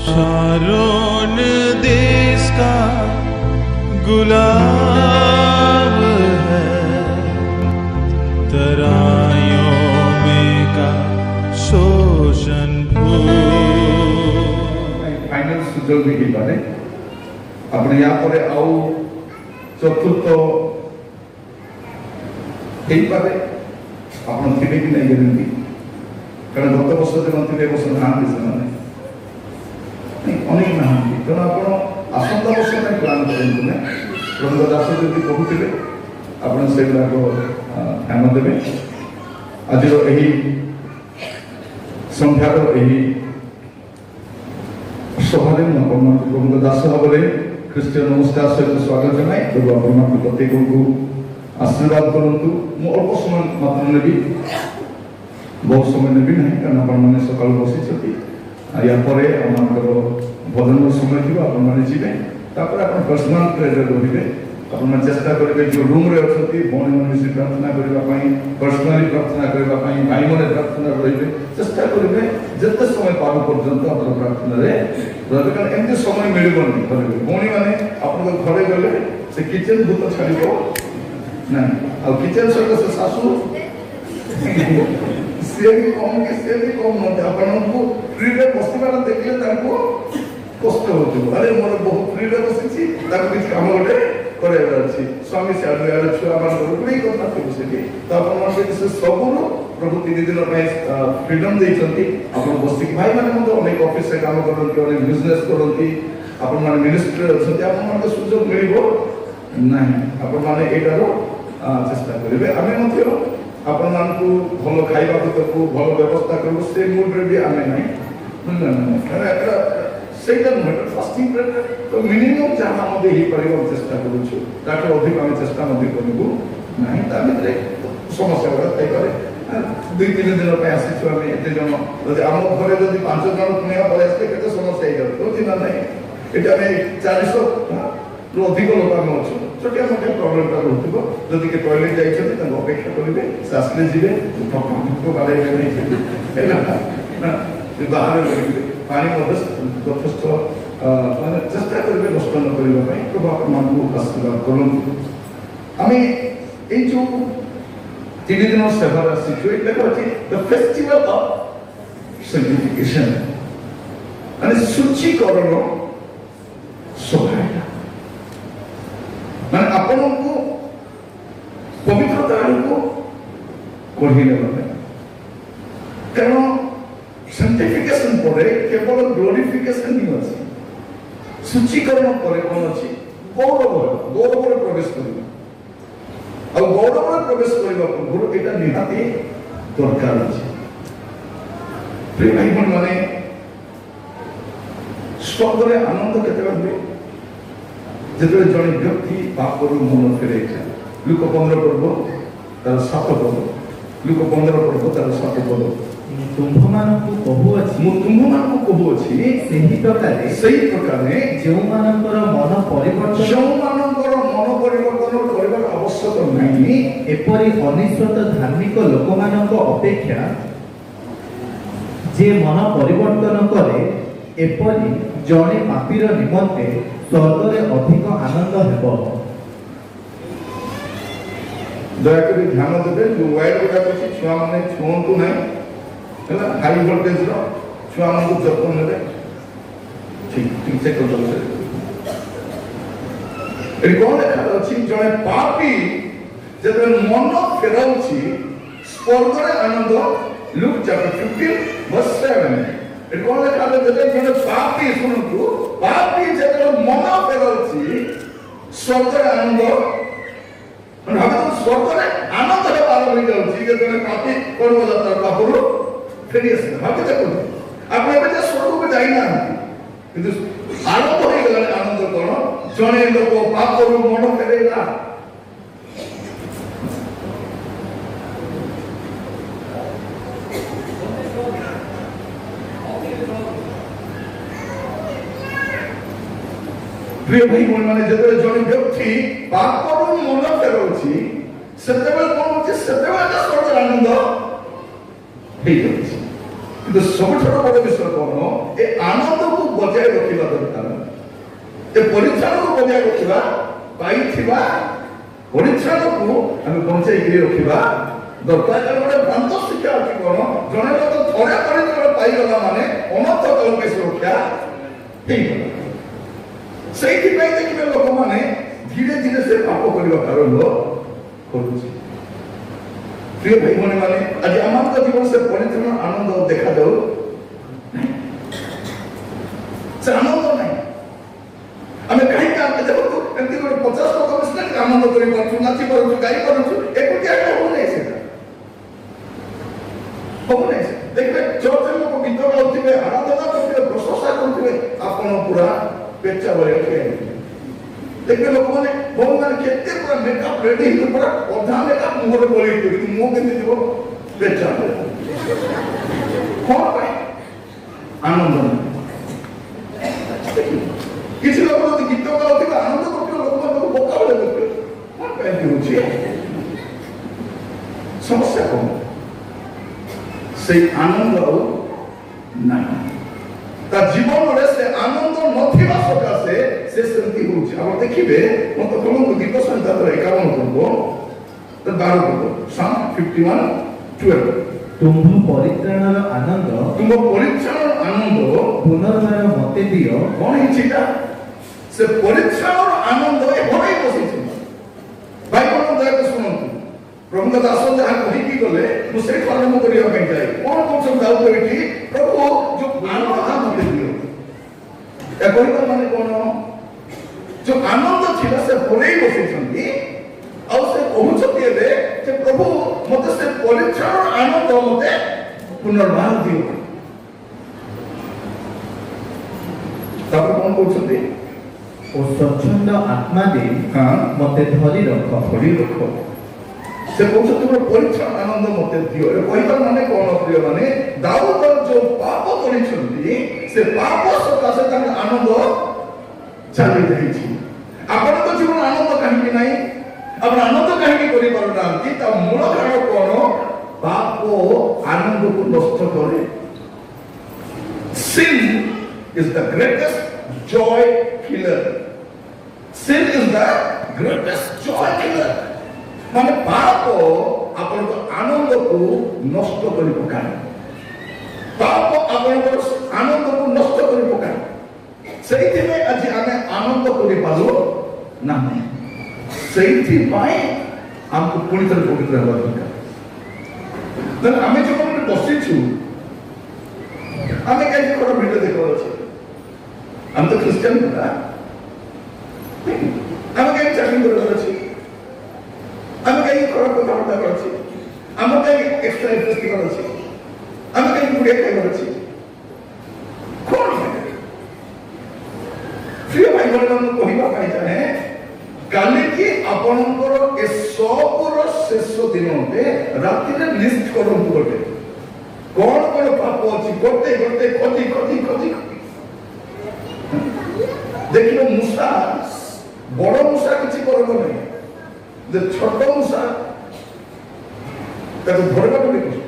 Sharon देश का गुलाब है, तराइयों में का शोषण फाइनल सुजोग नहीं पारे अपने यहाँ पर आओ चतुर्थ हेई पारे आपण थिबे कि नहीं जानती कारण गत वर्ष जो नथिले वर्ष नाहांती ସେମାନେ अनेक नाहांती तेणु आपण आसंता वर्ष में प्लान करते ना रंग दास जदि कहते आपण से ध्यान देवे आज यही संध्यार यही सभारे रंग दास भाव में ख्रीष्टीय नमस्कार सहित स्वागत जनाए प्रभु आपण प्रत्येक को आशीर्वाद करंतु मु अल्प समय मात्र नेबी बहुत समय नेबी नहीं कारण आपण माने सकाळ बसी छथि या परे हमर भजन समय थिबा आपण माने जिबे तापर आपण पर्सनल प्रेयर रहिबे आपण माने चेष्टा करबे जो रूम रे अछथि भौणी माने से प्रार्थना करबा पई पर्सनली प्रार्थना करबा पई भाई माने प्रार्थना रहिबे चेष्टा करबे जते समय पाबो पर्यंत आपण प्रार्थना रे रहिबे कारण एमते समय मिलबनी करबे भौणी माने आपण घरे गले से किचन भूत छाड़िबो नहीं अब किचन सर से सासू से भी कम नते आपण को फ्री रे बसबार देखले ताको कष्ट होतो अरे मोर बहुत फ्री रे बसिछि ताको किछ काम गोटे करेबार अछि स्वामी से आदर छुआ मान गुडी कथा थिबो सेठी त आपण मन से सबुरो प्रभु 3 दिन पे फ्रीडम देइछंती आपण बसिक भाई माने मते अनेक ऑफिस से काम करंती अनेक बिजनेस करंती आपण माने मिनिस्टर अछंती आपण मन सुजोग मिलिबो नहीं आपण माने एटारो चेष्टा करेंगे आम आपण मान भल खाइबा को भल व्यवस्था करूँ से मूड रे भी आमे नहीं फास्टिंग तो मिनिमम जहाँ मध्य ही पार चेष्टा करूँ ताकि अधिक आम चेष्टा करूँ ना भर समस्या गुड़ा थी 2-3 दिन आसी आम एत जन आम घर जब 5 जन पुनिया पलि आसते के समस्या हो ना नहीं ये आम 400 अधिक लोक आम अच्छे छोटिया मोटिया प्रोब्लेम रोक जदि के टॉयलेट जाइए अपेक्षा करेंगे से आसले जी बारे बाहर पानी यथेष मानने चेष्टा करेंगे नष्ट न करने प्रभु आपको आशीर्वाद करूँ आम ये जो 3 दिन सेवार आसी द फेस्टिवल ऑफ सैंक्टिफिकेशन माने शुचिकरण सहायता माने आपण को पवित्रता को कढ़ी नेबा कारण सैंक्टिफिकेशन पर केवल ग्लोरिफिकेशन नहीं अछि शुचिकरण पर कोन अछि गौरव रे प्रवेश करबा और गौरव रे प्रवेश करबा पूर्व एटा निहाती दरकार अछि प्रिय भाई बहन माने स्वर्ग रे आनंद केते हुए जब जड़े व्यक्ति पाप मन फेरे लुक 15 पर्व तार 7 पद लुक 15 पर्व तार 7 पद तुम्भमानकु कहू अछि सेही प्रकारे जेउ मानकर मन परिवर्तन करबार आवश्यक नाही एपरि अनिश्चित धार्मिक लोकमानक अपेक्षा जे मन परिवर्तन करे एपरि जड़े पापीर निमंते स्वर्ग रे अधिक आनंद हेबो दयाकरी ध्यान देबे जो वायर गुडा अछि छुआ माने छुंतु नै हैला हाई वोल्टेज रो छुआ मानकु जतन नेबे ठीक से कर दो ए कोन देखा अछि जने पापी जब मन फेराउछि स्वर्ग रे आनंद लुक चैप्टर 15 वर्स 7 ए कोन देखा जने पापी सुनतु पापी जब मन फेराउछि स्वर्ग रे आनंद भावे तो स्वर्ग रे आनंद हे पार हो जाउछि जे जने पापी करबो जाता पापरो फेरी आसे भावे देखो आप एबे जे स्वर्ग को जाई ना किंतु आनंद हो गेला आनंद कोन जने लोक पापरो मन फेरेला प्रिय भाई माने जब जन व्यक्ति पापरू मन फेरौछि सेतेबेल कोन होछि सेतेबेल स्वर्ग आनंद हे जाउछि কিন্তু ସବୁଠାରୁ ବଡ଼ ବିଷୟ କ'ଣ ଏ ଆନନ୍ଦକୁ ବଜାୟ ଏ ପରିଚ୍ଛନ୍ନକୁ ବଜାୟ ରଖିବା, ପାଇଥିବା ପରିଚ୍ଛନ୍ନକୁ ଆମେ ବଞ୍ଚେଇକି ରଖିବା ଦରକାର। କାରଣ ଗୋଟେ ଭ୍ରାନ୍ତ ଶିକ୍ଷା ଅଛି କଣ, ଜଣେ ଲୋକ ଥରେ ପରିଚ୍ଛନ୍ନ ପାଇଗଲା ମାନେ ଅନର୍ଥ କାଳ ପାଇଁ ସୁରକ୍ଷା ହେଇଗଲା। ସେଇଥିପାଇଁ ଦେଖିବେ ଲୋକମାନେ ଧୀରେ ଧୀରେ ସେ ପାପ କରିବାକୁ ଆରମ୍ଭ କରୁଛି। ପ୍ରିୟ ଭାଇ ଭଉଣୀ ମାନେ, ଆଜି ଆମର ଜୀବନ ସେ ପରିଚ୍ଛନ୍ନ ଆନନ୍ଦ ଦେଖାଯାଉ ସେ ଆନନ୍ଦ ନାହିଁ। ଆମେ କାହିଁକି ଆମେ ଦେଖନ୍ତୁ ଏମିତି ଗୋଟେ 50 ଲୋକ ମିଶିଲେ ଆନନ୍ଦ କରିପାରୁଛୁ, ନାଚି ପାରୁଛୁ, ଗାଇ ପାରୁଛୁ, ଏକୁଟିଆ ହଉନାହିଁ ସେଟା, ହଉନାହିଁ। ଦେଖିବେ ଚର୍ଚ୍ଚରେ ଲୋକ ଗୀତ ଗାଉଥିବେ, ଆରାଧନା କରୁଥିବେ, ପ୍ରଶଂସା କରୁଥିବେ, ଆପଣ ପୁରା ପେଚା ଭଳିଆ ଠିଆ ହେଇଥିବେ। ଦେଖିବେ ଲୋକମାନେ ଭଉଣୀମାନେ କେତେ ପୁରା ମେକଅପ୍ ରେଡି ହେଇକି ପୁରା ଅଧା ମେକଅପ୍ ମୁହଁରେ ବୋଳିଥିବେ, କିନ୍ତୁ ମୁହଁ କେମିତି ଯିବ ପେଚା ଭଳିଆ। କଣ ପାଇଁ? ଆନନ୍ଦ ନାହିଁ। କିଛି ଲୋକ ଯଦି ଗୀତ ଗାଉଥିବେ, ଆନନ୍ଦ କରୁଥିବେ, ଲୋକମାନଙ୍କୁ ବୋକା ଭଳିଆ ଦେଖୁଥିବେ, କଣ ପାଇଁ ହେଉଛି? ସମସ୍ୟା କଣ? ସେଇ ଆନନ୍ଦ ଆଉ ନାହିଁ। ତା ଜୀବନରେ ସେ ଆନନ୍ଦ ନଥିବା ସକାଶେ ସେ ସେମିତି ହଉଛି। ଆପଣ ଦେଖିବେ, ମତେ କହନ୍ତୁ ଗୀତ ସଂହିତା 51 ପର୍ବ 12 ପର୍ବ, Psalm 51:12। ତୁମ୍ଭ ପରିତ୍ରାଣର ଆନନ୍ଦ, ତୁମ ପରିଚ୍ଛନ୍ନର ଆନନ୍ଦ ପୁନର୍ବାର ମତେ ଦିଅ। କଣ ହେଇଛି ଏଟା? ସେ ପରିଚ୍ଛନ୍ନର ଆନନ୍ଦ ଏ ହରାଇ ବସିଛି। ଭାଇ ଭଉଣୀ ଦୟାକୁ ଶୁଣନ୍ତୁ, ପ୍ରଭୁଙ୍କ ଦାସ ଯାହା କହିକି ଗଲେ ମୁଁ ସେଇଠୁ ଆରମ୍ଭ କରିବା ପାଇଁ ଯାଏ। କଣ କହୁଛନ୍ତି ଦାଉଦ ଏଠି? ପ୍ରଭୁ ଯୋଉ ଆନନ୍ଦ ମତେ ଦିଅ। ଏ କହିବା ମାନେ କଣ? ଯୋଉ ଆନନ୍ଦ ଥିଲା ସେ ହରେଇ ବସିଛନ୍ତି, ଆଉ ସେ କହୁଛନ୍ତି ଏବେ ଯେ ପ୍ରଭୁ ମତେ ସେ ପରିଚ୍ଛନ୍ନ ଆନନ୍ଦ ମତେ ପୁନର୍ବାର ଦିଅ। ତାପରେ କଣ କହୁଛନ୍ତି? ଓ ସ୍ୱଚ୍ଛନ୍ଦ ଆତ୍ମା ଦେଇ ମତେ ଧରି ରଖ। ଧରି ରଖ। ସେ କହୁଛନ୍ତି ତୁମର ପରିଚ୍ଛନ୍ନ ଆନନ୍ଦ ମତେ ଦିଅ। କହିବାର ମାନେ କଣ ପ୍ରିୟ ମାନେ, ଦାଉଦ ଯୋଉ ପାପ କରିଛନ୍ତି ସେ ପାପ ସକାଶେ ତାଙ୍କର ଆନନ୍ଦ ଚାଲି ଯାଇଛି। ଆପଣଙ୍କ ଜୀବନ ଆନନ୍ଦ କାହିଁକି ନାହିଁ? ଆପଣ ଆନନ୍ଦ କାହିଁକି କରିପାରୁନାହାନ୍ତି? ତା ମୂଳ କାରଣ କଣ? ପାପ ଆନନ୍ଦକୁ ନଷ୍ଟ କରେ। Sin is the greatest joy killer. Sin is the greatest joy killer. ମାନେ ପାପ ଆପଣଙ୍କ ଆନନ୍ଦକୁ ନଷ୍ଟ କରି ପକାଏ। ପାପ ଆପଣଙ୍କର ଆନନ୍ଦକୁ ନଷ୍ଟ କରି ପକାଏ। ସେଇଥିପାଇଁ ଆଜି ଆମେ ଆନନ୍ଦ କରିପାରୁ ନାହିଁ। ସେଇଥିପାଇଁ ଆମକୁ ପୁଣି ଥରେ ପବିତ୍ର ହେବା ଦରକାର। ତେଣୁ ଆମେ ଯେଉଁମାନେ ବସିଛୁ, ଆମେ କାହିଁକି ଖରାପ ଭିଡ଼ିଓ ଦେଖିବାର ଅଛି? ଆମେ ତ ଖ୍ରୀଷ୍ଟିଆନ ପିଲା, ଆମେ କାହିଁକି ଚାକିରି କରିବାର ଅଛି? ଆମେ କାହିଁକି ଖରାପ କଥାବାର୍ତ୍ତା କରିବାର ଅଛି? ଆମର କାହିଁକି ଏକ୍ସଟ୍ରା ଇଣ୍ଟରେଷ୍ଟ କରିବାର ଅଛି? ଆମେ କାହିଁକି ଗୁଡିଆ ଖାଇବାର ଅଛି? କଣ ପ୍ରିୟ ଭାଇ ଭଉଣୀମାନଙ୍କୁ କହିବା ପାଇଁ ଚାହେଁ, କାଲିକି ଆପଣଙ୍କର ଏ ସବୁର ଶେଷ ଦିନ ଅଟେ। ରାତିରେ ଲିଷ୍ଟ କରନ୍ତୁ ଗୋଟେ, କଣ କଣ ପାପ ଅଛି, ଗୋଟେ ଗୋଟେ ଖୋଜି ଖୋଜି ଖୋଜି ଦେଖିବ। ମୂଷା, ବଡ ମୂଷା କିଛି କରିବ ନାହିଁ, ଯେ ଛୋଟ ମୂଷା ତାକୁ ଧରିବା ବି କଷ୍ଟ।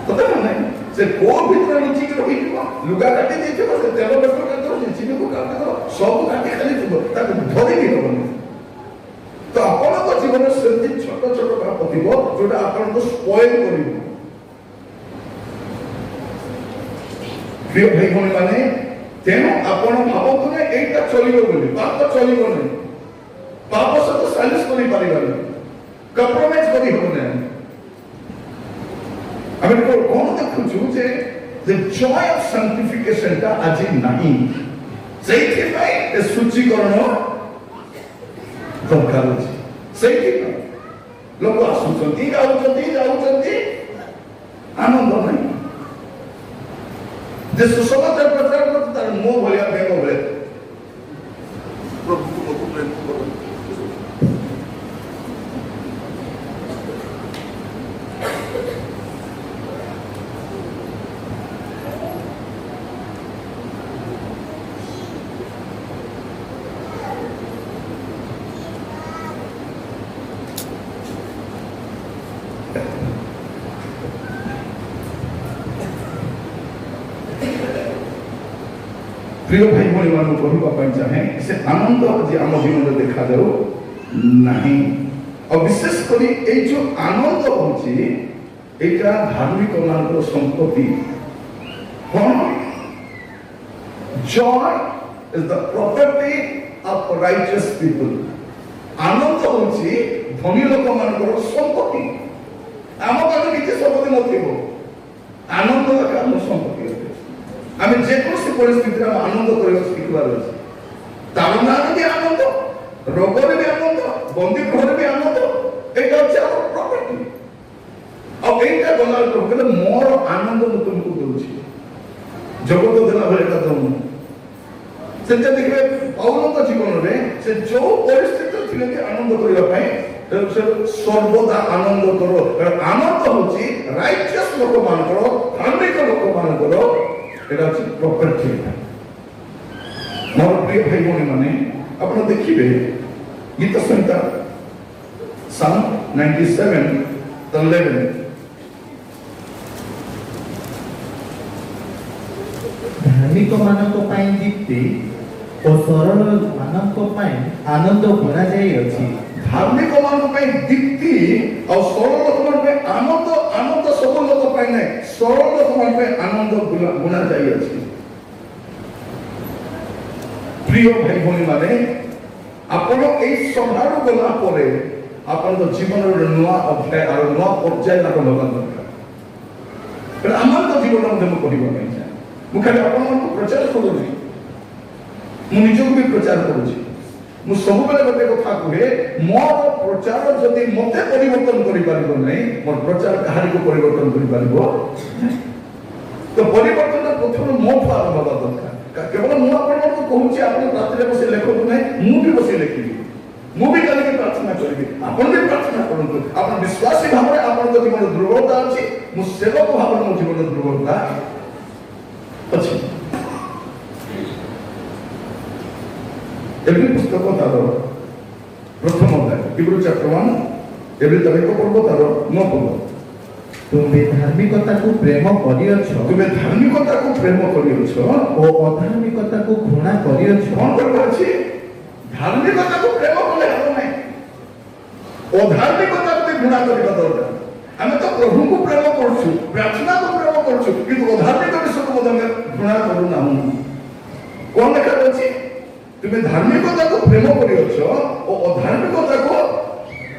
ତଥା ନାହିଁ ସେ କୋ ଭିତରେ ଲୁଚିକି ରହିଯିବ, ଲୁଗା କାଟି ଦେଇଥିବ, ସେ ତେଲ ବେଟ କାଟିଦେବ, ଚିନିକୁ କାଟିଦେବ, ସବୁ କାଟି ଖାଲି ଥିବ, ତାକୁ ଧରିକି ହବନି। ତ ଆପଣଙ୍କ ଜୀବନରେ ସେମିତି ଛୋଟ ଛୋଟ ପାପ ଥିବ ଯୋଉଟା ଆପଣଙ୍କୁ ସ୍ପଏଲ କରିବ। ପ୍ରିୟ ଭାଇ ଭଉଣୀ ମାନେ, ତେଣୁ ଆପଣ ଭାବନ୍ତୁ ନା ଏଇଟା ଚଳିବ ବୋଲି। ପାପ ଚଳିବ ନାହିଁ। ପାପ ସହିତ ସାଲିସ କରିପାରିବାନି, କମ୍ପ୍ରମାଇଜ କରିହବ ନାହିଁ। ଆମେ କଣ ଦେଖୁଛୁ ଯେ ଜୟ ଅଫ ସାଙ୍କ୍ଟିଫିକେସନ ଟା ଆଜି ନାହିଁ। ସେଇଥିପାଇଁ ଏ ସୂଚୀକରଣ ଦରକାର ଅଛି। ସେଇଥିପାଇଁ ଲୋକ ଆସୁଛନ୍ତି, ଗାଉଛନ୍ତି, ଯାଉଛନ୍ତି, ଆନନ୍ଦ ନାହିଁ। ଯେ ସୁସମାଚାର ପ୍ରଚାର କରୁଛି ତାର ମୋ ଭଳିଆ ବେଗ ଭଳିଆ प्रिय भाई भाई मान कहवाई चाहे से आनंद आज आम जीवन में देखा जाऊ नहीं और विशेषकर ये जो आनंद होगा धार्मिक मान संपत्ति कौन joy is the property of righteous people आनंद होची धनी लोक मान संपत्ति आम पाखे किसी संपत्ति नथिबो आनंद आम संपत्ति आम जेकोसी परिस्थिति आनंद करने शिखबार अच्छे तारुण्य भी आनंद रोगर भी आनंद बंदी गृह भी आनंद यहाँ हूँ प्रॉपर्टी और यहाँ गला कहते मोर आनंद मुझे तुमको दूसरी जगत देला भाई दौन से देखिए पौल जीवन में से जो परिस्थिति थी कि आनंद करने सर्वदा आनंद करो आनंद हूँ राइचियस लोक मान धार्मिक लोक मान এটা হচ্ছে প্রপার্টি আমার প্রিয় ভাই বোন মানে আপনারা দেখিবে গীত সংহিতা সাম 97:11 धार्मिक मानक पाई दीप्ति और सरल मानक पाई आनंद बना जाई अछि धार्मिक मान पे दीप्ति और सरल लोक मान पे आनंद आनंद सब लोक पाई नहीं सरल लोक मान पे आनंद गुना जाई अछि प्रिय भाई भौणी माने आपण ए सभारो गला परे आपण तो जीवन रो नवा अध्याय और नवा पर्याय आरंभ होगा दरकार आमान तो जीवन में हम कहिबो नहीं छै मु खाली आपण को प्रचार करूछी मु निजको भी प्रचार करूछी मु सब बेले गोटे कथा कहे मोर प्रचार जदि मते परिवर्तन करि पारिबो नै मोर प्रचार कहानी को परिवर्तन करि पारिबो तो परिवर्तन प्रथम मो आरंभ होगा दरकार केवल मु आपण को कहूची आपण रात्रि बसे लेखो नै मु भी बसे लेखिबी मु भी काली के प्रार्थना करिबी आपण भी प्रार्थना करंतु आपण विश्वासी भाव रे आपण को जीवन दुर्बलता अछि मु सेवक भाव रे मो जीवन दुर्बलता अछि एवरी पुस्तक तार प्रथम अध्याय हिब्रू चैप्टर 1 एवरी तारिख पढ़बो तार 9 पद तुमे धार्मिकता को प्रेम करियछ तुमे धार्मिकता को प्रेम करियछ ओ अधार्मिकता को घृणा करियछ कोन करबा अछि धार्मिकता को प्रेम कले हबो नै अधार्मिकता को घृणा करबा दरकार हमें तो प्रभु को प्रेम करछु प्रार्थना को प्रेम करछु किंतु अधार्मिक विषय को मदन घृणा करू ना कोन लेखा अछि तुमे धार्मिकता को प्रेम करियछ ओ अधार्मिकता को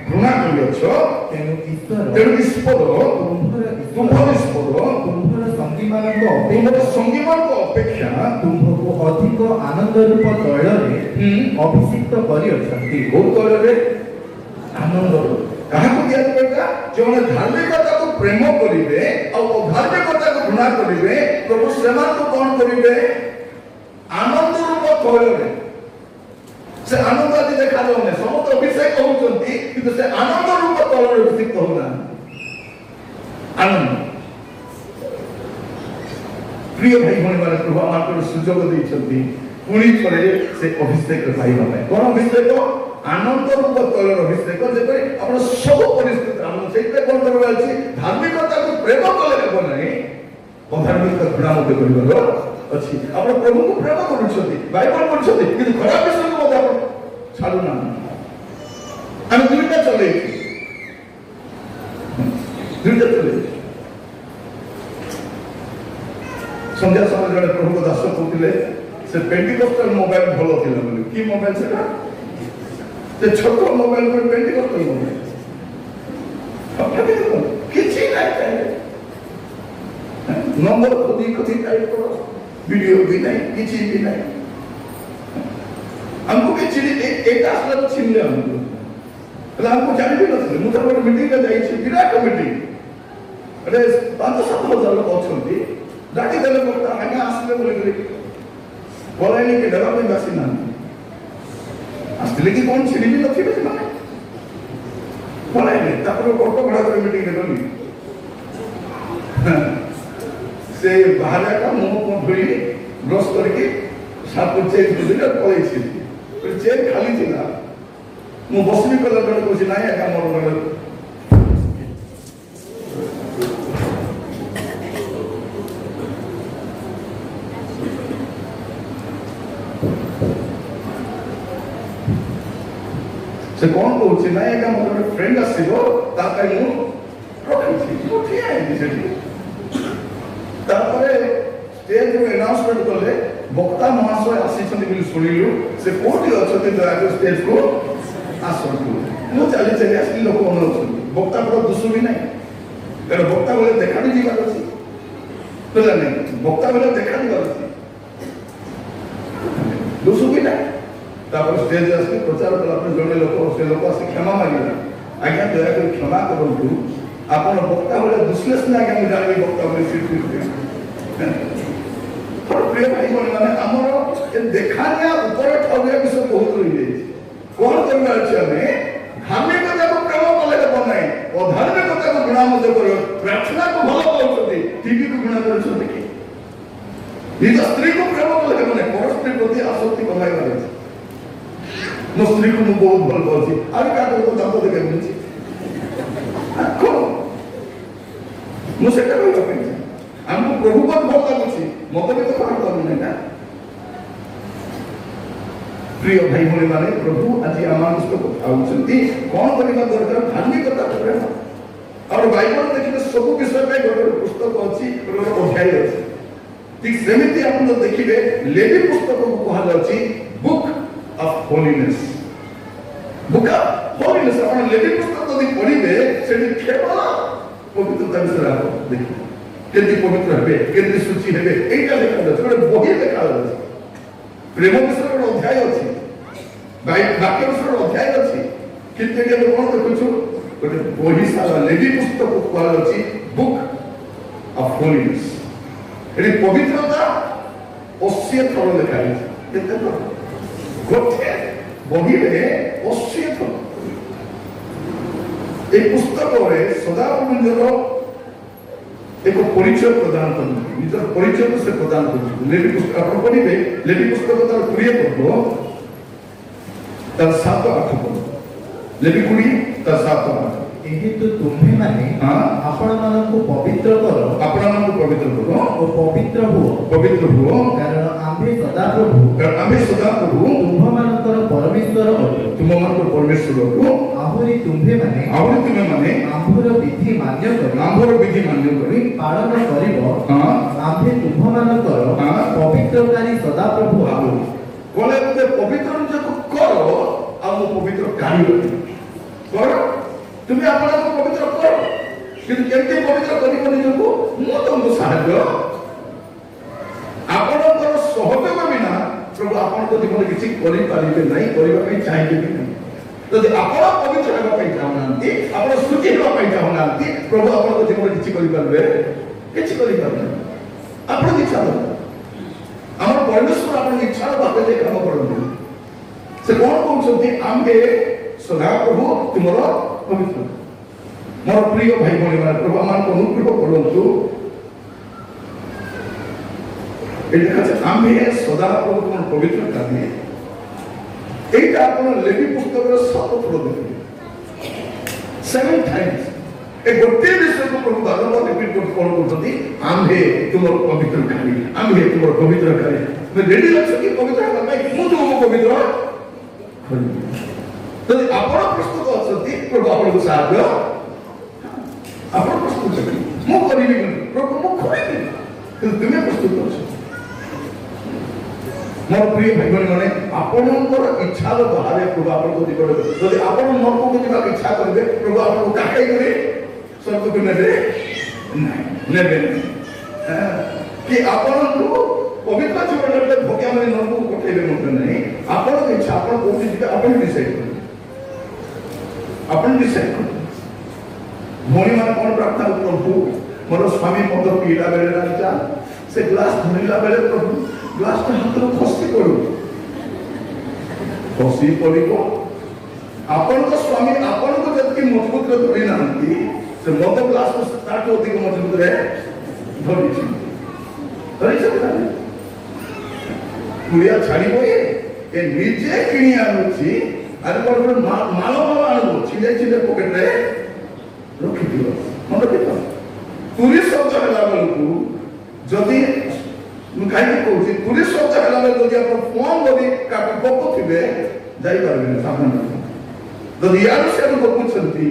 घृणा करियछ तेणु ईश्वर तुम्हारे संगी मान को अपेक्षा तुमको अधिक आनंद रूप तैल रे अभिषिक्त करियछंती ओ तैल रे आनंद कहा को दिया जाएगा जो धार्मिकता को प्रेम करिवे और अधार्मिकता को घृणा करिवे प्रभु सेवा को कौन करिवे आनंद रूप तैल रे से आनंद आदि देखा जाउने समस्त अभिषेक होउचंती किंतु से आनंद रूप तैल रे अभिषेक होना आनंद प्रिय भाई भौणी माने प्रभु आमाकर सुजोग दैछंती पुणी थरे से अभिषेक पाइबा पाए कोन अभिषेक आनंद रूप तैल रे अभिषेक जेपरि आपण सब परिस्थिति आनंद सेते कोन करबा अछि धार्मिकता को प्रेम कले हेबो नै अधार्मिकता घृणा मते करबा अछि आपण प्रभु को प्रेम करूछंती बाइबल पढुछंती किंतु खराब विषय को मते आपण छाडू ना हम दुईटा चले संध्या समय जड़े प्रभु दास कहते से पेंटिकस्टल मोबाइल भल थिला बोली की मोबाइल सेटा से छोट मोबाइल पर पेंटिकस्टल मोबाइल किछि नहीं चाहिए नंबर खुदी खुदी टाइप करो वीडियो भी नहीं किछि भी नहीं हमको के चिड़ी एक आसला तो छिन ले हमको એટલે हमको जानि भी नथिले मु तर मीटिंग में जाई छी विराट मीटिंग अरे 5-7 लोक अछंती डाकी देले बोलता आगे आसले बोले बोलाइले कि डरा में बासी ना आसले कि कोन छिड़ी भी नथिबे माने बोलाइले तापर ऑटो भाड़ा कर मीटिंग रे गली से बाहर का मुंह को धोई ब्रश करके साफ चेंज कर दिले पळै छी चेयर खाली थी ना मु बसनी कलर बड़ कोसी नाही आका मोर बड़ से कौन कहूँ ना एक मोर फ्रेंड आसो रखी ठिया स्टेज एनाउंसमेंट कले वक्ता महाशय आसी शुणिलु से कौटी अच्छा दया स्टेज को आसतु मुझे चली चली आसली लोक अनाउन वक्ता पूरा दोष भी ना कारण वक्ता बेले देखा भी जीवार अच्छी नहीं वक्ता बेले देखा जीवार अच्छी दोष भी ना स्टेज आसली प्रचार कला जड़े लोक से लोक आस क्षमा मांगे आज्ञा दयाकोरी क्षमा करूँ आपण वक्ता बेले दुष्ले सिना आज्ञा मुझे जानी वक्ता बेले प्रिय भाई बहन मैंने आमर देखानिया ऊपर ठगिया विषय बहुत रही है कौन करना अच्छे हमें धार्मिकता को प्रेम कले देव ना अधार्मिकता को घृणा मध्य कर प्रार्थना को भल पाते टीवी को घृणा कर निज स्त्री को प्रेम कले देव ना पर स्त्री प्रति आसक्ति कमाइबार अच्छे मो स्त्री को मुझे बहुत भल पाऊँ आगे क्या तो दांत देखे मिलूँ कौन मुझे कहना आमको प्रभु बहुत भल लगुच मत भी तो खराब लगुना ना प्रिय भाई भाई माने प्रभु आज आम कथा कौन करने दरकार धार्मिकता प्रेम और बाइबल देखिए सब विषय में गोटे पुस्तक अच्छी अध्याय अच्छी ठीक सेमती आप देखिए लेवी पुस्तक को कहुच्छी book of holiness book of holiness आप लेवी पुस्तक यदि पढ़े से केवल पवित्रता विषय आप देखिए केंद्र पवित्र हे केंद्र सूची हे एटा देखा जाए गोटे बही देखा जाए प्रेम विषय गोटे अध्याय अच्छी वाक्य विषय अध्याय अच्छी कितने कौन देखु गोटे बही सारा लेवी पुस्तक को कहुच्छी बुक ऑफ होलीनेस ये पवित्रता 80 थर लिखा है गोटे बही में 80 थर ये पुस्तक सदाप्रभुंजर एक परिचय प्रदान करते निजर परिचय को से प्रदान करते लेवी पुस्तक आप पढ़िबे लेवी पुस्तक तार 20 पद तार 7-8 पद लेवी 20 तार 7-8 एहेतु तुम्हे माने आपण मानकु पवित्र करो ओ पवित्र हुओ कारण आम्भे सदा प्रभु तुम्ह मानकर परमेश्वर अटो तुम मानकर परमेश्वर अटो आहुरी तुम्हे माने आम्भर विधि मान्य करी पालन करिवो आम्भे तुम्ह मानकर पवित्रकारी सदा प्रभु आहुरी कोले पवित्र जो करो हम पवित्र कार्य करो तुम्हें अपना को पवित्र करो किंतु केमते पवित्र करिबो निजको मु तुमको साहाय्य आपनकर सहयोग बिना प्रभु आपन को जीवन किछि करि पारिबे नहीं करिबा पई चाहिबे भी नहीं यदि आपण पवित्र हेबा पई चाहनांती आपण सुखी हेबा पई चाहनांती प्रभु आपन को जीवन किछि करि पारबे किछि करि पारबे आपण इच्छा हमर परमेश्वर आपन इच्छा बाते जे काम करंती से कोन कहउछंती आम्बे सदा प्रभु तुमरो पवित्र मोर प्रिय भाई भाई माने प्रभु आमान को अनुग्रह करंतु एटा जे आम्बे सदा प्रभु तुम पवित्र करने एटा आपण लेवी पुस्तक रो 7 पद देखिए 7 टाइम्स ए गोटे विषय को प्रभु बारंबार रिपीट कर कोन करथि आम्बे तुमरो पवित्र करी आम्बे तुमरो पवित्र करी मैं रेडी अछि कि पवित्र करबा मु तुमको पवित्र करी तो आपण प्रस्तुत अछती प्रभु आपण को साहाय्य आपण प्रस्तुत अछि मु करिबि प्रभु मु करिबि कि तुमे प्रस्तुत अछि मोर प्रिय भाई बहन माने आपनकर इच्छा रो बाहर प्रभु आपण को जीवन यदि आपण नरक को जीवा इच्छा करबे प्रभु आपण को काहे करे स्वर्ग को नेबे नहीं नेबे कि आपण को पवित्र जीवन रे भोग्या माने नरक को पठेबे मत नहीं आपण इच्छा आपण कोठी जीवा आपण डिसाइड कर अपन डिसाइड कर भोनी मान कौन प्रार्थना प्रभु मोर स्वामी पद पीला बेले राजा से ग्लास धरिला बेले प्रभु ग्लास ता हाथ रो खसी पड़ो खसी पड़िबो अपन तो स्वामी अपन को जति मजबूत रे धरि नांती से मद ग्लास को स्टार्ट अधिक मजबूत रे धरि छी धरि सकता पुरिया छाड़िबो ए निजे किनी आनुची आज पर मालो आनु छिले पॉकेट रे रखि दियो मन रखितो पुलिस शब्द हला बेलकु जदि मु काई कहूची पुलिस शब्द हला बेल जदि आप फोन बडी काटी पको थिबे जाई पारबे सामने ଯଦି ୟାର ସିଆଡୁ ଗପୁଛନ୍ତି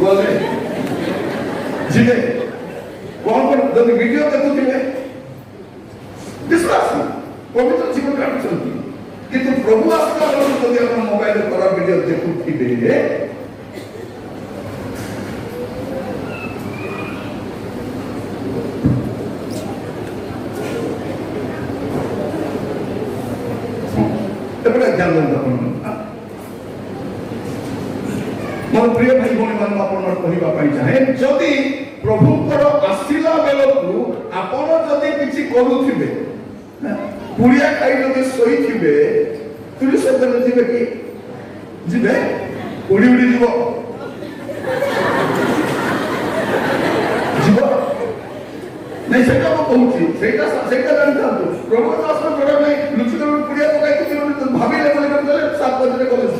ଗଲେ ଯିବେ କଣ କଣ ଯଦି ଭିଡିଓ ଦେଖୁଥିବେ ବିଶ୍ୱାସ ପବିତ୍ର ଜୀବନ କାଟୁଛନ୍ତି କିନ୍ତୁ ପ୍ରଭୁ ଆସିଲା ବେଳକୁ ଯଦି ଆପଣ ମୋବାଇଲରେ ଖରାପ ଭିଡିଓ ଦେଖୁଥିବେ ଧ୍ୟାନ ଦିଅନ୍ତୁ ଆପଣ ମୋର ପ୍ରିୟ ଭାଇ ଭଉଣୀ ମାନଙ୍କୁ ଆପଣ କହିବା ପାଇଁ ଚାହେଁ ଯଦି ପ୍ରଭୁଙ୍କର ଆସିଲା ବେଳକୁ ଆପଣ ଯଦି କିଛି କରୁଥିବେ ପୁଡ଼ିଆ ଖାଇ ଯଦି ଶୋଇଥିବେ ପୁଲିସ ଯିବେ କି ଯିବେ ଉଡ଼ି ଉଡ଼ି ଯିବ ଯିବ ନାଇଁ ସେଇଟା ମୁଁ କହୁଛି ସେଇଟା ଜାଣିଥାନ୍ତୁ ପ୍ରଭୁ ଦାସ ଯୋଉଟା ପାଇଁ ଲୁଚିତ ପୁଡ଼ିଆ ପକାଇକି ଭାବିଲେ ବୋଲି ଗଲେ 7 ବଜେ କଲେଜ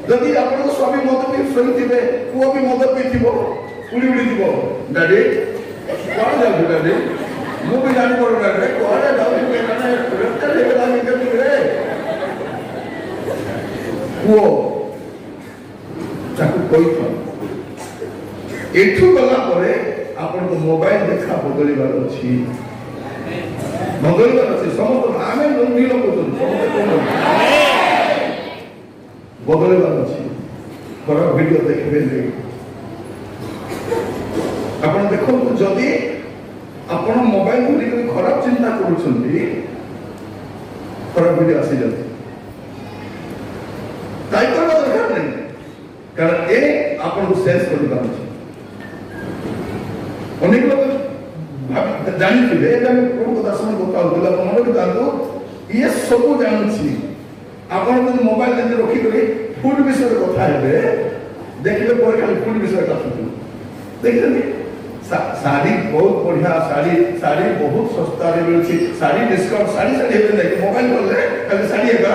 ଯଦି ଆପଣଙ୍କ ସ୍ୱାମୀ ମଦ ପିଇ ଶୋଇଥିବେ ପୁଅ ବି ମଦ ପିଇଥିବ ଉଡ଼ି ଉଡ଼ି ଯିବ ଡାଡି କୁଆଡ଼େ ଯାଉଛୁ ଡାଡି ମୁଁ ବି ଜାଣିପାରୁ ଡାଡି କୁଆଡ଼େ ଯାଉଛୁ ପୁଅ ତାକୁ କହିଥାଉ ଏଠୁ ଗଲା ପରେ ଆପଣଙ୍କ ମୋବାଇଲ ଦେଖା ବଦଳିବାର ଅଛି ସମସ୍ତ ଆମେ ନୀଳ କରୁଛନ୍ତି ବଦଳିବାର ଅଛି ଖରାପ ଭିଡିଓ ଦେଖିବେ ନାହିଁ ଆପଣ ଦେଖନ୍ତୁ ଯଦି ଆପଣ ମୋବାଇଲ ଧରିକି ଖରାପ ଚିନ୍ତା କରୁଛନ୍ତି ଖରାପ ଭିଡିଓ ଆସିଯାଉଛି ତାଇ କରିବା ଦରକାର ନାହିଁ କାରଣ ଏ ଆପଣଙ୍କୁ ସେନ୍ସ କରିପାରୁଛି ଅନେକ ଲୋକ ଜାଣିଥିବେ ଏବେ ଆମେ ପ୍ରଭୁଙ୍କ ଦର୍ଶନ କଥା ହଉଥିଲା ମନେ ରଖିଥାନ୍ତୁ ଇଏ ସବୁ ଜାଣୁଛି ଆପଣ ଯଦି ମୋବାଇଲ ଯଦି ରଖିକରି ଫୁଡ୍ ବିଷୟରେ କଥା ହେବେ ଦେଖିଲେ ପରେ ଖାଲି ଫୁଡ୍ ବିଷୟରେ ଆସୁଛୁ ଦେଖିଛନ୍ତି ଶାଢ଼ୀ ବହୁତ ବଢିଆ ଶାଢ଼ୀ ବହୁତ ଶସ୍ତାରେ ମିଳୁଛି ଶାଢ଼ୀ ଡିସ୍କାଉଣ୍ଟ ଶାଢ଼ୀ ହେବେ ନାହିଁ ମୋବାଇଲ କଲେ ଖାଲି ଶାଢ଼ୀ ହେବା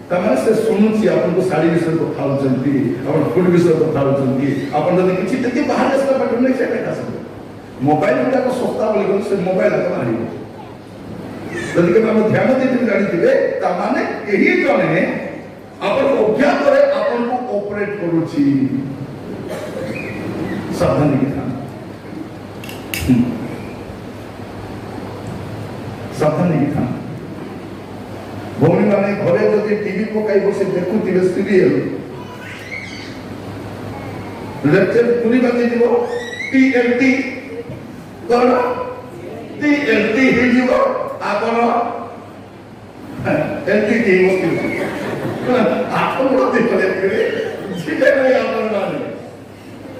ତାମାନେ ସେ ଶୁଣୁଛି ଆପଣଙ୍କୁ ଶାଢ଼ୀ ବିଷୟରେ କଥା ହଉଛନ୍ତି ଆପଣ ଫୁଡ୍ ବିଷୟରେ କଥା ହଉଛନ୍ତି ଆପଣ ଯଦି କିଛି ଯଦି ବାହାରେ ଆସିଲା ପାଠ ନାହିଁ ସେଇଟା ଆସନ୍ତୁ ମୋବାଇଲ ଗୁଡାକ ଶସ୍ତା ବୋଲି କହୁ ସେ ମୋବାଇଲ ଆଗ ବାହାରିବ ଯଦି କେବେ ଆମେ ଧ୍ୟାନ ଦେଇଥିବେ ଜାଣିଥିବେ ତାମାନେ ଏହି ଜଣେ ଆପଣଙ୍କ ଅଜ୍ଞାତରେ ଆପଣଙ୍କୁ ଅପରେଟ କରୁଛି ସାବଧାନ ହେଇକି ଥାନ୍ତି ଭଉଣୀ ମାନେ ଘରେ ଯଦି ଟିଭି ପକାଇ ବସି ଦେଖୁଥିବେ ସିରିଏଲ ଲେକ୍ଚର ପୁଣି ବାଜିଯିବ TLT କଣ TLT ହେଇଯିବ ଆପଣ LTT ଆପଣ ଦେଖିଲେ ଆପଣ ମାନେ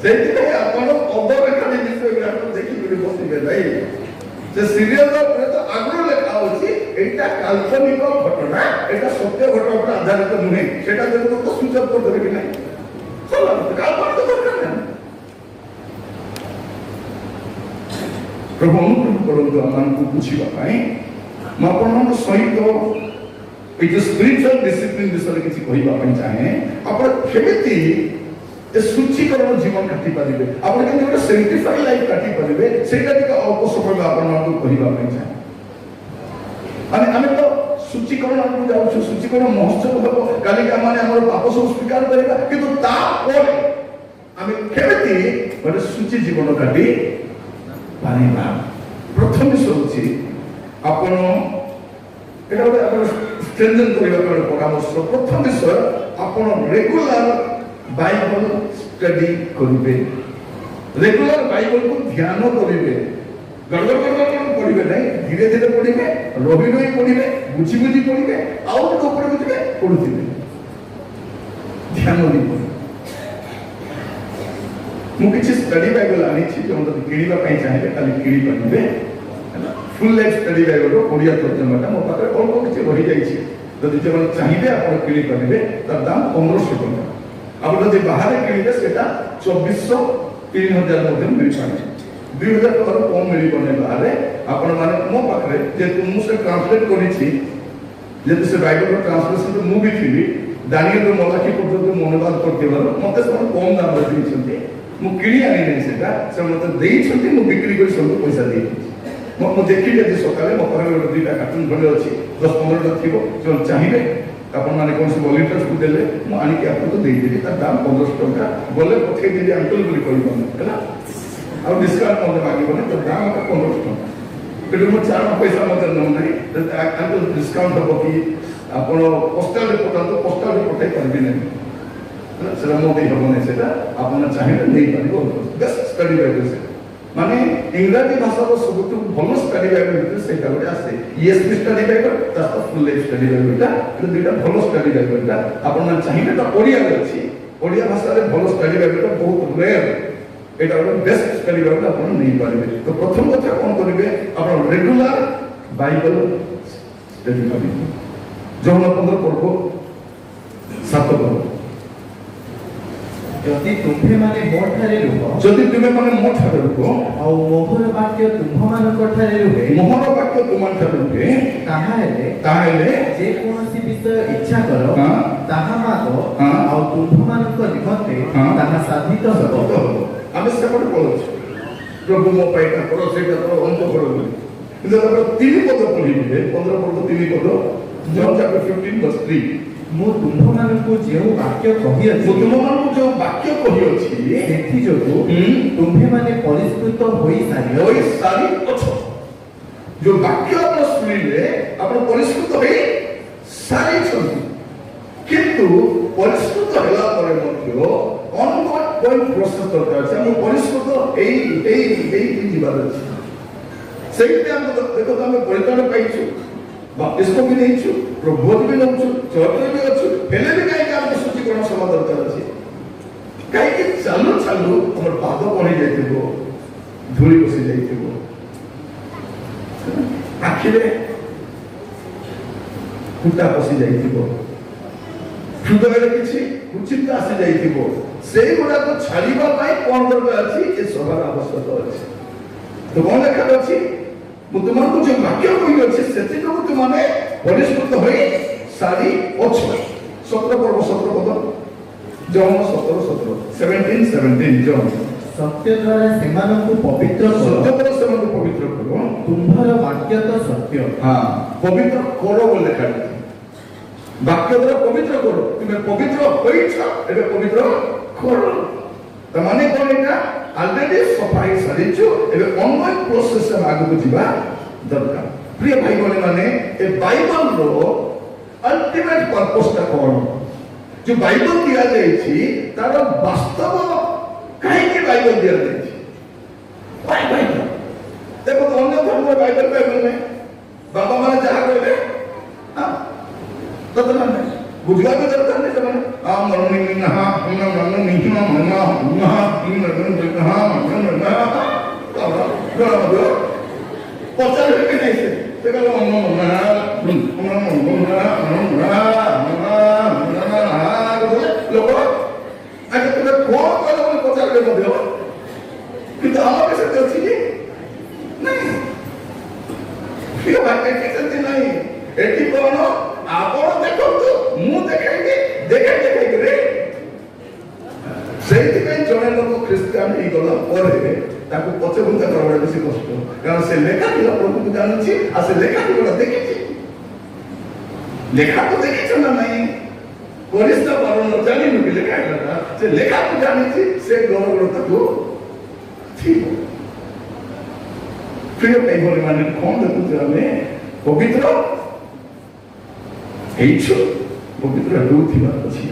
ସେଇଥିପାଇଁ ଆପଣ ଅବରେଖାଣି ବିଷୟରେ ଆପଣ ଦେଖିକରି ବସିବେ ନାହିଁ ସେ ସିରିଏଲ ଆଗରୁ ଲେଖା ହଉଛି ଏଇଟା କାଲ୍ପନିକ ଘଟଣା ଏଇଟା ସତ୍ୟ ଘଟଣା ଉପରେ ଆଧାରିତ ନୁହେଁ ସେଟା ଯଦି ତ ସୁଇଚ୍ ଅଫ୍ କରିଦେବେ କି ନାହିଁ କାଲ୍ପନିକ ଦରକାର ନାହିଁ ପ୍ରଭୁ ଅନୁଗ୍ରହ କରନ୍ତୁ ଆମମାନଙ୍କୁ ବୁଝିବା ପାଇଁ ମୁଁ ଆପଣଙ୍କ ସହିତ ଏଇ ଯୋଉ ସ୍ପିରିଚୁଆଲ ଡିସିପ୍ଲିନ ବିଷୟରେ କିଛି କହିବା ପାଇଁ ଚାହେଁ ଆପଣ କେମିତି ଏ ସୂଚୀକରଣ ଜୀବନ କାଟି ପାରିବେ ଆପଣ କେମିତି ଗୋଟେ ସେଣ୍ଟିଫାଇ ଲାଇଫ କାଟି ପାରିବେ ସେଇଟା ଟିକେ ଅଳ୍ପ ସମୟ ଆପଣମାନଙ୍କୁ କହିବା ପାଇଁ ଚାହେଁ ଆମେ ତ ସୂଚୀକରଣ ଯାଉଛୁ ସୂଚୀକରଣ ମହୋତ୍ସବ ହେବ କାଲି ଆମେ ଆମର ପାପ ସବୁ ସ୍ୱୀକାର କରିବା କିନ୍ତୁ ତାପରେ ଆମେ କେମିତି ଗୋଟେ ସୂଚୀ ଜୀବନ କାଟି ପାରିବା ପ୍ରଥମ ବିଷୟ ହେଉଛି ଆପଣ এটা ଗୋଟେ ଆପଣ ଷ୍ଟ୍ରେନ୍ଥେନ୍ କରିବା ପାଇଁ ପରାମର୍ଶ ପ୍ରଥମ ବିଷୟ ଆପଣ ରେଗୁଲାର ବାଇବଲ ଷ୍ଟଡି କରିବେ ରେଗୁଲାର ବାଇବଲକୁ ଧ୍ୟାନ କରିବେ ଗଡ଼ଗଡ଼ ପଢ଼ିବେ ନାହିଁ ଧୀରେ ଧୀରେ ପଢ଼ିବେ ରହି ରହି ପଢ଼ିବେ ବୁଝି ବୁଝି ପଢ଼ିବେ ଆଉ ଗୋଟେ ଉପରେ ବୁଝିବେ ପଢ଼ୁଥିବେ ଧ୍ୟାନ ଦେଇପାରିବେ ମୁଁ କିଛି ଷ୍ଟଡି ବାଇବଲ ଆଣିଛି ଯୋଉଟା କିଣିବା ପାଇଁ ଚାହିଁବେ ଖାଲି କିଣି ପାରିବେ ଫୁଲ୍ ଲାଇଫ୍ ଷ୍ଟଡି ବାଇବଲର ଓଡ଼ିଆ ତର୍ଜମାଟା ମୋ ପାଖରେ ଅଳ୍ପ କିଛି ରହିଯାଇଛି ଯଦି ସେମାନେ ଚାହିଁବେ ଆପଣ କିଣିପାରିବେ ତାର ଦାମ 1500 ଟଙ୍କା ଆପଣ ଯଦି ବାହାରେ କିଣିବେ ସେଟା 2400-3000 ମଧ୍ୟ ମିଳିପାରେ 2000 ଟଙ୍କାରୁ କମ୍ ମିଳିବନି ବାହାରେ ଆପଣମାନେ ମୋ ପାଖରେ ଯେହେତୁ ମୁଁ ସେ ଟ୍ରାନ୍ସଲେଟ୍ କରିଛି ଯେହେତୁ ସେ ବାଇବଲର ଟ୍ରାନ୍ସଲେସନ୍ ମୁଁ ବି ଥିଲି ଦାନିଏଲ ମଲାଖି ପର୍ଯ୍ୟନ୍ତ ମୁଁ ଅନୁବାଦ କରିଥିବାରୁ ମୋତେ ସେମାନେ କମ୍ ଦାମରେ ଦେଇଛନ୍ତି ମୁଁ କିଣି ଆଣିନି ସେଟା ସେମାନେ ମୋତେ ଦେଇଛନ୍ତି ମୁଁ ବିକ୍ରି କରି ସବୁ ପଇସା ଦେଇଛି ମୁଁ ଦେଖିଲି ଆଜି ସକାଳେ ମୋ ପାଖରେ ଗୋଟେ 2ଟା କାର୍ଟୁନ ଖଣ୍ଡେ ଅଛି 10-15ଟା ଥିବ ସେମାନେ ଚାହିଁବେ ଆପଣ ମାନେ କୌଣସି ଭଲେଣ୍ଟିୟର୍ସକୁ ଦେଲେ ମୁଁ ଆଣିକି ଆପଣଙ୍କୁ ଦେଇଦେବି, ତା ଦାମ 1500 ଟଙ୍କା, ଗଲେ ପଠେଇଦେବି ଆଙ୍କଲ ବୋଲି କହିବନି ହେଲା, ଆଉ ଡିସକାଉଣ୍ଟ ମଧ୍ୟ ମାଗିବନି, ତ ଦାମ ହେଲା 1500 ଟଙ୍କା। କିନ୍ତୁ ମୁଁ ଚାରଣ ପଇସା ମଧ୍ୟ ନେଉନାହିଁ, ଆଙ୍କଲ ଡିସକାଉଣ୍ଟ ହେବ କି ଆପଣ ପୋଷ୍ଟାଲରେ ପଠାନ୍ତୁ, ପୋଷ୍ଟାଲରେ ପଠାଇ ପାରିବି ନାହିଁ, ସେଟା ମୋ ଦେଇ ହେବ ନାହିଁ, ସେଟା ଆପଣ ଚାହିଁଲେ ନେଇପାରିବ। ବେଷ୍ଟ ଷ୍ଟଡି ବାଇବଲ ସେ ମାନେ ଇଂରାଜୀ ଭାଷାର ସବୁଠୁ ଭଲ ଷ୍ଟଡି ବାଇବଲ ଭିତରେ ସେଇଟା ଗୋଟେ ଆସେ। ESV ଷ୍ଟଡି ବାଇବଲ ତା ଫୁଲ୍ ଲାଇଫ୍ ଷ୍ଟଡି ବାଇବଲଟା, କିନ୍ତୁ ଦୁଇଟା ଭଲ ଷ୍ଟଡି ବାଇବଲଟା ଆପଣ ଚାହିଁଲେ ତ ଓଡ଼ିଆରେ ଅଛି, ଓଡ଼ିଆ ଭାଷାରେ ଭଲ ଷ୍ଟଡି ବାଇବଲଟା ବହୁତ ରେୟାର, এটা হলো বেস্ট স্টাডি বাইবেল আপনি নিয়ে পারবে। তো প্রথম কথা কোন করবে আপনার রেগুলার বাইবেল স্টাডি করবে। যখন 15 পড়ব 7 পড়ব। যদি ତୁମ୍ଭେ ମାନେ ମୋ ଠାରେ ରୁହ, ଯଦି ତୁମେ ମାନେ ମୋ ଠାରେ ରୁହ, ଆଉ ମୋହର ବାକ୍ୟ ତୁମ୍ଭମାନଙ୍କ ଠାରେ ରୁହେ, ମୋହର ବାକ୍ୟ ତୁମମାନଙ୍କ ରୁହେ, ତାହେଲେ ଯେ କୌଣସି ବିଷୟ ଇଚ୍ଛା କର ତାହା ମାଗ, ହଁ। ଆଉ ତୁମ୍ଭମାନଙ୍କ ନିମନ୍ତେ ହଁ। ତାହା ସାଧିତ ହେବ। ଆମେ ସେପଟେ ପଳଉଛୁ, ପ୍ରଭୁ ମୋ ପାଇଁ ଏଇଟା କର ସେଇଟା କର ଅନ୍ତ କର ବୋଲି। କିନ୍ତୁ ତାଙ୍କର 3 ପଦ ପଢ଼ିବେ, 15 ପଦ 3 ପଦ, ଜନ୍ ଚାପ୍ଟର 15 verse 3। ମୁଁ ତୁମ୍ଭମାନଙ୍କୁ ଯେଉଁ ବାକ୍ୟ କହିଅଛି, ମୁଁ ତୁମମାନଙ୍କୁ ଯେଉଁ ବାକ୍ୟ କହିଅଛି ସେଥିଯୋଗୁଁ ତୁମ୍ଭେମାନେ ପରିଷ୍କୃତ ହୋଇସାରିଅ। ଅଛ। ଯେଉଁ ବାକ୍ୟ ଆପଣ ଶୁଣିଲେ ଆପଣ ପରିଷ୍କୃତ ହୋଇ ସାରିଛନ୍ତି, କିନ୍ତୁ ପରିଷ୍କୃତ ହେଲା ପରେ ମଧ୍ୟ ଅନଗୋଇଂ ପ୍ରୋସେସ ଦରକାର ଅଛି। ଆମେ ପରିଷ୍କୃତ ଏଇ ଯିବାର ଅଛି। ସେଇଠି ଆମେ ଦେଖନ୍ତୁ ଆମେ ପରିତ୍ରାଣ ପାଇଛୁ, ବାପ୍ତିସ୍ମ ବି ନେଇଛୁ, ପ୍ରଭୁ ବି ନେଉଛୁ, ଚର୍ଚ୍ଚରେ ବି ଅଛୁ, ହେଲେ ବି କାହିଁକି ଆମକୁ ଶୁଚିକରଣ ସଭା ଦରକାର ଅଛି? କାହିଁକି ଚାଲୁ ଚାଲୁ ଆମର ପାଦ ପଡ଼ି ଯାଇଥିବ, ଧୂଳି ବସି ଯାଇଥିବ, ଆଖିରେ କୁଟା ପଶି ଯାଇଥିବ, ହୃଦୟରେ କିଛି କୁଚିତ ଆସି ଯାଇଥିବ, ସେଇଗୁଡାକ ଛାଡ଼ିବା ପାଇଁ କଣ ଦରକାର ଅଛି? ଏ ସଭାର ଆବଶ୍ୟକ ଅଛି। ତ କଣ ଲେଖା ଅଛି? ମୁଁ ତୁମମାନଙ୍କୁ ଯେଉଁ ବାକ୍ୟ କହିଅଛି ସେଥିଯୋଗୁଁ ତୁମମାନେ ପରିଷ୍କୃତ ହୋଇ ସାରି ଅଛ। 17 ପର୍ବ 17 ପଦ, ଜନ 17 17 ଜନ। ସତ୍ୟ ଦ୍ୱାରା ସେମାନଙ୍କୁ ପବିତ୍ର କର, ସତ୍ୟ ଦ୍ୱାରା ସେମାନଙ୍କୁ ପବିତ୍ର କର, ତୁମ୍ଭର ବାକ୍ୟ ତ ସତ୍ୟ। ହଁ, ପବିତ୍ର କର ବୋଲି ଲେଖା ଅଛି। ବାକ୍ୟ ଦ୍ୱାରା ପବିତ୍ର କର, ତୁମେ ପବିତ୍ର ହୋଇଛ, ଏବେ ପବିତ୍ର କର। ତାମାନେ କଣ? ଏଇଟା already ସଫା ହେଇ ସାରିଛୁ, ଏବେ ଅନଗୋଇଂ ପ୍ରୋସେସ ଆଗକୁ ଯିବା ଦରକାର। ପ୍ରିୟ ଭାଇ ଭଉଣୀ ମାନେ, ଏ ବାଇବଲର ଅଲ୍ଟିମେଟ ପର୍ପସଟା କଣ? ଯୋଉ ବାଇବଲ ଦିଆଯାଇଛି ତାର ବାସ୍ତବ କାହିଁକି ବାଇବଲ ଦିଆଯାଇଛି? ଦେଖନ୍ତୁ ଅନ୍ୟ ଧର୍ମର ବାଇବଲ ନାହିଁ। ବାବା ମାନେ ଯାହା କହିଲେ ବୁଝିବାକୁ ଦରକାର ନାହିଁ। ସେମାନେ ପଚାରିବେ କି ନାହିଁ? ସେ ଲୋକ ଆଚ୍ଛା ତୁମେ କଣ କହିଲ ବୋଲି ପଚାରିଲେ ମଧ୍ୟ, କିନ୍ତୁ ଆମ ସେମିତି ଅଛି କି ନାହିଁ? ସେମିତି ନାହିଁ। ଏଠି କଣ ଆପଣ ଦେଖନ୍ତୁ, ମୁଁ ଦେଖେଇବି, ଦେଖେଇକିରି ସେଇଥିପାଇଁ ଜଣେ ଲୋକ ଖ୍ରୀଷ୍ଟିଆନ ହେଇଗଲା ପରେ ତାକୁ ପଛଘୁଞ୍ଚା କରିବା ବେଶୀ କଷ୍ଟ, କାରଣ ସେ ଲେଖା ଥିଲା ପ୍ରଭୁକୁ ଜାଣିଛି, ଆଉ ସେ ଲେଖା ଥିଲା ଦେଖିଛି। ଲେଖାକୁ ଦେଖିଛ ନା ନାହିଁ? ପରିଷ୍କାର ପାଳନ ଜାଣିନୁ କି ଲେଖା ହେଲା, ସେ ଲେଖାକୁ ଜାଣିଛି, ସେ ଗୌରବତାକୁ ଥିବ। ପ୍ରିୟ ଭାଇ ଭଉଣୀ ମାନେ, କଣ ଦେଖୁଛୁ? ଆମେ ପବିତ୍ର ହେଇଛୁ, ପବିତ୍ର ହେଉଥିବାର ଅଛି।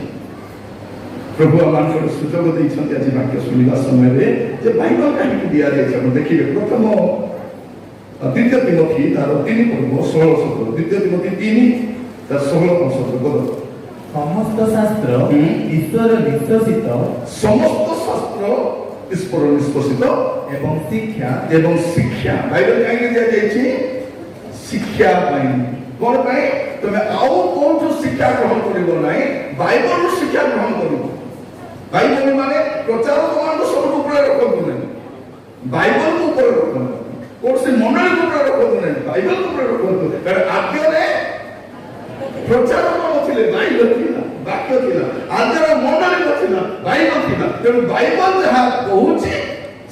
ପ୍ରଭୁ ଆମମାନଙ୍କୁ ସୁଯୋଗ ଦେଇଛନ୍ତି ଆଜି ବାକ୍ୟ ଶୁଣିବା ସମୟରେ ଯେ ବାଇବଲ କାହିଁକି ଦିଆଯାଇଛି ଆପଣ ଦେଖିବେ। ପ୍ରଥମ 2 ତିମୋଥୀ ତାର 3 ପର୍ବ 16-17, 2 ତିମୋଥୀ 3 ତାର 16-17। ସମସ୍ତ ଶାସ୍ତ୍ର ଈଶ୍ୱର ନିଶ୍ଚିତ, ସମସ୍ତ ଶାସ୍ତ୍ର ଈଶ୍ୱର ନିଷ୍ପୋଷିତ ଏବଂ ଶିକ୍ଷା। ବାଇବଲ କାହିଁକି ଦିଆଯାଇଛି? ଶିକ୍ଷା ପାଇଁ। କଣ ପାଇଁ? ତମେ ଆଉ କୋଉଠୁ ଶିକ୍ଷା ଗ୍ରହଣ କରିବ ନାହିଁ, ବାଇବଲରୁ ଶିକ୍ଷା ଗ୍ରହଣ କରିବ। ବାଇବଲ ମାନେ ପ୍ରଚାର ମାନଙ୍କୁ ସବୁଠୁ ଉପରେ ରଖନ୍ତୁ ନାହିଁ, ବାଇବଲକୁ ଉପରେ ରଖନ୍ତୁ। କୌଣସି ମଣ୍ଡଳୀକୁ ଉପରେ ରଖନ୍ତୁ ନାହିଁ, ବାଇବଲକୁ ଉପରେ ରଖନ୍ତୁ। କାରଣ ଆଦ୍ୟରେ ପ୍ରଚାରକ ନଥିଲେ, ବାଇବଲ ଥିଲା, ବାକ୍ୟ ଥିଲା। ଆଦ୍ୟର ମଣ୍ଡଳୀ ନଥିଲା, ବାଇବଲ ଥିଲା। ତେଣୁ ବାଇବଲ ଯାହା କହୁଛି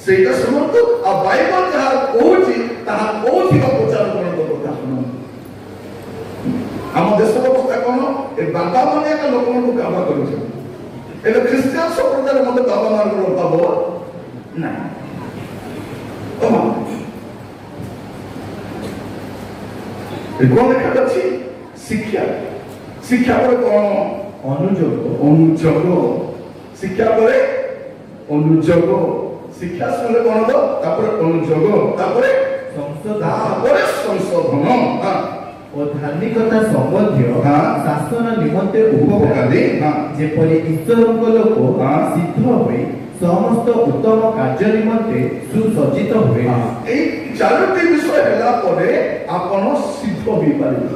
ସେଇଟା ଶୁଣନ୍ତୁ, ଆଉ ବାଇବଲ ଯାହା କହୁଛି ତାହା କହୁଥିବା ପ୍ରଚାରକଙ୍କ କଥା ଶୁଣନ୍ତୁ। ଆମ ଦେଶର ଅବସ୍ଥା କଣ? ଏ ବାବା ମାନେ ଏକା ଲୋକମାନଙ୍କୁ କାମ କରୁଛନ୍ତି। ଏବେ ଖ୍ରୀଷ୍ଟିଆନ ସମ୍ପ୍ରଦାୟରେ ମତେ ବାବା ମାନଙ୍କର ଅଭାବ ନାହିଁ। କଣ ଲେଖା ଅଛି? ଶିକ୍ଷା। ଶିକ୍ଷା ପରେ କଣ? ଅନୁଯୋଗ। ଶିକ୍ଷା ପରେ ଅନୁଯୋଗ। ଶିକ୍ଷା ଶୁଣିଲେ କଣ ହବ? ତାପରେ ଅନୁଯୋଗ, ତାପରେ ସଂଶୋଧନ ଓ ଧାର୍ମିକତା ସମ୍ବନ୍ଧୀୟ ଶାସନ ନିମନ୍ତେ ଉପକାରୀ, ଯେପରି ଈଶ୍ୱରଙ୍କ ଲୋକ ସିଦ୍ଧ ହୋଇ ସମସ୍ତ ଉତ୍ତମ କାର୍ଯ୍ୟ ନିମନ୍ତେ ସୁସଜ୍ଜିତ ହୁଏ। এই চারটি বিষয় ହେଲା ପରେ ଆପଣ ସିଦ୍ଧ ହୋଇପାରିବେ।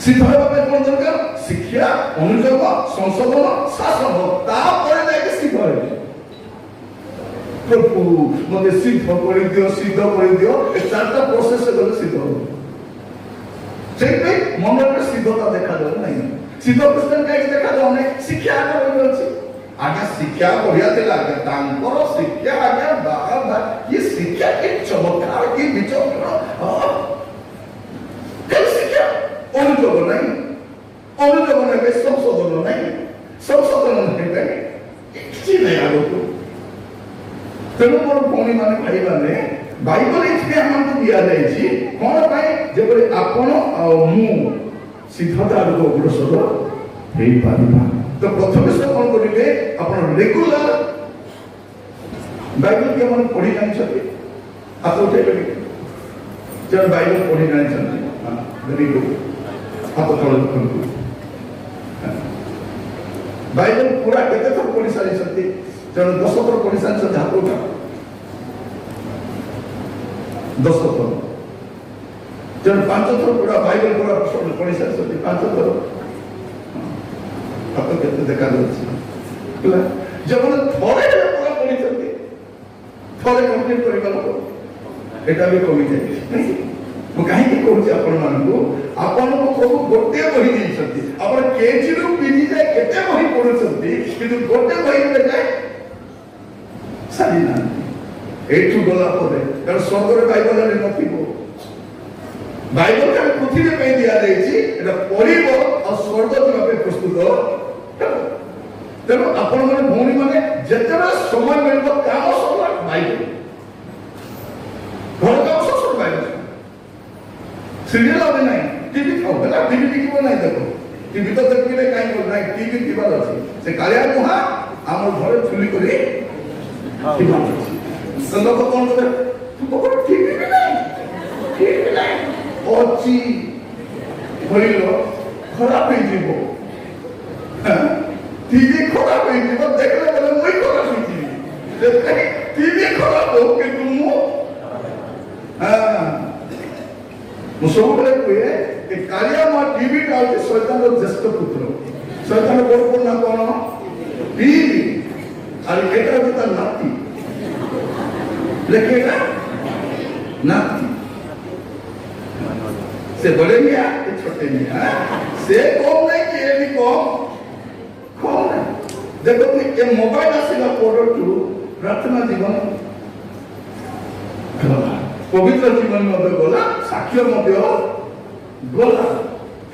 ସିଦ୍ଧ ହେବା ପାଇଁ କଣ ଦରକାର? ଶିକ୍ଷା, ଅନୁଯୋଗ, ସଂଶୋଧନ, ଶାସନ। ତାପରେ ଯାଇକି ସିଦ୍ଧ ହେବେ। ପ୍ରଭୁ ମତେ ସିଦ୍ଧ କରିଦିଅ, ସିଦ୍ଧ କରିଦିଅ, ଏ ଚାରିଟା ପ୍ରୋସେସ ଗଲେ ସିଦ୍ଧ ହେବ। ସେଇଥିପାଇଁ ମନରେ ସିଦ୍ଧତା ଦେଖାଯାଉ ନାହିଁ। ସିଦ୍ଧ ଖ୍ରୀଷ୍ଟିଆନ କାହିଁକି ଦେଖାଯାଉ ନାହିଁ? ଶିକ୍ଷା ଆଗରେ ଅଛି। ଆଜ୍ଞା ଶିକ୍ଷା ବଢିଆ ଥିଲା, ଆଜ୍ଞା ତାଙ୍କର ଶିକ୍ଷା ଆଜ୍ଞା ବାହା କି ଶିକ୍ଷା କି ଚମତ୍କାର କି ବିଚକ୍ଷଣ। ଶିକ୍ଷା ଅନୁଯୋଗ ନାହିଁ, ଅନୁଯୋଗ ନେବେ, ସଂଶୋଧନ ନାହିଁ, ସଂଶୋଧନ ନେବେ କିଛି ନାହିଁ ଆଗକୁ। ତେଣୁ ମୋର ଭଉଣୀ ମାନେ ଭାଇ ମାନେ ବାଇବଲ ଏଥିପାଇଁ ଆମକୁ ଦିଆଯାଇଛି କଣ ପାଇଁ? ଯେପରି ଆପଣ ଆଉ ମୁଁ ସିଦ୍ଧତା ଆଡକୁ ଅଗ୍ରସର ହେଇପାରିବା। ତ ପ୍ରଥମେ ସେ କଣ କରିବେ? ଆପଣ ରେଗୁଲାର ବାଇବଲ କି ଆପଣ ପଢି ଜାଣିଛନ୍ତି? ହାତ ଉଠେଇବେ ଯେ ବାଇବଲ ପଢି ଜାଣିଛନ୍ତି? ଭେରି ଗୁଡ, ହାତ ତଳେ ରଖନ୍ତୁ। ବାଇବଲ ପୁରା କେତେ ଥର ପଢି ସାରିଛନ୍ତି? ଜଣେ 10 ଥର ପଢି ସାରିଛନ୍ତି, ହାତ ଉଠା। 10 ଥର। ଜଣେ 5 ଥର ପୁରା ବାଇବଲ ପୁରା ପଢି ସାରିଛନ୍ତି, 5 ଥର। ହାତ କେତେ ଦେଖାଯାଉଛି? ଯେଉଁମାନେ ଥରେ ପୁରା ପଢିଛନ୍ତି, ଥରେ କମ୍ପ୍ଲିଟ କରିବା ଲୋକ, ଏଟା ବି କମିଯାଏ। ମୁଁ କାହିଁକି କହୁଛି ଆପଣମାନଙ୍କୁ? ଆପଣଙ୍କୁ ପ୍ରଭୁ ଗୋଟିଏ ବହି ଦେଇଛନ୍ତି। ଆପଣ କେଜିରୁ ପିଜି ଯାଏ କେତେ ବହି ପଢୁଛନ୍ତି, କିନ୍ତୁ ଗୋଟେ ବହି ଯାଏ ସାରି ନାହାନ୍ତି। ଏଇଠୁ ଗଲା ପରେ କାରଣ ସ୍ୱର୍ଗରେ ବାଇବଲରେ ନଥିବ। ବାଇବଲ ଖାଲି ପୃଥିବୀ ପାଇଁ ଦିଆଯାଇଛି, ଏଟା ପଢିବ ଆଉ ସ୍ୱର୍ଗ ଯିବା ପାଇଁ ପ୍ରସ୍ତୁତ। ତେଣୁ ଆପଣମାନେ ଭଉଣୀ ମାନେ ଯେତେବେଳେ ସମୟ ମିଳିବ କାମ ସମୟ ବାଇବଲ, ଘର କାମ ସବୁ ବାଇବଲ। ସିରିଏଲ ଆଉ ନାହିଁ, ଟିଭି ଖାଉ ହେଲା, ଟିଭି ଦେଖିବ ନାହିଁ। ଦେଖ ଟିଭି ତ ଦେଖିଲେ କାହିଁକି ନାହିଁ, ଟିଭି ଥିବାର ଅଛି। ସେ କାଳିଆ ମୁହା ଆମର ଘରେ ଚୁଲି କରି ଥିବାର ଅଛି। ଲୋକ କଣ କରେ? ଟିଭି ବି ନାହିଁ, ଟିଭି ନାହିଁ ଅଛି କହିଲ ଖରାପ ହେଇଯିବ। ଟିଭି ଖରାପ ହେଇଯିବ, ଦେଖିଲେ ବୋଲେ ମୁଇଁ ଖରାପ ହେଇଯିବି। ଟିଭି ଖରାପ ହଉ କିନ୍ତୁ ମୁଁ ସବୁବେଳେ କୁହେ ଏ କାଳିଆ ମା ଟିଭିଟା ହଉଛି ଶୈତାନର ଜ୍ୟେଷ୍ଠ ପୁତ୍ର। ଶୈତାନ ବଡ଼ ପୁଅ ନା କଣ? ଟିଭି। ଆଉ ଏଟା ହଉଛି ତାର ନାତି। ଲେଖେଟା ନାତି। ସେ ବड़े मियाँ, ये छोटे मियाँ। से कम नहीं कि ये भी कम नहीं। देखो ये मोबाइल आसिला पड़ू प्रार्थना जीवन पवित्र जीवन मध्य गला, साक्ष्य मध्य गला,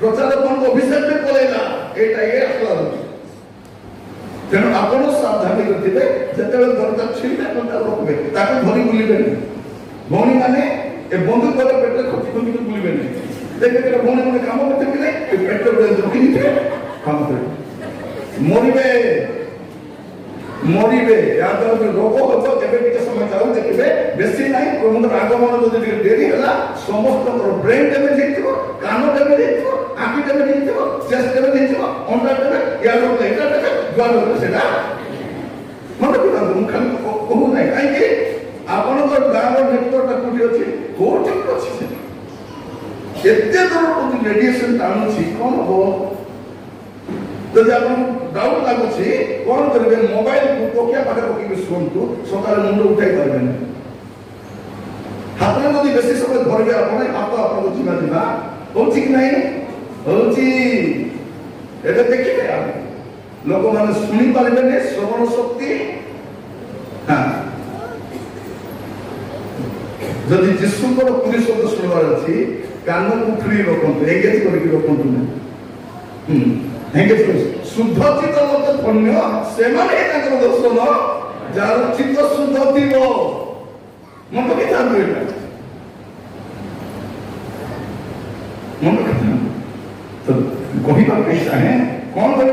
प्रचार बंद अभिषेक भी पलैला। एटा ये आसला तेणु आपण सावधानी रखिबे। जेतेबेले दरकार छिटा कोटा रखबे, ताके धरि बुलिबेनी। भौणी माने ए बंदूक वाला पेटरे खची खची बुलिबेनी। देखे तेरा भौणी माने काम करते कि नहीं, पेटरे रखि दिथे काम करे। मरिबे याद रोग हम केबे टिके समय जाऊ देखिबे बेसी नाही। प्रभुଙ୍କର आगमन যদি ଟିକେ ଡେରି ହେଲା ସମସ୍ତଙ୍କର ବ୍ରେନ୍ ଡ୍ୟାମେଜ୍ ହେଇଥିବ, କାନ ଡ୍ୟାମେଜ୍ ହେଇଥିବ, ଆଖି ଡ୍ୟାମେଜ୍ ହେଇଥିବ, ଚେଷ୍ଟ ଡ୍ୟାମେଜ୍ ହେଇଥିବ, ଅଣ୍ଡା ଡ୍ୟାମେଜ୍, ୟାର ଏଇଟା ଯୁଆଡ ସେଟା ମନେ ରଖନ୍ତୁ। ମୁଁ ଖାଲି କହୁ ନାହିଁ କାହିଁକି ଆପଣଙ୍କର ଗାଁର ନେଟୱାର୍କଟା କୋଉଠି ଅଛି, କୋଉଠି ଅଛି ସେଟା ଏତେ ଦୂର ପ୍ରତି ରେଡିଏସନ୍ ଟାଣୁଛି କଣ ହବ? ଯଦି ଆପଣଙ୍କୁ ଡାଉଟ୍ ଲାଗୁଛି କଣ କରିବେ? ମୋବାଇଲ ତକିଆ ପାଖରେ ପକେଇକି ଶୁଣନ୍ତୁ, ସକାଳେ ମୁଣ୍ଡ ଉଠାଇ ପାରିବେନି। ହାତରେ ଯଦି ବେଶୀ ସମୟ ଧରିବେ ଆପଣ, ହାତ ଆପଣଙ୍କୁ ଯିବା ଯିବା ହଉଛି କି ନାହିଁ? ହଉଛି। এটা ଦେଖିବେ ଲୋକମାନେ ଶୁଣି ପାରିବେନି, ଶ୍ରବଣ ଶକ୍ତି। ଯଦି ଯୀଶୁଙ୍କର ପୁରୀ ଶବ୍ଦ ଶୁଣିବାର ଅଛି, କାନକୁ ଫ୍ରି ରଖନ୍ତୁ, ଏଗେଜ କରିକି ରଖନ୍ତୁ ନାହିଁ। शुद्ध चित्त लोक धन्य से दर्शन जार चित्त शुद्ध थी मन के मन तो कहवा चाहे कौन कर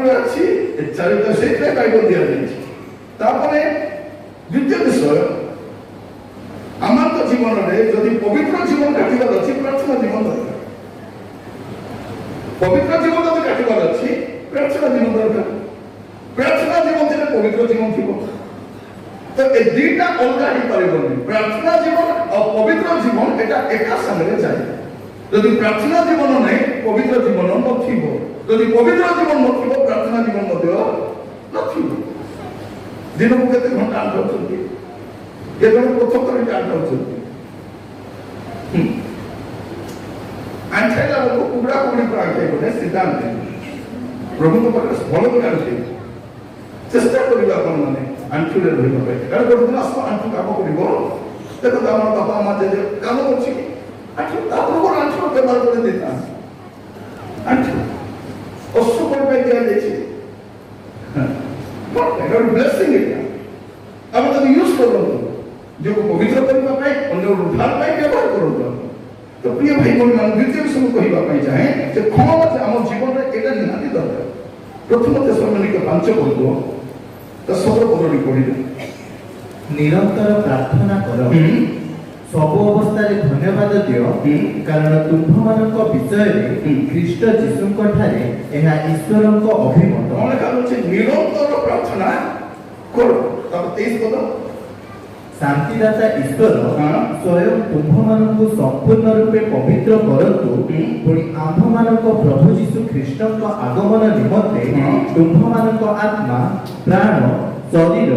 चारिता से बाइबल दि जाए द्वितीय विषय आम जीवन में जदि पवित्र जीवन काटवार अच्छी प्रार्थना जीवन दरकार पवित्र जीवन जब काटवार अच्छी प्रार्थना जीवन दरकार प्रार्थना जीवन थे पवित्र जीवन थी तो ये दुईटा अलग हो पारे प्रार्थना जीवन और पवित्र जीवन एटा एका संगे जाए यदि प्रार्थना जीवन नहीं पवित्र जीवन नथिबो यदि पवित्र जीवन नथिबो प्रार्थना जीवन मध्य नथिबो दिन को केते घंटा आंठौछंती के जण 75 टा आंठौछंती आंठैला लोक कुबड़ा कुबड़ी पर आंठै बने सिद्धांत प्रभु को पर फल को आंठै चेष्टा करिबा कोन माने आंठुरे रहिबा पाए कारण गोटे दिन आसो आंठु काम करिबो देखो हमर बापा मां जे काम करछि आंठु तापर को आंठु बेमार कर देता आंठु ओसो पर पे दिया जाय बट एटा ब्लेसिंग है अब तो यूज करो जो पवित्र करबा पाए अन्य उद्धार पाए व्यवहार करो तो प्रिय भाई बहन मान द्वितीय विषय कहबा पाए चाहे जे क्षमा हम जीवन रे एटा निहाती दरकार प्रथम थेसलोनिके 5 पद तो सब पदरी पढि निरंतर प्रार्थना करो सब अवस्था रे धन्यवाद दियो कारण तुम्भमानक विषय रे ख्रीष्ट जीसुंक ठारे एहा ईश्वरंक अभिमत मन कहउछि निरंतर प्रार्थना करो तब 23 पद शांतिदाता ईश्वर स्वयं तुम्भमानक संपूर्ण रूपे पवित्र करतु पुणी आम्भमानक प्रभु जीसु ख्रीष्टंक आगमन निमंते तुम्भमानक आत्मा प्राण शरीर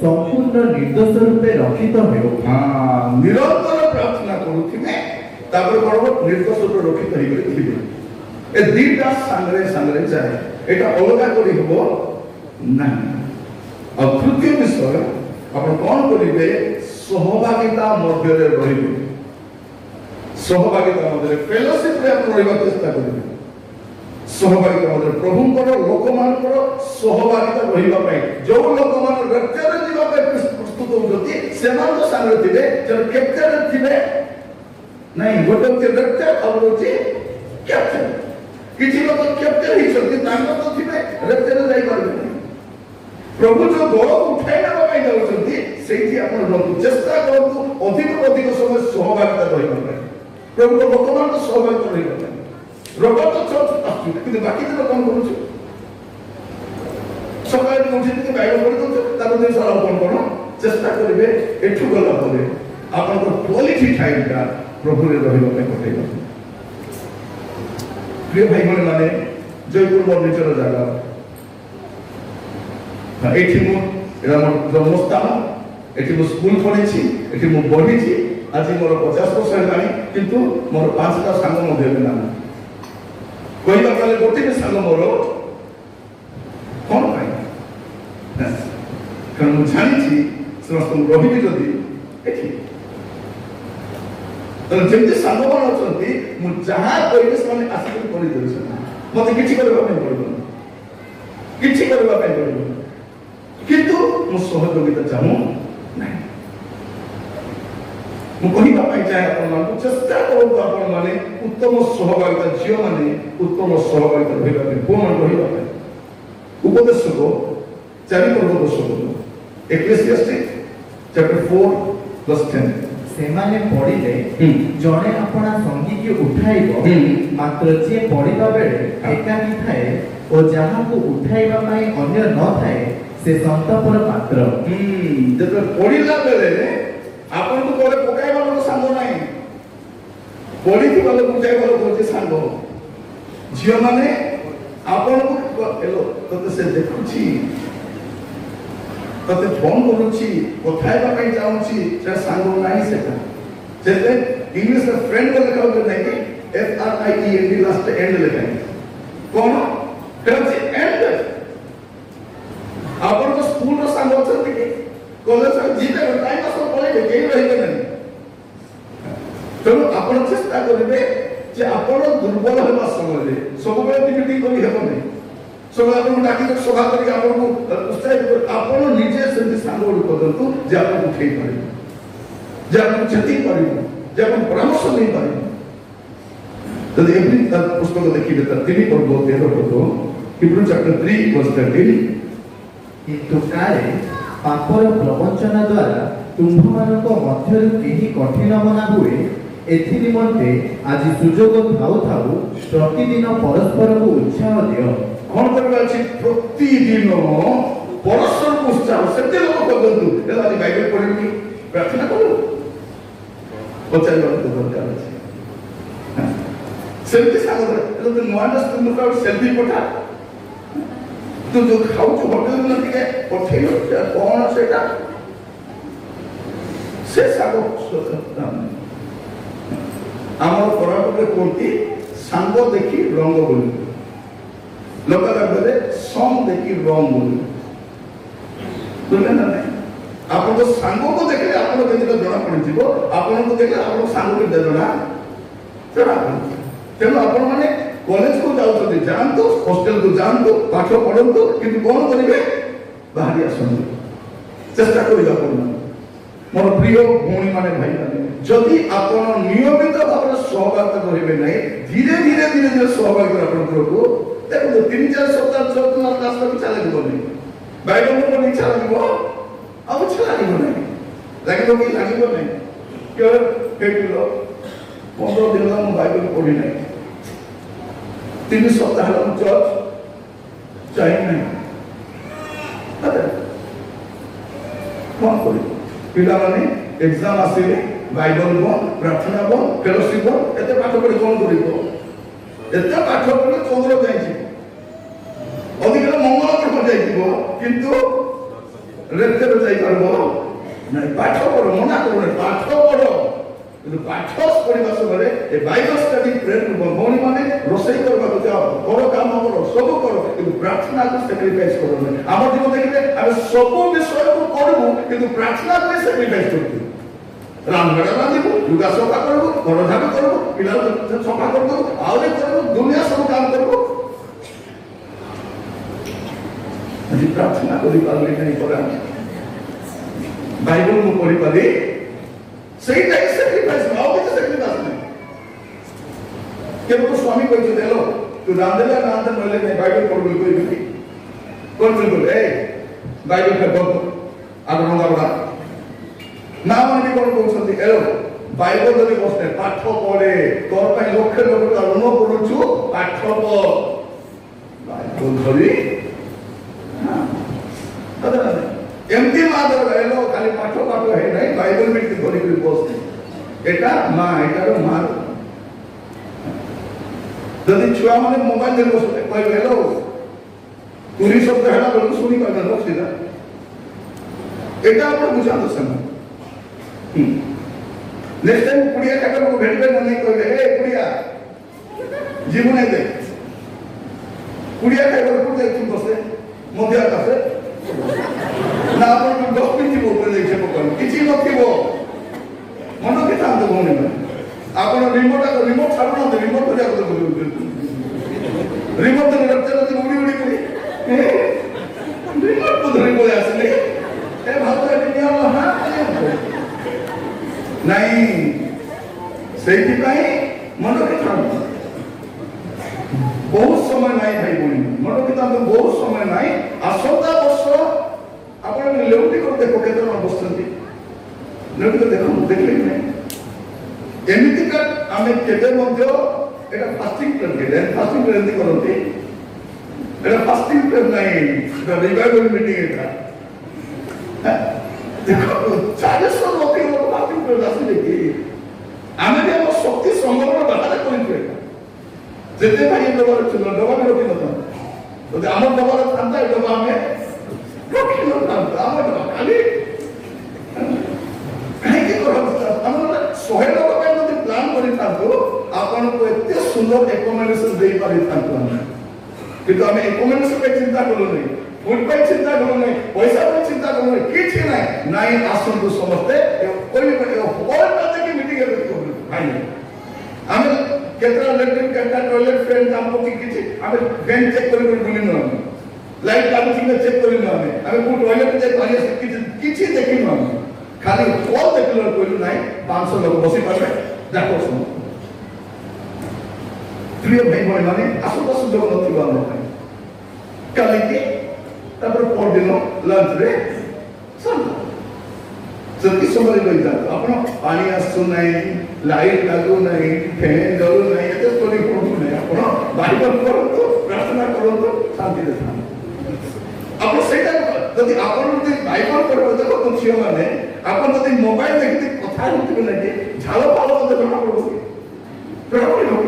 संपूर्ण निर्दोष रूपे रक्षित हेउ निरंतर प्रार्थना करूथिबे तापर कोन निर्दोष रूपे रक्षित हेइ थिबे ए दीटा संगरे जाए एटा अलगा करी हबो नाही और तृतीय विषय आपण कोन करिवे सहभागिता मध्य रे रहिबे सहभागिता मध्य रे फेलोशिप रे आपण रहिबा चेष्टा करिवे सहभागिता मध्य प्रभुंकर लोक मानकर सहभागिता रहिबा पई जो लोक मान रक्तरे जीवा पे प्रस्तुत होउती सेमान तो संग थिबे जब कैप्चर थिबे नहीं गोटे के रक्त खबरची कैप्चर किछि लोक कैप्चर ही छथि तांको तो थिबे रक्तरे जाई परबे प्रभु जो दल उठाइना पाई जाउछंती सेठी आपण रंतु चेष्टा करंतु अधिक समय सहभागिता रहिबा प्रभु को लोक मान सहभागिता रहिबा रोबोट तो चोट आछि कि बाकी तो कौन करू सकाळे उठी के बाइबल पढि तो तार दिन सारा कौन करो चेष्टा करिवे एठु गला परे आपन को क्वालिटी टाइमटा प्रभु रे रहिबा पे कटेबा प्रिय भाई बहन माने जयपुर मोर निचर जागा एठी मो एरा मोर जन्मस्थान एठी मो स्कूल पढिछि एठी मो पढिछि आज मोर 50 वर्ष हेलानी किंतु मोर 5टा संग मध्ये ना कहवा गले गोटे साल मोर कौन पाई कारण मुझे जानी समस्त रही जदि एठी तो जमती सांग मान अछंती मु जहां कहबे से आसिक कर देछन मते किछि करबा पय पड़बो किछि करबा पय पड़बो किंतु मु सहयोगिता चाहू नहीं मु कहबा पय चाहे अपन मान चेष्टा करू अपन माने उत्तम सहभागिता झियो माने उत्तम सहभागिता होइबा पे कोन रहिबा पे उपदेश को चारि पर्व दशक एक्लेसियास्टिक चैप्टर 4 वर्स 10 सेमाने पढिले जणे अपना संगी के उठाइबो मात्र जे पढिबा बेले एकाकी थाए ओ जहां को उठाइबा पई अन्य न थाए से संतापर पात्र जब पढिला बेले आपन को कोले पकाइबा लोक सांग नाही पढि थी वाला बुझाइ वाला कोचे सांग झियो माने आपन को एलो तते से देखुची तते फोन करूची कथाइबा पई जाउची से सांग नाही सेटा जेते इंग्लिश में फ्रेंड को लिखा होता है कि FRIEND लास्ट एंड लिखा है कौन कहते एंड आपन को स्कूल रो सांग होता है कॉलेज में जीते टाइम पास पळे केही रहिबे नहीं तेणु आपण चेष्टा करिवे जे आपण दुर्बल हेबा समय सब बेले मीटिंग करी हेबो नहीं ସବୁ ଆପଣଙ୍କୁ ଡାକିକି ସଭା କରିକି ଆପଣଙ୍କୁ ଉତ୍ସାହିତ କରି ଆପଣ ନିଜେ ସେମିତି ସାଙ୍ଗ ଗୋଟେ କରନ୍ତୁ ଯେ ଆପଣଙ୍କୁ ଉଠେଇ ପାରିବ, ଯେ ଆପଣଙ୍କୁ ଚେତେଇ ପାରିବ, ଯେ ଆପଣଙ୍କୁ ପରାମର୍ଶ ଦେଇପାରିବ। ଯଦି ଏଭଳି ତାର ପୁସ୍ତକ ଦେଖିବେ ତାର 3 ପର୍ବ 13 ପଦ, ହିବ୍ରୁ ଚାପ୍ଟର 3 verse 13। କିନ୍ତୁ କାଳେ ପାପର ପ୍ରବଞ୍ଚନା ଦ୍ୱାରା ତୁମ୍ଭମାନଙ୍କ ମଧ୍ୟରୁ କେହି କଠିନ ମନା ହୁଏ, ଏଥି ନିମନ୍ତେ ଆଜି ସୁଯୋଗ ଥାଉ ଥାଉ ପ୍ରତିଦିନ ପରସ୍ପରକୁ ଉତ୍ସାହ ଦିଅ। କ'ଣ କରିବା ଅଛି? ପ୍ରତିଦିନ ପରସ୍ପରକୁ ଉତ୍ସାହ। ସେତେ ଲୋକ କରନ୍ତୁ, ହେଲେ ଆଜି ବାଇବେଲ ପଢିବୁ କି ପ୍ରାର୍ଥନା କରୁ ପଚାରିବାକୁ ଦରକାର ଅଛି। ସେମିତି ସାଙ୍ଗ ତୁ ନୂଆ ନୂଆ ସେଲ୍ଫି ପଠା, ତୁ ଯୋଉ ଖାଉଛୁ ହୋଟେଲ ଟିକେ ପଠେଇଲ, କ'ଣ ସେଇଟା ସେ ସାଙ୍ଗ। ଆମର କୋରାପୁଟରେ କୁହନ୍ତି ସାଙ୍ଗ ଦେଖି ରଙ୍ଗ ବୋଲି, ଲୋକ କହିଲେ ସଙ୍ଗ ଦେଖି ରଙ୍ଗ ବୋଲି, ବୁଝିଲେ ନା ନାଇଁ? ଆପଣଙ୍କ ସାଙ୍ଗକୁ ଦେଖିଲେ ଆପଣ କେମିତି ଜଣା ପଡିଯିବ, ଆପଣଙ୍କୁ ଦେଖିଲେ ଆପଣଙ୍କ ସାଙ୍ଗ କେତେ ଜଣା ପଡୁଛି। ତେଣୁ ଆପଣମାନେ କଲେଜକୁ ଯାଉଛନ୍ତି, ଯାଆନ୍ତୁ, ହଷ୍ଟେଲକୁ ଯାଆନ୍ତୁ, ପାଠ ପଢନ୍ତୁ, କିନ୍ତୁ କ'ଣ କରିବେ? ବାହାରି ଆସନ୍ତୁ, ଚେଷ୍ଟା କରିବା କରୁନାହାନ୍ତି। ମୋର ପ୍ରିୟ ଭଉଣୀ ମାନେ, ଭାଇ ମାନେ, ଯଦି ଆପଣ ନିୟମିତ ଭାବରେ ସହଭାଗିତା କରିବେ ନାହିଁ, ଧୀରେ ଧୀରେ ଧୀରେ ଧୀରେ ସହଭାଗୀ ଆପଣଙ୍କୁ ଦେଖନ୍ତୁ 3-4 ସପ୍ତାହ 6 ଦିନ ରାସ୍ତା ଇଚ୍ଛା ଲାଗିବନି, ବାଇବେଲ ପଢ଼ି ଇଚ୍ଛା ଲାଗିବ, ଆଉ ଇଚ୍ଛା ଲାଗିବ ନାହିଁ, ଲାଗିବ କି ଲାଗିବ ନାହିଁ। ହେଇଥିଲ 15 ଦିନ ହେଲା ମୁଁ ବାଇବେଲ ପଢି ନାହିଁ, 3 ସପ୍ତାହ ହେଲା ମୁଁ ଚର୍ଚ୍ଚ ଯାଇନାହିଁ, କ'ଣ କରିବ? ପିଲାମାନେ ଏକ୍ସାମ ଆସିଲେ ବାଇବେଲ ବନ୍ଦ, ପ୍ରାର୍ଥନା ବନ୍ଦ, ଫେଲୋସିପ ବନ୍ଦ, ଏତେ ପାଠ ପଢି କ'ଣ କରିବ? ଏତେ ପାଠ ପଢିଲେ ଚନ୍ଦ୍ର ଯାଇଛି, ଅଧିକ ମଙ୍ଗଳ ଗ୍ରହ ଯାଇଥିବ, କିନ୍ତୁ ରେଖରେ ଯାଇପାରିବ ନାଇଁ। ପାଠ ପଢ, ମନା କରୁନି, ପାଠ ପଢ, କିନ୍ତୁ ପାଠ ପଢିବା ସମୟରେ ଏ ବାଇବେଲ ଷ୍ଟଡି ପ୍ରେୟାର ଭଉଣୀ ମାନେ ରୋଷେଇ କରିବାକୁ ଯାଅ, ବଡ କାମ କର, ସବୁ କର, କିନ୍ତୁ ପ୍ରାର୍ଥନାକୁ ସାକ୍ରିଫାଇସ୍ କର ନାହିଁ। ଆମ ଜୀବନ ଦେଖିଲେ ଆମେ ସବୁ ବିଷୟକୁ କରିବୁ, କିନ୍ତୁ ପ୍ରାର୍ଥନାକୁ ସାକ୍ରିଫାଇସ୍ କରୁଛୁ। ରାନ୍ଧଣା ରାନ୍ଧିବୁ, ଲୁଗା ସଫା କରିବୁ, ଘର ଝାଡୁ କରିବୁ, ପିଲା ସଫା କରିଦେବୁ, ଆହୁରି କରିବୁ, ଦୁନିଆ ସବୁ କାମ କରିବୁ। ଆଜି ପ୍ରାର୍ଥନା କରିପାରିଲି ନାହିଁ, ପରେ ବାଇବେଲ ମୁଁ ପଢିପାରିଲି, ସେଇଟା ହିଁ ସାକ୍ରିଫାଇସ୍, ଆଉ କିଛି ସାକ୍ରିଫାଇସ୍ ନାହିଁ। କେବଳ ସ୍ୱାମୀ କହିଛନ୍ତି, ହେଲୋ ତୁ ରାନ୍ଧିଲା ରାନ୍ଧ ନହେଲେ ନାହିଁ, ବାଇବେଲ ପଢିବୁ କହିବି କ'ଣ କହିବୁ? ଏ ବାଇବେଲ ପଢ, ଆଗ ରନ୍ଧା ବଢ଼ା ନା ମାନେ କ'ଣ କହୁଛନ୍ତି? ହେଲୋ ବାଇବେଲ ଯଦି ବସେ ପାଠ ପଢେ, ତୋର ପାଇଁ ଲକ୍ଷ ଲକ୍ଷ ଋଣ କରୁଛୁ, ପାଠ ପଢ। ବାଇବେଲ ଧରି ଏମିତି ମା ହେଲୋ ଖାଲି ପାଠ ପାଠ ହେଇ ନାହିଁ, ବାଇବେଲ ବି ଧରିକି ବସେ, এটা মা, এটার মা। যদি ছুয়া মানে মোবাইল ধরে বসে কইবে হেলো 20 শব্দ হেলা বলতে শুনি পাবে না, সিধা এটা আমরা বুঝাতে সামনে। নেক্সট টাইম কুড়িয়া টাকার ভেটবে না, নেই কইবে হে কুড়িয়া জীবনে দেখ কুড়িয়া টাকার উপর দেখুন বসে মধ্যে আকাশে না, আপনার 10 মিনিট উপরে দেখছে কিছু নথিব মনে কি থাকতে ভৌণী না। আপনার রিমোট ছাড়ুন, রিমোট ধরে রিমোট ধরে রাখতে উড়ি উড়ি করি রিমোট ধরে বলে আসলে ভালো নাই, সেইপাই মনে কি থাকবে ବହୁତ ସମୟ ନାହିଁ ଭାଇ ଭଉଣୀ, ମନେ ରଖିଥାନ୍ତୁ ବହୁତ ସମୟ ନାହିଁ। ଆସନ୍ତା ବର୍ଷ ଆପଣ ଲେଉଟି କରି ଦେଖ କେତେ ଜଣ ବସୁଛନ୍ତି, ଲେଉଟି କରି ଦେଖନ୍ତୁ, ଦେଖିଲେ କି ନାହିଁ? ଏମିତିକା ଆମେ କେବେ ମଧ୍ୟ ଏଇଟା ଫାଷ୍ଟିଂ ପ୍ରେୟାର, ଫାଷ୍ଟିଂ ପ୍ରେୟାର ଏମିତି କରନ୍ତି, ଏଇଟା ଫାଷ୍ଟିଂ ପ୍ରେୟାର ନାହିଁ, ଏଇଟା ରିଭାଇଭାଲ ମିଟିଂ। ଏଇଟା ଦେଖନ୍ତୁ 400 ଲୋକ ଫାଷ୍ଟିଂ ପ୍ରେୟାର ଆସିଲେ କି ଆମେ ବି ଆମ ଶକ୍ତି ସଂଗ୍ରହ ବାହାରେ କରିଛୁ। ଯେତେ ଭାଇ ଡବା ଥିଲା, ଡବା ବି ରଖିନଥାନ୍ତୁ, ଯଦି ଆମ ଡବାରେ ଥାନ୍ତା ଏ ଡବା ଆମେ ରଖିନଥାନ୍ତୁ। ଆମ ଡବା ଖାଲି କାହିଁକି ଆମର 100 ଲୋକ ପାଇଁ ଯଦି ପ୍ଲାନ୍ କରିଥାନ୍ତୁ, ଆପଣଙ୍କୁ ଏତେ ସୁନ୍ଦର ଏକୋମେଡେସନ ଦେଇପାରିଥାନ୍ତୁ ଆମେ, କିନ୍ତୁ ଆମେ ଏକୋମେଡେସନ ପାଇଁ ଚିନ୍ତା କଲୁନି, ଫୁଡ ପାଇଁ ଚିନ୍ତା କଲୁନି, ପଇସା ପାଇଁ ଚିନ୍ତା କଲୁନି, କିଛି ନାହିଁ। ନାଇଁ ଆସନ୍ତୁ ସମସ୍ତେ ମିଟିଂ ଭାଇ ଆମେ କେତେଟା ଲେଟ୍ରିନ୍ କେତେଟା ଟଏଲେଟ୍ ଫ୍ରେଣ୍ଡ କାମ କିଛି ଆମେ ବେଞ୍ଚ ଚେକ୍ କରି ବୁଲିନୁ। लाइट लागू कि चेक करिनु आमे को टॉयलेट जे पानी से किछि देखिनु आमे खाली कॉल देखलो कोइलु नाही 500 लोग बसी पारे देखो सुन प्रिय भाई भाई माने आसु सुযোগ नथिबा हम काली के तापर पर दिन लंच रे सब जल्दी समय लग जाता अपन पानी आसु नाही लाइट लागू नाही फैन जरू नाही एते कोनी पडू नाही अपन बाइबल पढतो प्रार्थना करतो शांति दे अपन सेटा जदि अपन जदि बाइबल पढबो देखो तुम छियो माने अपन जदि मोबाइल देखि कथा होतिबे नाही झालो पालो तो देखो पडबो प्रभु लोग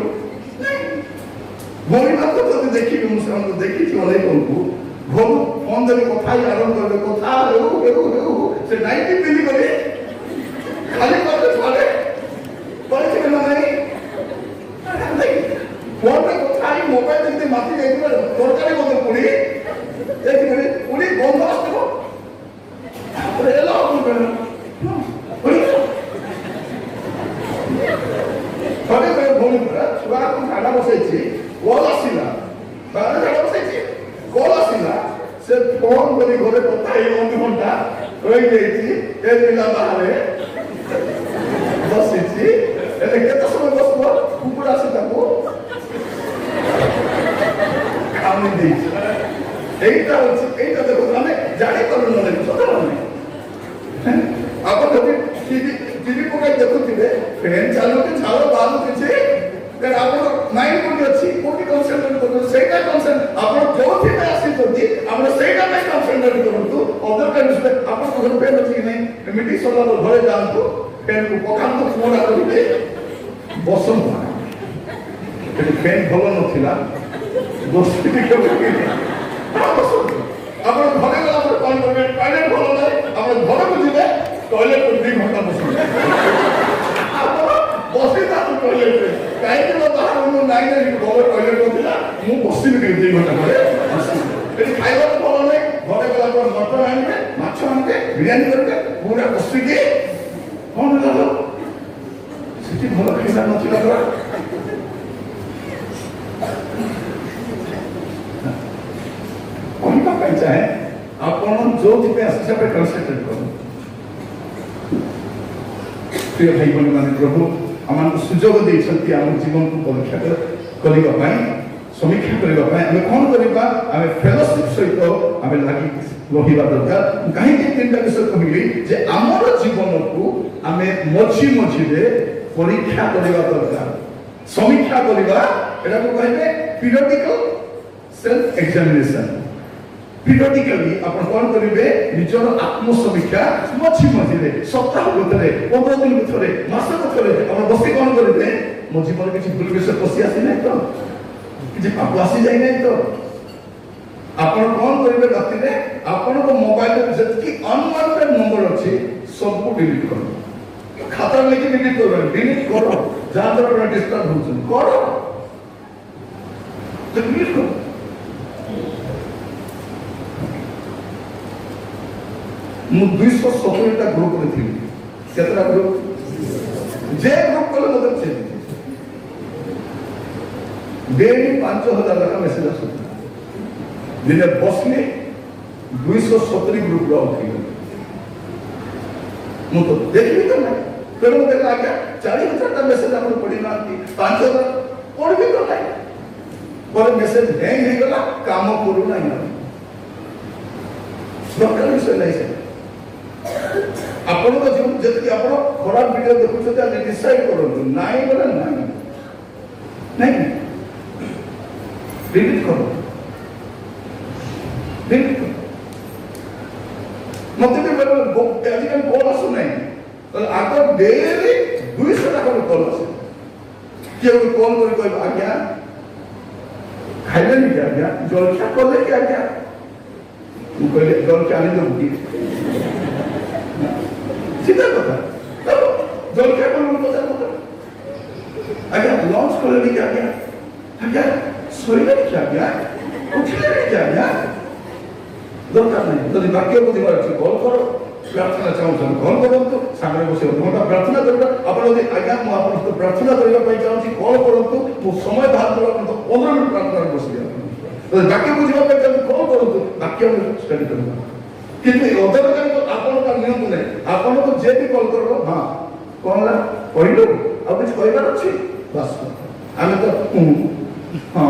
भोरी बात तो देखि मुसलमान तो देखि कि अनेक को घोर फोन दे कथा आरंभ करबे कथा हेउ से 90 मिली करे खाली करते सारे पढ़े के नहीं फोन पे कथा ही मोबाइल देखते माथि देखते सरकारी मते पुरी देखि पुरी बंद आस्तो अरे एला हम पुरी थोड़े पे भूमि पर छुआ को खाना बसैछि कॉल आसिला बारे खाना बसैछि कॉल आसिला से फोन करी घरे कथा ही 2 घंटा रही गई ए पिला बाहर बसैछि एले केते समय बसबो कुकुर आसे ताको काम देछि एटा देखो माने जाने करू न सत माने आप कभी टीवी को कहीं देखुथिबे फैन चालू के झालो बालू किछि कर आप माइंड कोठी अछि कोठी कंसंट्रेट करू सेटा कंसंट्रेट आप जोथि में आसी जदी हम सेटा में कंसंट्रेट करू अदर काइंड्स पे आप को घर फैन अछि नहीं मिटी सोला घरे जांतु फैन को पकांतु फोन आके बसम फैन भलो नथिला दोस्ती के बोली आप घरे गला पर कॉल करबे टॉयलेट भलो नाही आप घर को जिबे टॉयलेट को 2 घंटा बसी था तो टॉयलेट रे काहे के बाहर हम नाही नाही घर टॉयलेट को दिला मु बसी के 2 घंटा करे एटी खाइबा तो भलो नाही घरे गला पर मटन आनबे माछ आनबे बिरयानी करबे पूरा बसी के कोन लागो सिटी भलो खाइबा नथिला तोरा कोन का चाहे आपण जो जिते आसे पे कंसंट्रेट करो प्रिय भाई बहन माने प्रभु आमान सुजोग देछंती आम जीवन को परीक्षा करिबा पई समीक्षा करिबा पई हम कोन करिबा हम फेलोशिप सहित हम लागि रहिबा दरकार काहे के तीनटा विषय कहली जे हमर जीवन को हमें मछी रे परीक्षा करिबा दरकार समीक्षा करिबा एटा को कहबे पीरियडिकल सेल्फ एग्जामिनेशन periodically आपण कोन करिवे निजर आत्म समीक्षा मछी रे सप्ताह भीतर 15 दिन भीतर मास भीतर आपण बसी कोन करिवे मो जीवन किछि भूल विषय पसी आसी नै तो किछि पाप आसी जाय नै तो आपण कोन करिवे राति रे आपण को मोबाइल रे जति अनवांटेड नंबर अछि सब को डिलीट करो खाता लेके डिलीट करो जहां तक डिस्टर्ब होछ करो तो डिलीट करो मु 270 टा ग्रुप रे थी केतरा ग्रुप जे ग्रुप कोले मदद छे डेली 5000 का मैसेज आसु दिने बसले 270 ग्रुप रो थी मु तो देखि तो ना फेर मते लागे 40000 टा मैसेज आपण पढी ना 5000 पढबी तो नाही पर मैसेज हैंग हे गला काम करू नाही ना डॉक्टर विषय नहीं से आपण को जीवन जति आपण खराब वीडियो देखुछते आ डिसाइड करू नाही बोला नहीं डिलीट करो मते भी बोले आजकल कॉल आसु नहीं तो आको डेली 200 टाका कॉल आसे के कॉल कर कोई आज्ञा खाइले नहीं आज्ञा जलखा करले कि आज्ञा मु कहले जलखा आनी दो बुटी सीधा कथा जलखा कर मु पता आज्ञा लॉन्च कर ले क्या आज्ञा सोइले क्या आज्ञा उठले क्या आज्ञा दरकार नहीं यदि वाक्य को दिवार अछि कॉल करो प्रार्थना चाहू कॉल करो तो सामने बसे घंटा प्रार्थना करबा आपण यदि आज्ञा मु आपण तो प्रार्थना करबा पई चाहू कॉल करंतु मु समय बाहर करबा तो 15 मिनिट प्रार्थना बसिया तो वाक्य को दिवार पई चाहू कॉल करंतु ବାକ୍ୟ ଷ୍ଟଡି କରିବା କିନ୍ତୁ ଅଦରକାରୀ ଆପଣ ତାର ନିୟମ ନାହିଁ ଆପଣଙ୍କୁ ଯେ ବି କଲ୍ କରିବ ହଁ କଣ ହେଲା କହିଲୁ ଆଉ କିଛି କହିବାର ଅଛି ବାସ୍ ଆମେ ତ ହଁ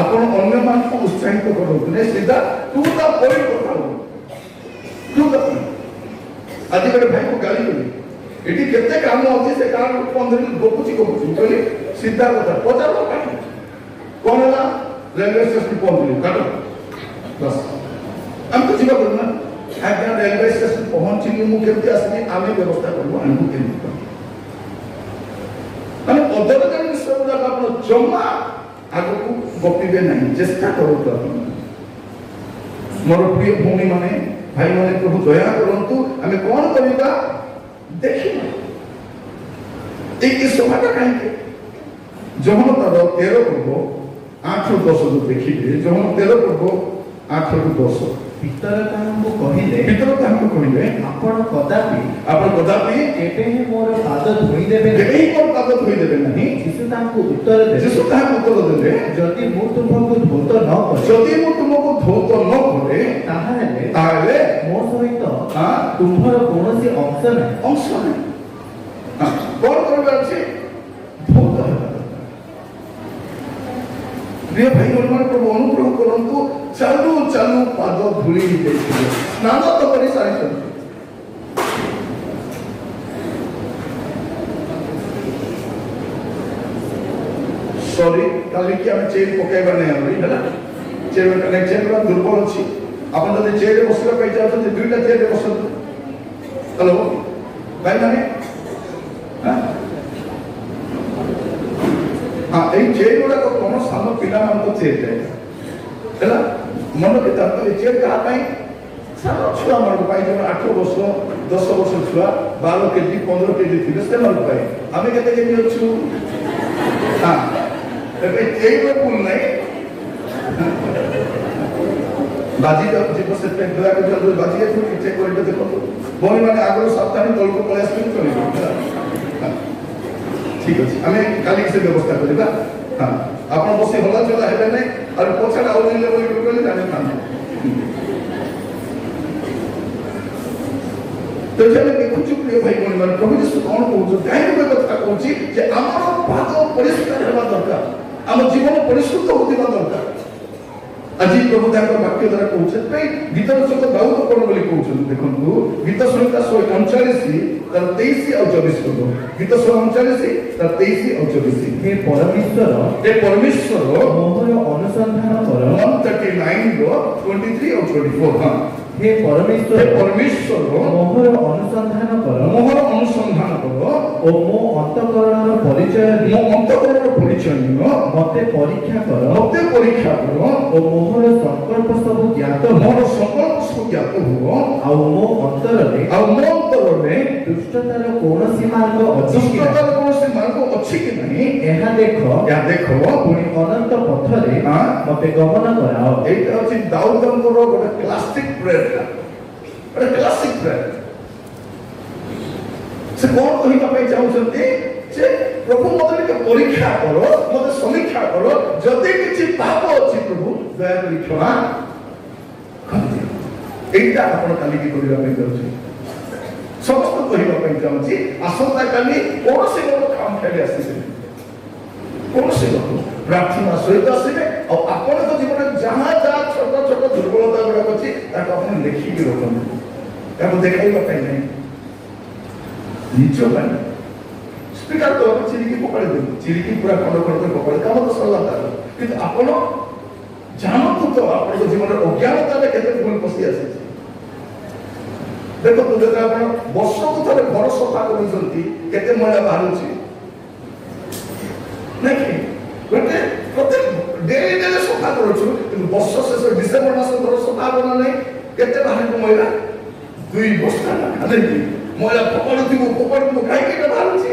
ଆପଣ ଅନ୍ୟମାନଙ୍କୁ ଉତ୍ସାହିତ କରନ୍ତୁ ସିଧା ତୁ ତା ପରି କଥା ହଉ ତୁ ତା ଆଜି ଗୋଟେ ଭାଇକୁ ଗାଳି କଲି ଏଠି କେତେ କାମ ଅଛି ସେ କାମ 15 ମିନିଟ୍ ଗପୁଛି କହିଲି ସିଧା କଥା ପଚାର କାଟି କଣ ହେଲା ରେଲୱେ ଷ୍ଟେସନ ପହଞ୍ଚିଲି କାଟ ବାସ୍ ଆମେ ତ ଯିବା କରୁ ନା ଆଜ୍ଞା ରେଲୱେ ଷ୍ଟେସନ ପହଞ୍ଚିଲି ମୁଁ କେମିତି ଆସିବି ଆମେ ବ୍ୟବସ୍ଥା କରିବୁ ଆମକୁ କେମିତି କରିବୁ ମାନେ ଅଦରକାରୀ ବିଷୟ ଗୁଡ଼ାକ ଆପଣ ଜମା ଆଗକୁ ଗପିବେ ନାହିଁ ଚେଷ୍ଟା କରନ୍ତୁ ଆପଣ ମୋର ପ୍ରିୟ ଭଉଣୀ ମାନେ ଭାଇମାନେ ପ୍ରଭୁ ଦୟା କରନ୍ତୁ ଆମେ କଣ କରିବା ଦେଖିବା ଏଇ ସଭାଟା କାହିଁକି ଯୌନ ତାର 13 ପର୍ବ 8 ରୁ 10 ଯୋଉ ଦେଖିବେ ଯୌନ 13 ପର୍ବ 8 ରୁ 10 ଭିତର କାହାକୁ କହିଲେ ଆପଣ କଦାପି କେବେ ହିଁ ମୋର ପାଦ ଧୋଇଦେବେ ନାହିଁ ଯୀଶୁ ତାଙ୍କୁ ଉତ୍ତର ଦେଲେ ଯଦି ମୁଁ ତୁମକୁ ଧୌତ ନ କରେ ତାହେଲେ ମୋ ସହିତ ତୁମର କୌଣସି ଅଂଶ ନାହିଁ କଣ କରିବାର ଅଛି ଧୌତ ହେବା ପ୍ରିୟ ଭାଇ ମାନେ ପ୍ରଭୁ ଅନୁଗ୍ରହ କରନ୍ତୁ ଚାଲୁ ଚାଲୁ ପାଦ ଧୂଳି ଦେଇଥିଲେ ସ୍ନାନ ତ କରି ସାରିଛନ୍ତି ସରି କାଲିକି ଆମେ ଚେନ୍ ପକାଇବା ନାହିଁ ଆମର ହେଲା ଚେନ୍ ଦୁର୍ବଳ ଅଛି ଆପଣ ଯଦି ଚେନ୍ରେ ବସିବା ପାଇଁ ଚାହୁଁଛନ୍ତି 2ଟା ଚେନ୍ରେ ବସନ୍ତୁ ହ୍ୟାଲୋ ଭାଇ ମାନେ এই চেয়ার গুড়াক কোন সান পিলামানক চেয়ার ହେଲା ମନ କେତେ ଏ ଚେୟାର କାହା ପାଇଁ ସାନ ଛୁଆମାନଙ୍କ ପାଇଁ ଯେଉଁ 8 ବର୍ଷ 10 ବର୍ଷ ଛୁଆ 12 କେଜି 15 କେଜି ଥିବେ ସେମାନଙ୍କ ପାଇଁ ଆମେ କେତେ କେଜି ଅଛୁ ଏବେ ଚେୟାର ପୁଲ ନାହିଁ ବାଜି ଯିବ ସେଥିପାଇଁ ଦୟାକରି ବାଜି ଯାଇଥିବ କି ଚେକ୍ କରିବେ ଦେଖନ୍ତୁ ଭଉଣୀମାନେ ଆଗରୁ ସାବଧାନ ତଳକୁ ପଳେଇ ଆସିବେ ଚଳିବ ঠিক আছে আমি কালি সে ব্যবস্থা করিবা হ্যাঁ আপনার বসে হলা চলা হবে নাই আর পছাড়া আউ দিলে বলি বলে জানেন না তো যেন দেখুଛୁ প্রিয় ভাই বোন মানে প্রভু যিশু কোন কହୁଛୁ কাহিনী কথা কହୁଛି যে আমার পাদ পরিষ্কার হেবা দরকার আমার জীবন পরিশুদ্ধ হওয়া দরকার আজি প্রভু তাঙ্কর বাক্য দ্বারা কହୁଛନ୍ତି ভাই গীত রচক দাউদ কোন বলি কହୁଛନ୍ତି দেখন্তু গীত সংহিতা 139 তার 23 ଆଉ 24 পদ গীত 139 তার 23 ଆଉ 24 হে পরমেশ্বর মোহর অনুসন্ধান কর 139 ର 23 ଆଉ 24 হ্যাঁ হে পরমেশ্বর মোহর অনুসন্ধান কর ও মো অন্তঃকরণর পরিচয় নিও মতে পরীক্ষা কর ও মোহর সংকল্প সবু জ্ঞাত হুব আউ মো অন্তরে দুষ্টতার কৌনসি মার্গ ଅଛି କି ନାହିଁ ଏହା ଦେଖ ପୁଣି ଅନନ୍ତ ପଥରେ ମତେ ଗମନ କରାଅ ଏଇଟା ଅଛି ଦାଉଦଙ୍କର ଗୋଟେ କ୍ଲାସିକ ପ୍ରେୟର ଗୋଟେ କ୍ଲାସିକ ପ୍ରେୟର ସେ କଣ କହିବା ପାଇଁ ଚାହୁଁଛନ୍ତି ଯେ ପ୍ରଭୁ ମୋତେ ଟିକେ ପରୀକ୍ଷା କର ମୋତେ ସମୀକ୍ଷା କର ଯଦି କିଛି ପାପ ଅଛି ପ୍ରଭୁ ଦୟାକରି କ୍ଷମା କରିଦିଅ এইটা ଆପଣ କାଲିକି କରିବା ପାଇଁ ଚାହୁଁଛନ୍ତି ସମସ୍ତ କହିବା ପାଇଁ ଚାହୁଁଛି ଆସନ୍ତାକାଲି କୌଣସି ଲୋକ କାମ ଖେଳି ଆସିବେ କୌଣସି ଲୋକ ପ୍ରାର୍ଥନା ସହିତ ଆସିବେ ଆଉ ଆପଣଙ୍କ ଜୀବନରେ ଯାହା ଯାହା ଛୋଟ ଛୋଟ ଦୁର୍ବଳତା ଗୁଡ଼ାକ ଅଛି ତାକୁ ଆପଣ ଲେଖିକି ରଖନ୍ତୁ ତାକୁ ଦେଖାଇବା ପାଇଁ ନାହିଁ ନିଜ ପାଇଁ ସ୍ପିକର ତ ଚିରିକି ପକାଇ ଦେବୁ ଚିରିକି ପୁରା ଖଣ୍ଡ ଖଣ୍ଡ କରି ପକାଇ କାମ ତ ସରିଲା ତାର କିନ୍ତୁ ଆପଣ ଜାଣନ୍ତୁ ତ ଆପଣଙ୍କ ଜୀବନରେ ଅଜ୍ଞାନତାରେ କେତେ ଭୁଲ ପଶି ଆସିଛି ଦେଖନ୍ତୁ ଯଦି ଆପଣ ବର୍ଷକୁ ଥରେ ଘର ସଫା କରୁଛନ୍ତି କେତେ ମଇଳା ବାହାରୁଛି ନାଇଁ ଗୋଟେ ପ୍ରତ୍ୟେକ ଡେଲି ସଫା କରୁଛୁ କିନ୍ତୁ ବର୍ଷ ଶେଷ ଡିସେମ୍ବର ମାସ ଘର ସଫା ହବ ନା ନାହିଁ କେତେ ବାହାରିବ ମଇଳା 2 ବସ୍ତା ନାଇଁ ମଇଳା ପକଡ଼ୁଥିବୁ କାହିଁକି ଏଟା ବାହାରୁଛି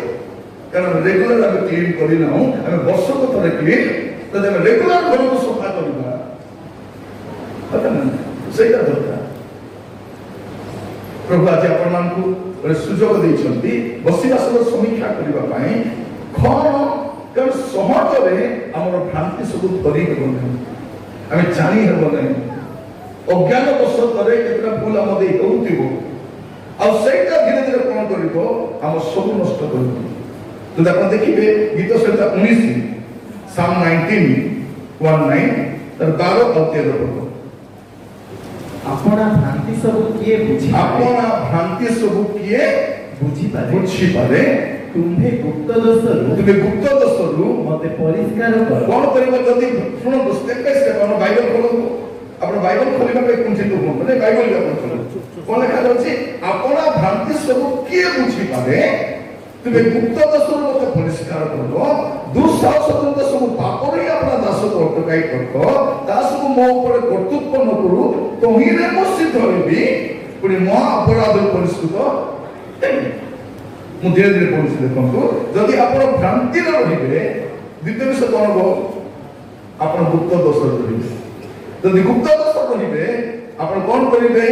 କାରଣ ରେଗୁଲାର ଆମେ କ୍ଲିନ୍ କରିନାହୁଁ ଆମେ ବର୍ଷକୁ ଥରେ କ୍ଲିନ୍ ଯଦି ଆମେ ରେଗୁଲାର ଘରକୁ ସଫା କରିବା ସେଇଟା ଦରକାର ପ୍ରଭୁ ଆଜି ଆପଣମାନଙ୍କୁ ଗୋଟେ ସୁଯୋଗ ଦେଇଛନ୍ତି ବସିବାସର ସମୀକ୍ଷା କରିବା ପାଇଁ କ'ଣ କାରଣ ସହଜରେ ଆମର ଭ୍ରାନ୍ତି ସବୁ ଧରି ହେବ ନାହିଁ, ଆମେ ଜାଣି ହେବ ନାହିଁ, ଅଜ୍ଞାନ ବଶତରେ କେତେଟା ଭୁଲ ଆମ ଦେଇ ହେଉଥିବ, ଆଉ ସେଇଟା ଧୀରେ ଧୀରେ କଣ କରିବ ଆମ ସବୁ ନଷ୍ଟ କରିବ। ଯଦି ଆପଣ ଦେଖିବେ ଗୀତ ସଂହିତା 19 Psalm 19:1-9 ତାର 12 ଆଉ 13 ପଦ। ଆପଣା ଭ୍ରାନ୍ତି ସବୁ କିଏ ବୁଝିପାରେ? ଆପଣା ଭ୍ରାନ୍ତି ସବୁ କିଏ ବୁଝିପାରେ? ତୁମ୍ଭେ ଗୁପ୍ତ ଦୋଷରୁ ମତେ ପରିଷ୍କାର କର। କଣ କରିବ? ଯଦି ଶୁଣନ୍ତୁ ସ୍ଟେପ୍ ବାଇ ସ୍ଟେପ୍ ଆପଣ ବାଇବଲ ଖୋଲନ୍ତୁ, ଆପଣ ବାଇବଲ ଖୋଲିବା ପାଇଁ କୁଞ୍ଚିତ ହୁଅନ୍ତୁ ନାହିଁ, ବାଇବଲ ଆପଣ ଖୋଲନ୍ତୁ। କଣ ଲେଖା ଅଛି? ଆପଣା ଭ୍ରାନ୍ତି ସବୁ କିଏ ବୁଝିପାରେ? ତୁମେ ଗୁପ୍ତ ଦୋଷରୁ ମତେ ପରିଷ୍କାର କର, ଦୁଃସାହସଜନିତ ସବୁ ପାପରୁ ହିଁ ଆପଣ ଦାସକୁ ଅଟକାଇ ରଖ, ତା ସବୁ ମୋ ଉପରେ କର୍ତ୍ତୃତ୍ୱ ନ କରୁ, ତହିଁରେ ମୁଁ ସିଦ୍ଧ ହେବି, ପୁଣି ମହା ଅପରାଧରୁ ପରିଷ୍କୃତ ହେବି। ମୁଁ ଧୀରେ ଧୀରେ ପଢୁଛି, ଦେଖନ୍ତୁ। ଯଦି ଆପଣ ଭ୍ରାନ୍ତିରେ ରହିବେ, ଦ୍ୱିତୀୟ ବିଷୟ କଣ ହବ? ଆପଣ ଗୁପ୍ତ ଦୋଷରେ ରହିବେ। ଯଦି ଗୁପ୍ତ ଦୋଷ ରହିବେ, ଆପଣ କଣ କରିବେ?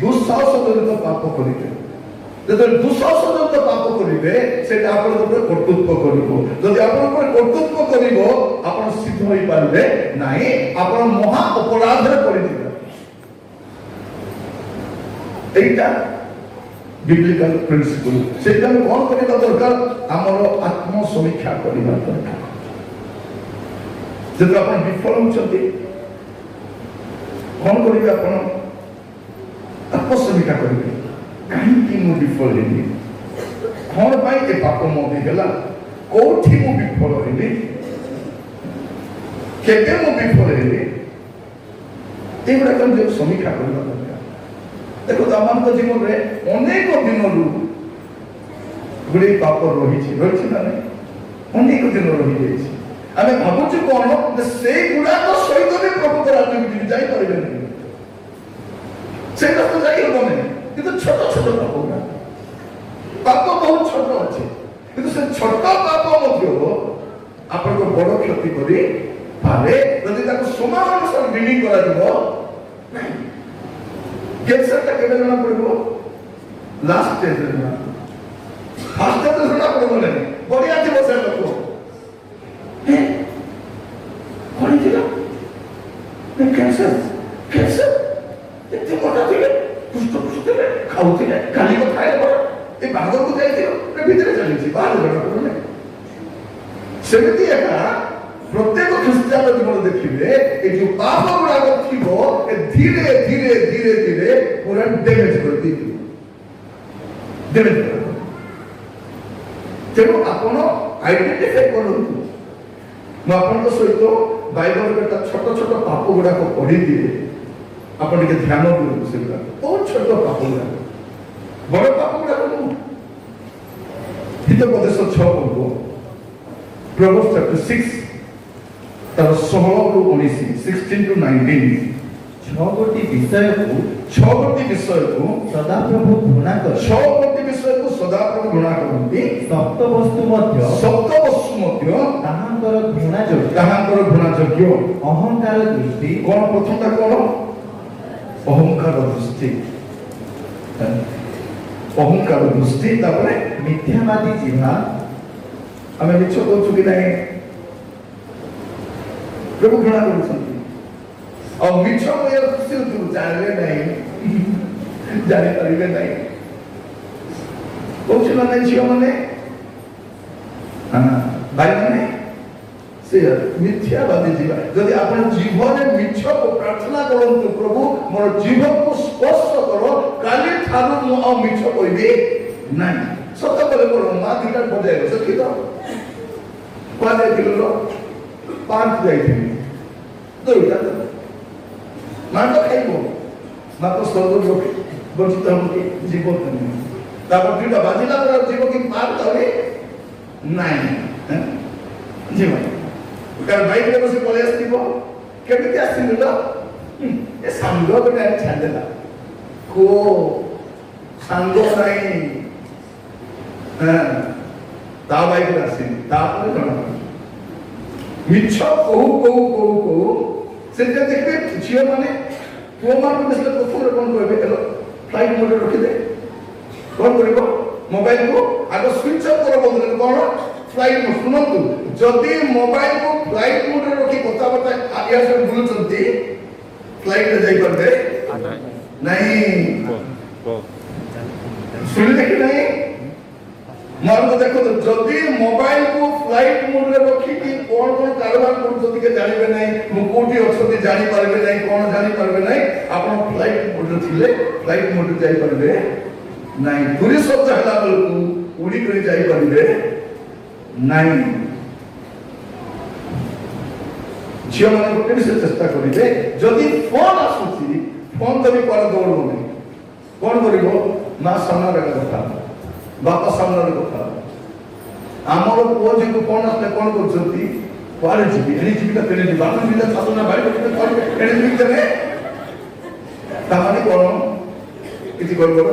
ଦୁଃସାହସଜନିତ ପାପ କରିବେ। ଯେତେବେଳେ ଦୁଃସାହସଜନିତ ପାପ କରିବେ, ସେଟା ଆପଣଙ୍କ ଉପରେ କର୍ତ୍ତୃତ୍ୱ କରିବ। ଯଦି ଆପଣଙ୍କ ଉପରେ କର୍ତ୍ତୃତ୍ୱ କରିବ, ଆପଣ ସିଦ୍ଧ ହୋଇପାରିବେ ନାହିଁ, ଆପଣ ମହା ଅପରାଧରେ ପଡ଼ିଯିବେ। এইটা বিবলিকাল প্রিন্সিপল। সেটা আমি কଣ କରିବା ଦରକାର? ଆମର ଆତ୍ମ ସମୀକ୍ଷା କରିବା ଦରକାର। ଯଦି ଆପଣ ବିଫଳ ହେଉଛନ୍ତି, କଣ କରିବେ? ଆପଣ ଆତ୍ମ ସମୀକ୍ଷା କରିବେ। କାହିଁକି ମୁଁ ବିଫଳ ହେଲି? କଣ ପାଇଁ ଏ ପାପ ମୋ ଦେଇ ହେଲା? କୋଉଠି ମୁଁ ବିଫଳ ହେଲି? କେବେ ମୁଁ ବିଫଳ ହେଲି? ଏଇଗୁଡାକ ଯୋଉ ସମୀକ୍ଷା କରିବା ଦରକାର। ଦେଖନ୍ତୁ ଆମମାନଙ୍କ ଜୀବନରେ ଅନେକ ଦିନରୁ ଗୁଡିଏ ପାପ ରହିଛି ନା ନାହିଁ? ଅନେକ ଦିନ ରହିଯାଇଛି। ଆମେ ଭାବୁଛୁ କଣ? ସେଇଗୁଡାକ ସହିତ ବି ପ୍ରଭୁଙ୍କ ରାଜ୍ୟକୁ ଯାଇପାରିବେ ନାହିଁ, ସେଇଟା ତ ଯାଇ ହବ ନାହିଁ। କିନ୍ତୁ ଛୋଟ ଛୋଟ ପାପ ବହୁତ ଛୋଟ ଅଛି, କିନ୍ତୁ ସେ ଛୋଟ ପାପ ମଧ୍ୟ ଆପଣଙ୍କ ବଡ କ୍ଷତି କରି ପାରେ ଯଦି ତାକୁ ସମାନ ଅନୁସାରେ ବିଲିଂ କରାଯିବ ନାହିଁ। କ୍ୟାନ୍ସରଟା କେବେ ଜଣା ପଡିବ? ଲାଷ୍ଟ ଷ୍ଟେଜରେ ଜଣା ପଡିବ, ଫାଷ୍ଟ ଷ୍ଟେଜରେ ଜଣା ପଡିବ ନାହିଁ। ବଢିଆ ଥିବ ସେ ଲୋକ, କଣ ଥିଲା? କ୍ୟାନ୍ସର ଏତେ ମୋଟା ଥିଲେ, ହୃଷ୍ଟପୃଷ୍ଟ ଥିଲେ, ଖାଉଥିଲେ, କାଲି କଥା ଏ ବାହାଘରକୁ ଯାଇଥିଲ, ଭିତରେ ଚାଲିଛି, ବାହାରେ ଜଣା ପଡୁନି। ସେମିତି ଏକା ପ୍ରତ୍ୟେକ ଖ୍ରୀଷ୍ଟିଆନ ଜୀବନ ଦେଖିବେ, ଏ ଯୋଉ ପାପ ଗୁଡାକ ଥିବ, ଧୀରେ ଧୀରେ ଧୀରେ ଧୀରେ ପୁରା ଡ୍ୟାମେଜ କରିଦେଇଥିବ। ତେଣୁ ଆପଣ ଆଇଡେଣ୍ଟିଫାଇ କରନ୍ତୁ। ମୁଁ ଆପଣଙ୍କ ସହିତ ବାଇବଲରେ ଛୋଟ ଛୋଟ ପାପ ଗୁଡାକ ପଢିଦିଏ, ଆପଣ ଟିକେ ଧ୍ୟାନ ଦିଅନ୍ତୁ। ସେଗୁଡାକ ବହୁତ ଛୋଟ ପାପ ଗୁଡାକ, ବଡ ପାପ ଗୁଡାକ ନୁହଁ। ହିତୋପଦେଶ 6 ପର୍ବ, Proverbs chapter 6 ତାର 16-19, 16-19। 6 ବିଷୟକୁ ସଦାପ୍ରଭୁ ଘୃଣା କର। 6 ବିଷୟକୁ ସଦାପ୍ରଭୁ ଘୃଣା କରନ୍ତି। ସପ୍ତ ବସ୍ତୁ ମଧ୍ୟ ତାହାଙ୍କର ଘୃଣା ଯୋଗ୍ୟ। ଅହଙ୍କାର ଦୃଷ୍ଟି। କଣ ପ୍ରଥମଟା କଣ? ଅହଙ୍କାର ଦୃଷ୍ଟି। ଅହଙ୍କାର ଦୃଷ୍ଟି, ତାପରେ ମିଥ୍ୟାବାଦୀ ଜିହ୍ବା। ଆମେ ମିଛ କହୁଛୁ କି ନାହିଁ? ପ୍ରଭୁ ଘୃଣା କରୁଛନ୍ତି। ଆଉ ମିଛ କହିବାର ଖୁସି ଜାଣିବେ ନାହିଁ, ଜାଣିପାରିବେ ନାହିଁ। କହୁଛୁ ନା ନାହିଁ ଝିଅ ମାନେ, ଭାଇମାନେ, ସେ ମିଥ୍ୟାବାଦୀ ଯିବା। ଯଦି ଆପଣ ଜୀବନରେ ମିଛକୁ ପ୍ରାର୍ଥନା କରନ୍ତୁ, ପ୍ରଭୁ ମୋର ଜୀବକୁ ସ୍ପର୍ଶ କର, କାଲି ଠାରୁ ମୁଁ ଆଉ ମିଛ କହିବି ନାହିଁ। ସତ କଲେ କର, ମା ଦିଟା ବଜାଇବ। ସେଠି ତ କୁହାଯାଇଥିଲ, ପାର୍କ ଯାଇଥିଲି, ଦୁଇଟା ମା ତ ଖାଇବ, ମା ତ ସ୍ୱର୍ଗ ବଞ୍ଚିତ ହବ କି ଯିବ କି? ତାପରେ ଦୁଇଟା ବାଜିଲା ପରେ ଯିବ କି ପାର୍କ ତଳେ ନାହିଁ, ଯିବ। କାରଣ ବାଇକରେ ବସି ପଳେଇ ଆସିଥିବ। କେମିତି ଆସିଥିଲ? ଏ ସାଙ୍ଗ ଗୋଟେ ଛାଡ଼ିଦେଲା। କୋ ସାଙ୍ଗ ନାହିଁ, ତା ବାଇକରେ ଆସିନି। ତାପରେ ଜଣା ମିଛ କହୁ କହୁ କହୁ କହୁ ସେଟା ଦେଖିବେ ଝିଅ ମାନେ ପୁଅ ମାନଙ୍କୁ ଦେଖିଲେ ପ୍ରଥମରେ କଣ କହିବେ? ଫ୍ଲାଇଟ୍ ମୋଡରେ ରଖିଦେ। କଣ କରିବ? ମୋବାଇଲକୁ ଆଗ ସୁଇଚ୍ ଅଫ୍ କର ବଦଳରେ କଣ फ्लाइट मोड सुनंतु जदि मोबाइल को फ्लाइट मोड रे रखी कथा बता आया से बुलुचंती फ्लाइट रे जाई परबे नहीं सुनिले कि नहीं मार तो देखो तो जदि मोबाइल को फ्लाइट मोड रे रखी कि कोन कोन कारोबार करछथि के जानिबे नहीं मु कोठी अछथि जानि पारबे नहीं कोन जानि पारबे नहीं आपण फ्लाइट मोड रे थिले फ्लाइट मोड रे जाई परबे नहीं पूरी सब जहला बलकू उड़ी कर जाई परबे नहीं झियो माने गोटे से चेष्टा करिबे जदि फोन आसुची फोन तबी पर दौड़ो नहीं कोन करिवो मां सामना रे कथा बापा सामना रे कथा हमर पुओ जी को कोन असले कोन करछथि पारे जीबी एनी जीबी का तेने जी बापा जी साथ ना भाई को कोन एनी जीबी तने तामाने कोन किछि कोन करो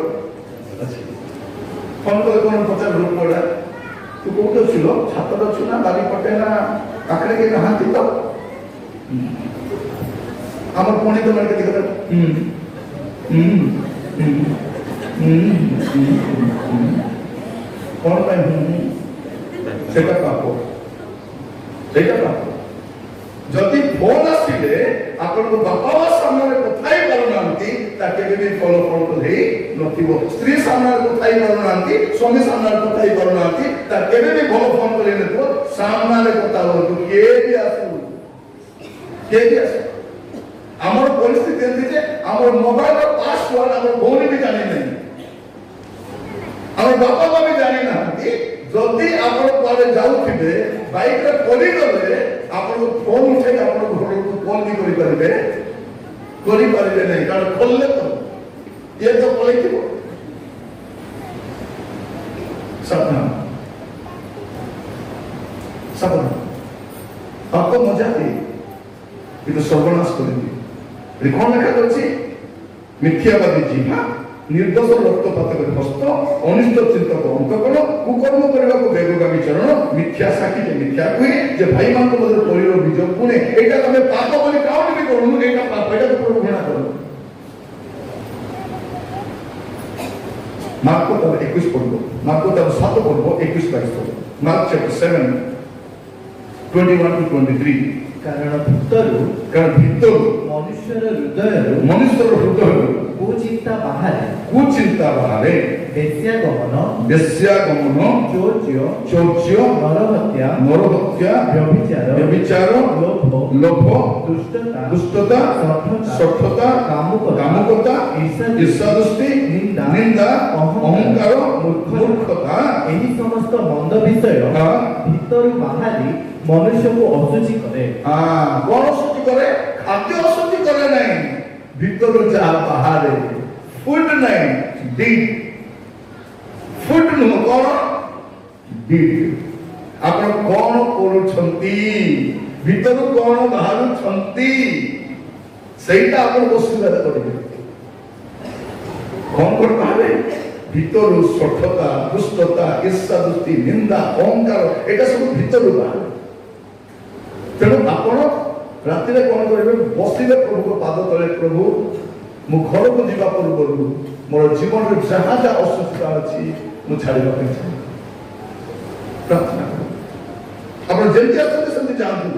फोन করে কোন পচার গ্রুপ পড়া তু কোটো ছিল ছাত্র ছিল না বাড়ি পটে না কাকড়ে কে নাহাতি তো আমার কোনি তো মানে কেতে কথা কোন পাই সেটা পাপ যদি ফোন আসিলে ଆପଣଙ୍କ ବାପା ମା ସାମ୍ନାରେ କଥା ହେଇ ପାରୁନାହାନ୍ତି ତା କେବେ ବି ଫଳ ହେଇ ନଥିବ ସ୍ତ୍ରୀ ସାମ୍ନାରେ କଥା ହେଇ ପାରୁନାହାନ୍ତି ସ୍ୱାମୀ ସାମ୍ନାରେ କଥା ହେଇ ପାରୁନାହାନ୍ତି ତା କେବେ ବି ଭଲ ଫୋନ କରି ନଥିବ ସାମ୍ନାରେ କଥା ହୁଅନ୍ତୁ କିଏ ବି ଆସୁ ଆମର ପରିସ୍ଥିତି ଏମିତି ଯେ ଆମର ମୋବାଇଲର ପାସୱାର୍ଡ ଆମର ଭଉଣୀ ବି ଜାଣି ନାହିଁ ଆମର ବାପା ମା ବି ଜାଣି ନାହାନ୍ତି ଯଦି ଆପଣ କୁଆଡ଼େ ଯାଉଥିବେ ବାଇକରେ ପଡ଼ିଗଲେ ଆପଣଙ୍କୁ ଫୋନ ଉଠେଇ ଆପଣଙ୍କ ଘରକୁ ଫୋନ ବି କରିପାରିବେ ନାହିଁ କାରଣ ଖୋଲିଲେ ତ ଇଏ ତ ପଳେଇଥିବ ସାବଧାନ ପାପ ମଜା ଦିଏ କିନ୍ତୁ ସର୍ବନାଶ କରିଦିଏ ଏଠି କଣ ଲେଖା ଅଛି ମିଥ୍ୟାବାଦୀ ଜିହ୍ବା निर्दोष रक्तपात करे हस्त अनिष्ट चिंतक अंतकरण कुकर्म करबाको बेगगामी चरण मिथ्या साखी जे मिथ्या कुए जे भाई मान को मधुर परिरो बीज पुणे एटा तमे पाप बोली काउंट भी करू एटा पाप एटा तो प्रभु घृणा करू मार्क को 21 पढ़ो मार्क को 7 पढ़ो 21 22 पढ़ो मार्क चैप्टर 7 21 to 23 कारण भितरु मनुष्यर हृदय कुचिंता बाहरे वेश्यागमन चौर्य नरहत्या व्यभिचार लोभ दुष्टता शठता कामुकता ईर्ष्यादृष्टि निंदा अहंकार मूर्खता एही समस्त मंद विषय भितरु बाहरी मनुष्य को अशुचि करे कौन अशुचि करे खाद्य अशुचि करे नहीं भीतर जा बाहर फूड नहीं डीड फूड नु कौन डीड आपण कौन करूछंती भीतर कौन बाहर छंती सेटा आपण बसुगा करिवे कौन कर बाहर भीतर शठता दुष्टता ईर्ष्या दृष्टि निंदा अहंकार एटा सब भीतर बाहर तेणु आपण राति रे कोन करिवे बसिले प्रभु को पाद तले प्रभु मु घर को जीवा पूर्व मोर जीवन रे जहां जा असुखता अछि मु छाड़ीबा पे प्रार्थना करू आपण जेंति असते सेंति जानतु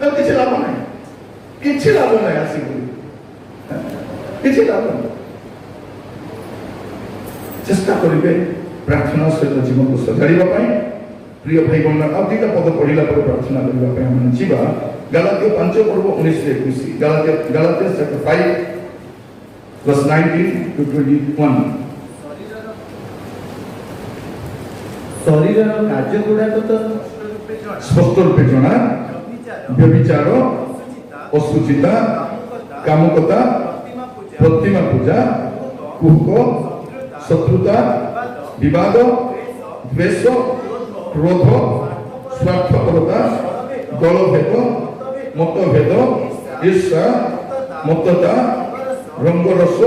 त किछि लाभ नाही आसी किछि लाभ नाही चेष्टा करिवे प्रार्थना सहित जीवन को सजाड़ीबा पई प्रिय भाई बहन अब दुटा पद पढ़िला पर प्रार्थना करबा पे हम जीवा गलातिया 5 पर्व 19 से 21 गलातिया चैप्टर 5 verse 19 to 21 शरीरर कार्य गुडाक तो स्पष्ट रूपे जणा व्यभिचार असुचिता कामुकता प्रतिमा पूजा कुहक शत्रुता विवाद द्वेष क्रोध स्वार्थपरता दलभेद मतभेद ईर्ष्या मतता रंगरस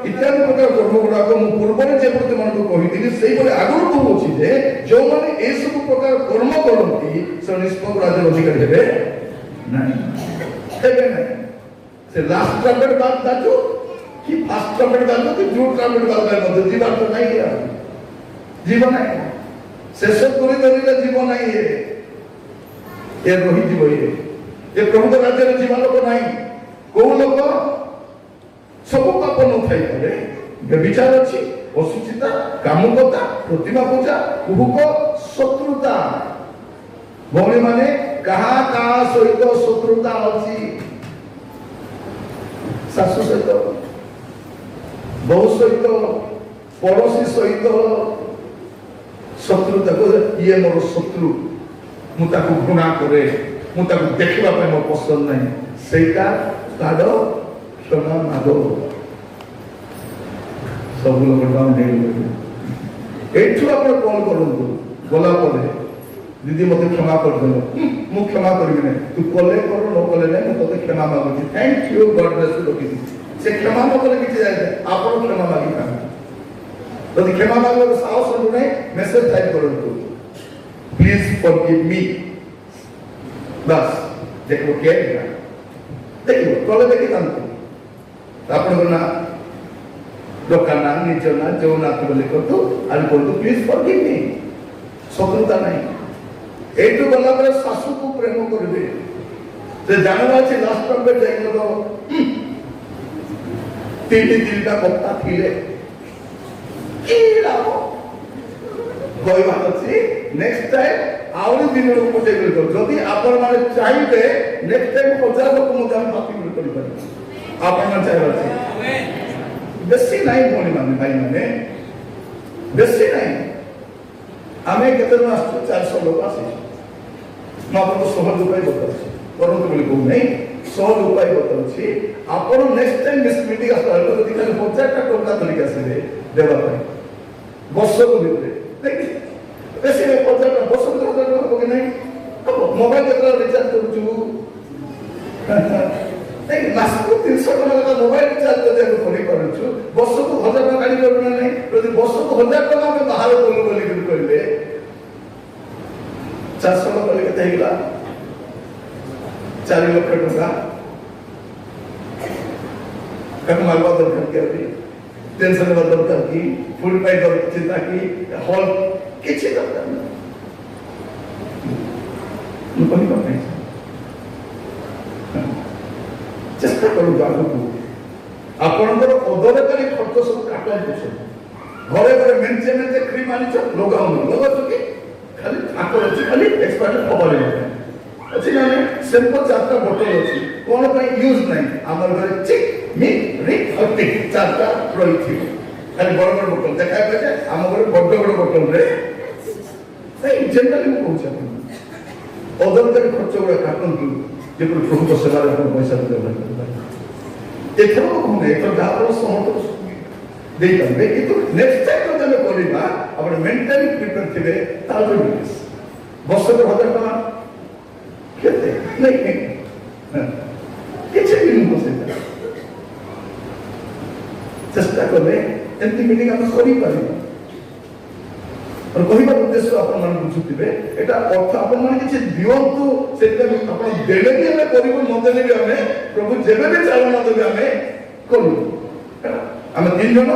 इत्यादि प्रकार कर्म गुड़ाक मु पूर्व जे प्रति मन को कहिथिनि सेही परे आगुर कहूछि जे जो माने ए सब प्रकार कर्म करंती से निष्पन्न राज्य अधिकारी हेबे नाही से लास्ट ट्रम्पेट बात दाजो कि फर्स्ट ट्रम्पेट दाजो कि जो ट्रम्पेट बात मध्य जीवन तो नहीं है जीवन है शेष करी धरले जीव नहीं ये रही जीव ये प्रभु राज्य जीवा लोक नहीं कौ लोक सब पाप न थाई पारे व्यभिचार अच्छी असुचिता कामुकता प्रतिमा पूजा कुहुक शत्रुता भौणी माने कहा सहित शत्रुता अच्छी शाशु सहित बहु सहित पड़ोशी सहित शत्रुता को ये मोर शत्रु मुझे घृणा करे मुझे देखा मो पसंद नहीं सेटा काढ़ क्षमा माग सब लोग डाउन आप कॉल करूँ गला दीदी मत क्षमा कर मु क्षमा करी तू कले कर न कले ना मुझे क्षमा मागुची thank you God bless you रखी से क्षमा न कले किसी जाए आप क्षमा मागी था यदि क्षमा मांगो साहस नहीं मेसेज टाइप करूँ प्लीज फॉरगिव मी बस देखो क्या देखो कले देखी था आपण ना दोकान ना निज ना जो ना बोले करतु आज बोलतु प्लीज फॉरगिव मी शत्रुता नहीं एटू गला पर सासू को प्रेम करबे से जानवा अछि लास्ट टाइम पे जाई तो तीनटा कप्ता थिले की लाभ कोई बात अछि नेक्स्ट टाइम आउरी दिन लोग पूछे कर जदी आपण माने चाहिबे नेक्स्ट टाइम 50 लोग मु जान बाकी करि पारे आपण मन चाहिबे अछि बेसी नहीं बोली माने भाई माने बेसी नहीं आमे केते मास 400 लोग आसी मैं आपको 100 रुपए बताऊँ परंतु बोले को नहीं 100 रुपए बताऊँ आपण नेक्स्ट टाइम मिस मीटिंग आसला तो दिखा 50 टा टोका धरिक आसीबे देबा पय वर्ष को भितरे देखि बेसी 50 टा वर्ष को 1000 टका को नहीं अब मोबाइल केतरा रिचार्ज करूछु नहीं मास को 300 टका मोबाइल रिचार्ज कर करि करूछु वर्ष को 1000 टका गाड़ी करू नहीं प्रति वर्ष को 1000 टका में बाहर बोलू बोली कहले 400 लोग केते हिला 4 लाख टका कम मालवा दरकार के अभी टेंशन दरकार की फुल पाई दरकार चिंता की हॉल किछि दरकार नहीं कोनी बात नहीं चेष्टा करू जागो को आपनकर अदरकारी खर्च सब काटन पोषण घरे घरे मेंचे क्रीम आनी छ लगाउ कि खाली आकर अछि खाली एक्सपायर खबर अछि ना सिंपल चारटा बोतल अछि कोन ପାଇଁ यूज नाही हमर घरे चिक मी रिक और टिक चारटा रही थी खाली बड़ बड़ बोतल देखा पे हम घरे बड़ बड़ बोतल रे नहीं जनरली को कहउछ अदरकारी खर्च गुडा काटन जे प्रभु को सेवा रे पैसा दे एथरो को नहीं तो दापर सहमत देता है कि नेक्स्ट टाइम तो जब बोलिबा अपन मेंटली प्रिपेयर थिबे ताल बिजनेस बस तो 1000 टका केते नहीं किछ भी नहीं हो सकता चेष्टा करले एंती मीटिंग हम करि पारि और कहिबा उद्देश्य अपन मन बुझुतिबे एटा अर्थ अपन मन किछ दियंतु सेटा अपन देले भी हमें करिबो न देले भी हमें प्रभु जेबे भी चालना देबे हमें करू हम तीन जन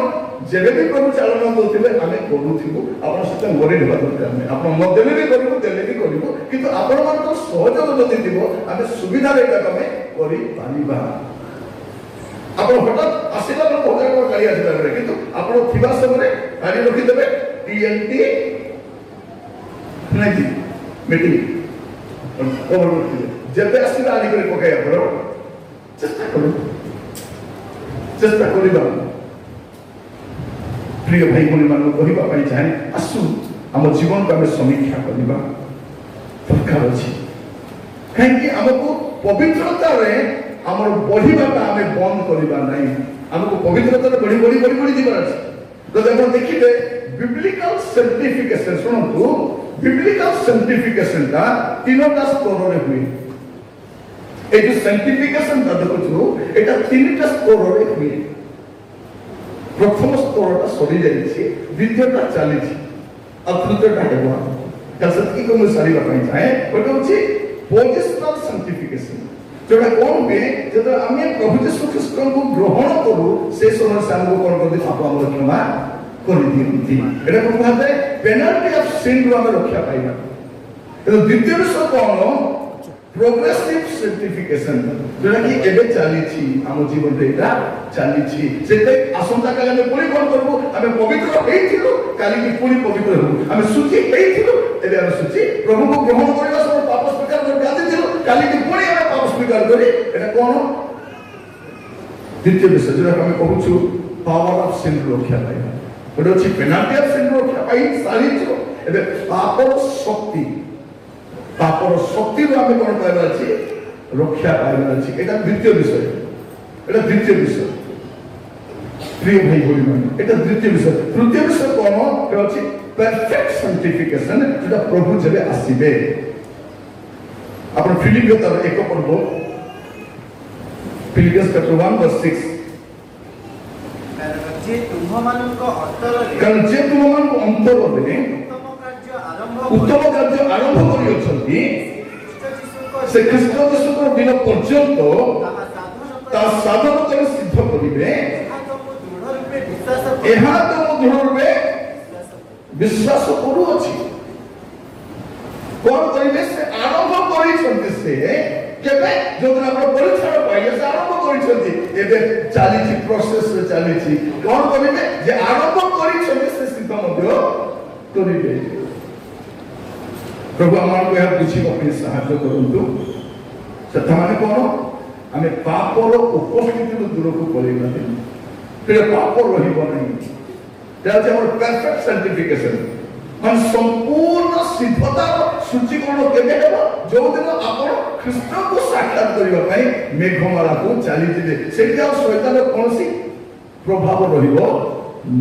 जेबे भी प्रभु चालना दोथिबे हमें करूथिबो आपण सते मोरे देबा दरकार नै आपण न देले भी करिबो देले भी करिबो किंतु आपण मन तो सहयोग जदि दिबो हमें सुविधा रेटा हमें करि पानिबा आपण हठात आसीला लोक होगा गाड़ी आसीला रे किंतु आपण थिबा समय गाड़ी रखि देबे टीएनटी नहीं मीटिंग और जेबे आसीला आनी करे पकाय आपण चेष्टा करिबा प्रिय भाई भौणी मान कहवा चाहे आसु आम जीवन को आम समीक्षा करवा दरकार अच्छी कहीं आमको पवित्रता आम बढ़ाटा आम बंद करवा नहीं आमको पवित्रता बढ़ी बढ़ी बढ़ी बढ़ी जीवन अच्छे जब आप देखिए बिब्लिकल सेंटिफिकेशन शुणु बिब्लिकल सेंटिफिकेशन टा 3टा स्तर रे हुए ए जो सेंटिफिकेशन टा देखु एटा 3टा स्तर रे हुए प्रथम स्तरटा सरी जाइए द्वितीयटा चली और तृतीयटा हेबा कसरत को मैं सारी बताई चाहे गोटे होची पोजिशनल सेंटिफिकेशन जोटा कोन हुए जब आम प्रभु यीशु ख्रीष्ट को ग्रहण करू से समय से हमको कौन कर आप क्षमा କରିଦିଅନ୍ତି। ଏଟାକୁ କୁହାଯାଏ ପେନାଲ୍ଟି ଅଫ ସିନ୍ ରୁ ଆମେ ରକ୍ଷା ପାଇବା। କିନ୍ତୁ ଦ୍ୱିତୀୟ ବିଷୟ କ'ଣ? ପ୍ରୋଗ୍ରେସିଭ୍ ସାର୍ଟିଫିକେସନ, ଯୋଉଟା କି ଏବେ ଚାଲିଛି ଆମ ଜୀବନରେ, ଏଇଟା ଚାଲିଛି। ସେଥିପାଇଁ ଆସନ୍ତାକାଲି ଆମେ ପୁଣି କ'ଣ କରିବୁ? ଆମେ ପବିତ୍ର ହେଇଥିଲୁ, କାଲିକି ପୁଣି ପବିତ୍ର ହେବୁ। ଆମେ ଶୁଚି ହେଇଥିଲୁ, ଏବେ ଆମେ ଶୁଚି ପ୍ରଭୁଙ୍କୁ ଗ୍ରହଣ କରିବା ସମୟ ପାପ ସ୍ୱୀକାର କରି ଗାଧିଥିଲୁ, କାଲିକି ପୁଣି ଆମେ ପାପ ସ୍ୱୀକାର କରି, ଏଟା କ'ଣ? ଦ୍ୱିତୀୟ ବିଷୟ ଯୋଉଟା ଆମେ କହୁଛୁ ପାୱାର ଅଫ ସିନ୍ ରୁ ରକ୍ଷା ପାଇବା। ଗୋଟେ ଅଛି ପେନାଲ୍ଟି ଅଫ ସିନ୍ ରୁ ରକ୍ଷା ପାଇ ସାରିଛୁ, ଏବେ ପାପର ଶକ୍ତି, ପାପର ଶକ୍ତିରୁ ଆମେ କ'ଣ ପାଇବାର ଅଛି? ରକ୍ଷା ପାଇବାର ଅଛି। এটা দ্বিতীয় বিষয়, এটা দ্বিতীয় বিষয়। প্রিয় ভাই ভଉଣୀମାନେ, এটা দ্বিতীয় বিষয়। তৃতীয় বিষয় କ'ଣ? এটা ଅଛି perfect sanctification, যেটা প্রভু যেবে আসিবে। ଆପଣ ଫିଲିପିଓ ତାର 1 ପର୍ବ, Philippians chapter 1 verse 6, କାରଣ ଯେ ତୁମମାନଙ୍କ ଅନ୍ତରରେ କାରଣ ଯେ ତୁମମାନଙ୍କୁ ଅନ୍ତରରେ ଉତ୍ତମ କାର୍ଯ୍ୟ ଆରମ୍ଭ କରିଅଛନ୍ତି, ସେ ଖ୍ରୀଷ୍ଟ ଯୀଶୁଙ୍କ ଦିନ ପର୍ଯ୍ୟନ୍ତ ତା ସାଧନତାରେ ସିଦ୍ଧ କରିବେ। ଏହା ତ ମୁଁ ଦୃଢ଼ ରୂପେ ବିଶ୍ୱାସ କରୁଅଛି। କ'ଣ କରିବେ? ସେ ଆରମ୍ଭ କରିଛନ୍ତି। ସେ କେବେ? ଯୋଉଦିନ ଆପଣ ପରୀକ୍ଷାର ପାଇଲେ ସେ ଆରମ୍ଭ କରିଛନ୍ତି, ଏବେ ଚାଲିଛି, ପ୍ରୋସେସରେ ଚାଲିଛି। କ'ଣ କରିବେ? ଯେ ଆରମ୍ଭ କରିଛନ୍ତି ସେ ସିଦ୍ଧ ମଧ୍ୟ କରିବେ। ପ୍ରଭୁ ଆମମାନଙ୍କୁ ଏହା ବୁଝିବା ପାଇଁ ସାହାଯ୍ୟ କରନ୍ତୁ। ସେମାନେ କ'ଣ? ଆମେ ପାପର ଉପସ୍ଥିତିରୁ ଦୂରକୁ ପଳେଇବାନି, ସେଟା ପାପ ରହିବ ନାହିଁ। ଏହା ହେଉଛି ଆମର ପରଫେକ୍ଟ ସାର୍ଟିଫିକେସନ, ମାନେ ସମ୍ପୂର୍ଣ୍ଣ ସିଦ୍ଧତାର ସୂଚୀକରଣ କେବେ ହେବ? ଯୋଉଦିନ ଆପଣ ଖ୍ରୀଷ୍ଟଙ୍କୁ ସାକ୍ଷାତ କରିବା ପାଇଁ ମେଘମାଳାକୁ ଚାଲିଯିବେ, ସେଠି ଆଉ ଶୈତାନର କୌଣସି ପ୍ରଭାବ ରହିବ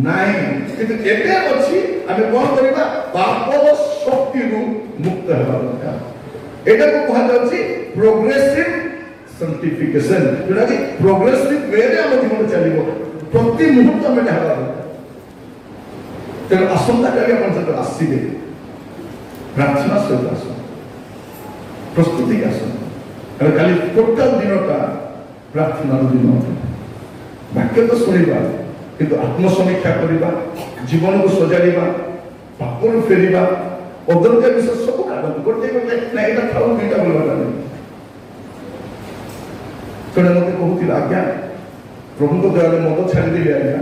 ନାହିଁ। କିନ୍ତୁ ଏବେ ଅଛି ଆମେ କ'ଣ କରିବା? ପାପର ଶକ୍ତିରୁ ମୁକ୍ତ ହେବା ଦରକାର। ଏଟାକୁ କୁହାଯାଉଛି ପ୍ରୋଗ୍ରେସିଭ ସାର୍ଟିଫିକେସନ, ଯୋଉଟାକି ପ୍ରୋଗ୍ରେସିଭ ୱେରେ ଆମ ଜୀବନ ଚାଲିବ। ପ୍ରତି ମୁହୂର୍ତ୍ତ ଆମେ ହେବା ଦରକାର। ତେଣୁ ଆସନ୍ତାକାଲି ଆପଣ ଯେତେବେଳେ ଆସିବେ, ପ୍ରାର୍ଥନା ସହିତ ଆସନ୍ତୁ, ପ୍ରସ୍ତୁତିକି ଆସନ୍ତୁ। କାଲି ଟୋଟାଲ ଦିନଟା ପ୍ରାର୍ଥନାର ଦିନ। ବାକ୍ୟ ତ ଶୁଣିବା, କିନ୍ତୁ ଆତ୍ମସମୀକ୍ଷା କରିବା, ଜୀବନକୁ ସଜାଡ଼ିବା, ପାପରୁ ଫେରିବା, ଅଦରକାରୀ ବିଷୟ ସବୁ କାଟନ୍ତୁ। ଗୋଟେ ଗୋଟେ ନା ଏଇଟା ଥାଉ, ଦୁଇଟା ବୋଲିବାଟା ନାହିଁ। ଜଣେ ମୋତେ କହୁଥିଲା, ଆଜ୍ଞା ପ୍ରଭୁଙ୍କ ଦୟାରେ ମଦ ଛାଡ଼ିଦେଲି ଆଜ୍ଞା,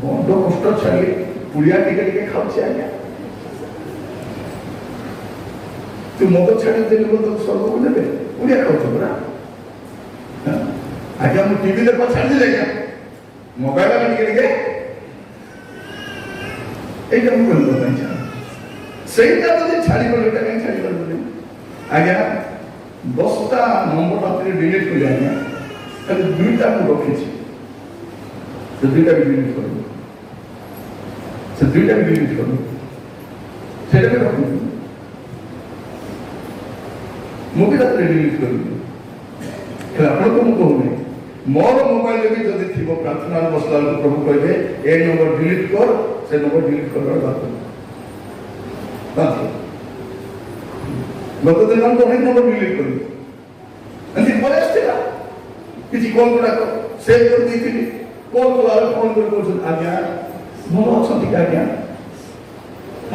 ବଡ଼ କଷ୍ଟ ଛାଡ଼ିଲି, ପୁଡ଼ିଆ ଟିକେ ଟିକେ ଖାଉଛି ଆଜ୍ଞା। ତୁ ମଦ ଛାଡ଼ିଦେଲି ବୋଲି ସ୍ୱର୍ଗକୁ ଦେବେ? ପୁଡ଼ିଆ ଖାଉଛୁ ପରା। ଆଜ୍ଞା ମୁଁ ଟିଭି ଦେଖା ଛାଡ଼ିଦେଲି ଆଜ୍ଞା, ମୋବାଇଲ ଟିକେ ଟିକେ, এইটা ମୁଁ କହିବା ପାଇଁ ଚାହେଁ। ସେଇଟା ଯଦି ଛାଡ଼ିଗଲେ ଏଇଟା କାହିଁ ଛାଡ଼ିପାରିବନି? ଆଜ୍ଞା 10ଟା ନମ୍ବର ରାତିରେ ଡିଲିଟ୍ କଲି ଆଜ୍ଞା, ଖାଲି 2ଟା ମୁଁ ରଖିଛି, ସେ 2ଟା ବି ଡିଲିଟ୍ କରିବୁ, ସେ 2ଟା ବି ଡିଲିଟ୍ କରିବୁ, ସେଇଟା ବି ରଖିବୁ, ମୁଁ ବି ରାତିରେ ଡିଲିଟ୍ କରିବି। ହେଲେ ଆପଣଙ୍କୁ ମୁଁ କହୁନି, ମୋର ମୋବାଇଲରେ ବି ଯଦି ଥିବ, ପ୍ରାର୍ଥନାରେ ବସିଲା ବେଳକୁ ପ୍ରଭୁ କହିବେ ଏ ନମ୍ବର ଡିଲିଟ୍ କର, ସେ ନମ୍ବର ଡିଲିଟ୍ କରିବାର ବାଧ୍ୟ। ଗତ ଦିନ ଅନେକ ନମ୍ବର ଡିଲିଟ୍ କରିବି, ଏମିତି ପଳେଇ ଆସିଥିଲା। କିଛି କଲ୍ ଗୁଡ଼ାକ ସେଭ୍ କରିଦେଇଥିଲି, କଲ୍ କଲାବେଳେ ଫୋନ୍ କରି କହୁଛନ୍ତି, ଆଜ୍ଞା ଭଲ ଅଛନ୍ତି କି ଆଜ୍ଞା?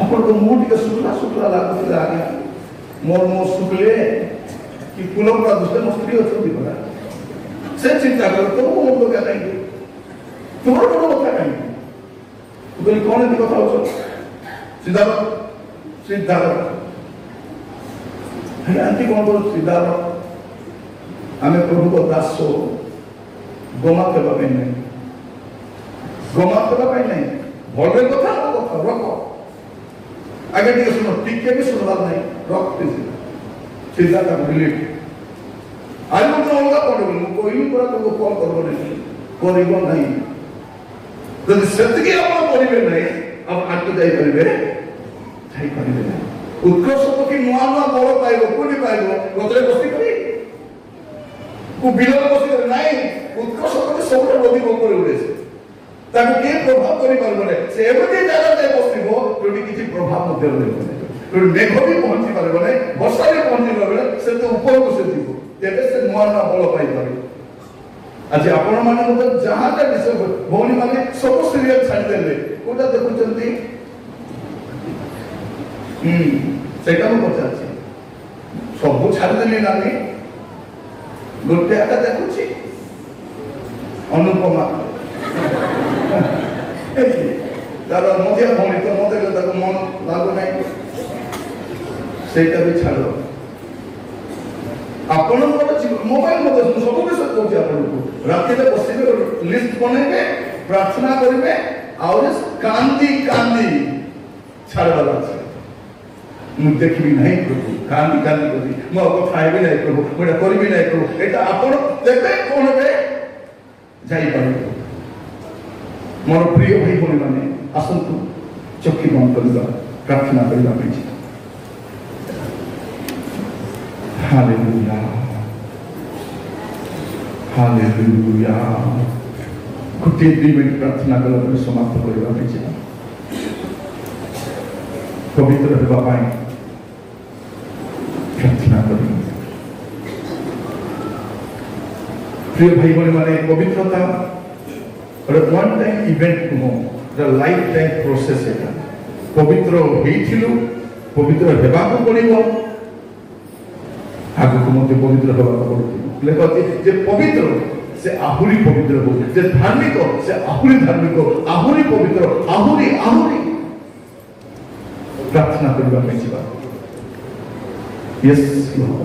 ଆପଣଙ୍କ ମୁହଁ ଟିକେ ଶୁଖିଲା ଶୁଖିଲା ଲାଗୁଥିଲା ଆଜ୍ଞା, ମୋର ମୁହଁ ଶୁଖିଲେ କି ଫୁଲ ପୁରା ଦୁଷେ ମୋ ସ୍ତ୍ରୀ ଅଛନ୍ତି ପରା। ସେ ଚିନ୍ତା କର, ତୋର ମୋ କଥା କାହିଁକି, ତୁମର ବଡ଼ କଥା କାହିଁକି? ମୁଁ କହିଲି କ'ଣ ଏମିତି କଥା ହଉଛ? ସିଦ୍ଧାର୍ଥ ସିଦ୍ଧାର୍ଥ ହେଲେ ଆଣ୍ଟି କ'ଣ କରୁ? ସିଦ୍ଧାର୍ଥ ଆମେ ପ୍ରଭୁଙ୍କ ଦାସ, ଗମା ଦେବା ପାଇଁ ନାହିଁ, ଗମା ଦେବା ପାଇଁ ନାହିଁ। ଭଲରେ କଥା କଥା ରଖ ଆଜ୍ଞା, ଟିକେ ଶୁଣ, ଟିକେ ବି ଶୁଣବାର ନାହିଁ, ରଖ ସିଧା ତାକୁ ଡିଲିଟ୍। ଆଜି ମଧ୍ୟ ଅଲଗା ପଡ଼ିବ, ମୁଁ କହିଲି ପୁରା ତାଙ୍କୁ କଲ୍ କରିବ ନାହିଁ। ଯଦି ସେତିକି ଆପଣ କରିବେ ନାହିଁ, ଆପଣ ଆଗକୁ ଯାଇପାରିବେ ନାହିଁ। ଉତ୍କର୍ଷ ପକ୍ଷୀ ନୂଆ ନୂଆ ବଳ ପାଇବ, କୋଉଠି ପାଇବ? ଗଛରେ ବସିକରି, ବିଲରେ ବସିକରି ନାହିଁ। ଉତ୍କର୍ଷ ପକ୍ଷୀ ସବୁଠାରୁ ଅଧିକ ଉପରେ ଉଡ଼େছে, ତାକୁ କିଏ ପ୍ରଭାବ କରିପାରିବ ନାହିଁ। ସେ ଏମିତି ଜାଗାରେ ବସିବ ଯୋଉଠି କିଛି ପ୍ରଭାବ ମଧ୍ୟ ରହିବ ନାହିଁ, ଯୋଉଠି ମେଘ ବି ପହଞ୍ଚି ପାରିବ ନାହିଁ, ବର୍ଷା ବି ପହଞ୍ଚିବା ବେଳେ ସେ ତ ଉପରକୁ ସେ ଯିବ, ତେବେ ସେ ନୂଆ ନୂଆ ବଳ ପାଇପାରିବ। ଆଜି ଆପଣମାନେ ମଧ୍ୟ ଯାହାଟା ବିଷୟ, ଭଉଣୀମାନେ ସବୁ ସିରିଏଲ ଛାଡ଼ିଦେଲେ, কোটা দেখুଛନ୍ତି সেটা ମୁଁ ପଚାରୁଛି ସବୁ ଛାଡ଼ିଦେଲି ନାନୀ ଗୋଟେ ଏକା ଦେଖୁଛି ଅନୁପମା ତାର ମଝିଆ ଭଉଣୀ ତ ମତେ ତାକୁ ମନ ଲାଗୁନାହିଁ ସେଇଟା ବି ଛାଡ଼ ଆପଣଙ୍କର ମୋବାଇଲ ମତେ ସବୁ ବିଷୟ କହୁଛି ଆପଣଙ୍କୁ ରାତିରେ ବସିବେ ଲିଷ୍ଟ ବନେଇବେ ପ୍ରାର୍ଥନା କରିବେ ଆହୁରି କାନ୍ଦି କାନ୍ଦି ଛାଡ଼ିବାର ଅଛି ମୁଁ ଦେଖିବି ନାହିଁ ପ୍ରଭୁ କାନ୍ଦି କାନ୍ଦି କରି ମୁଁ ଆଉ କଥା ହେବି ନାହିଁ ପ୍ରଭୁ ମୁଁ ଏଇଟା କରିବି ନାହିଁ ପ୍ରଭୁ ଏଇଟା ଆପଣ ଦେବେ କଣ ହେବେ ଯାଇପାରିବେ ମୋର ପ୍ରିୟ ଭାଇ ଭଉଣୀମାନେ ଆସନ୍ତୁ ଚକ୍ଷୁ ବନ୍ଦ କରିବା ପ୍ରାର୍ଥନା କରିବା ପାଇଁ ହାଲେଲୁୟା ହାଲେଲୁୟା ଗୋଟିଏ 2 ମିନିଟ୍ ପ୍ରାର୍ଥନା କଲା ପରେ ସମାପ୍ତ କରିବା ପାଇଁ ଯିବା ପବିତ୍ର ହେବା ପାଇଁ ପ୍ରାର୍ଥନା କରିବା ପ୍ରିୟ ଭାଇ ଭଉଣୀମାନେ ପବିତ୍ରତା ଗୋଟେ ୱାନ୍ ଟାଇମ୍ ଇଭେଣ୍ଟ ନୁହଁ ଗୋଟେ ଲାଇଫ୍ ଟାଇମ୍ ପ୍ରୋସେସ୍ ଏଟା ପବିତ୍ର ହେଇଥିଲୁ ପବିତ୍ର ହେବାକୁ ପଡ଼ିବ ଆଗକୁ ମଧ୍ୟ ପବିତ୍ର ହେବାକୁ ପଡୁଥିବ ଲେଖ ଯେ ପବିତ୍ର ସେ ଆହୁରି ପବିତ୍ର ହଉ ଯେ ଧାର୍ମିକ ସେ ଆହୁରି ଧାର୍ମିକ ଆହୁରି ପବିତ୍ର ଆହୁରି ଆହୁରି ପ୍ରାର୍ଥନା କରିବା ପାଇଁ ଯିବା ୟେସ୍ ଲର୍ଡ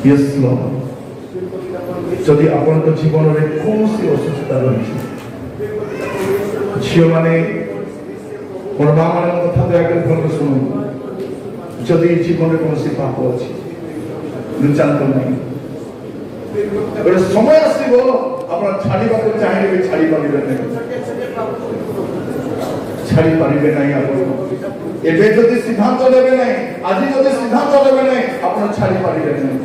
ୟେସ୍ ଲର୍ଡ ଯଦି ଆପଣଙ୍କ ଜୀବନରେ କୌଣସି ଅସୁସ୍ଥତା ରହିଛି ଝିଅମାନେ ମୋର ମା ମାନଙ୍କ କଥା ଦୟାକରି ଭଲରେ ଶୁଣନ୍ତୁ ଯଦି ଜୀବନରେ କୌଣସି ପାପ ଅଛି ଲୁଚାନ୍ତ ନାହିଁ ଗୋଟେ ସମୟ ଆସିବ ଆପଣ ଛାଡ଼ିବାକୁ ଚାହିଁଲେ ବି ଛାଡ଼ି ପାରିବେ ନାହିଁ ଛାଡ଼ି ପାରିବେ ନାହିଁ ଆପଣ ଏବେ ଯଦି ସିଦ୍ଧାନ୍ତ ନେବେ ନାହିଁ ଆଜି ଯଦି ସିଦ୍ଧାନ୍ତ ନେବେ ନାହିଁ ଆପଣ ଛାଡ଼ି ପାରିବେ ନାହିଁ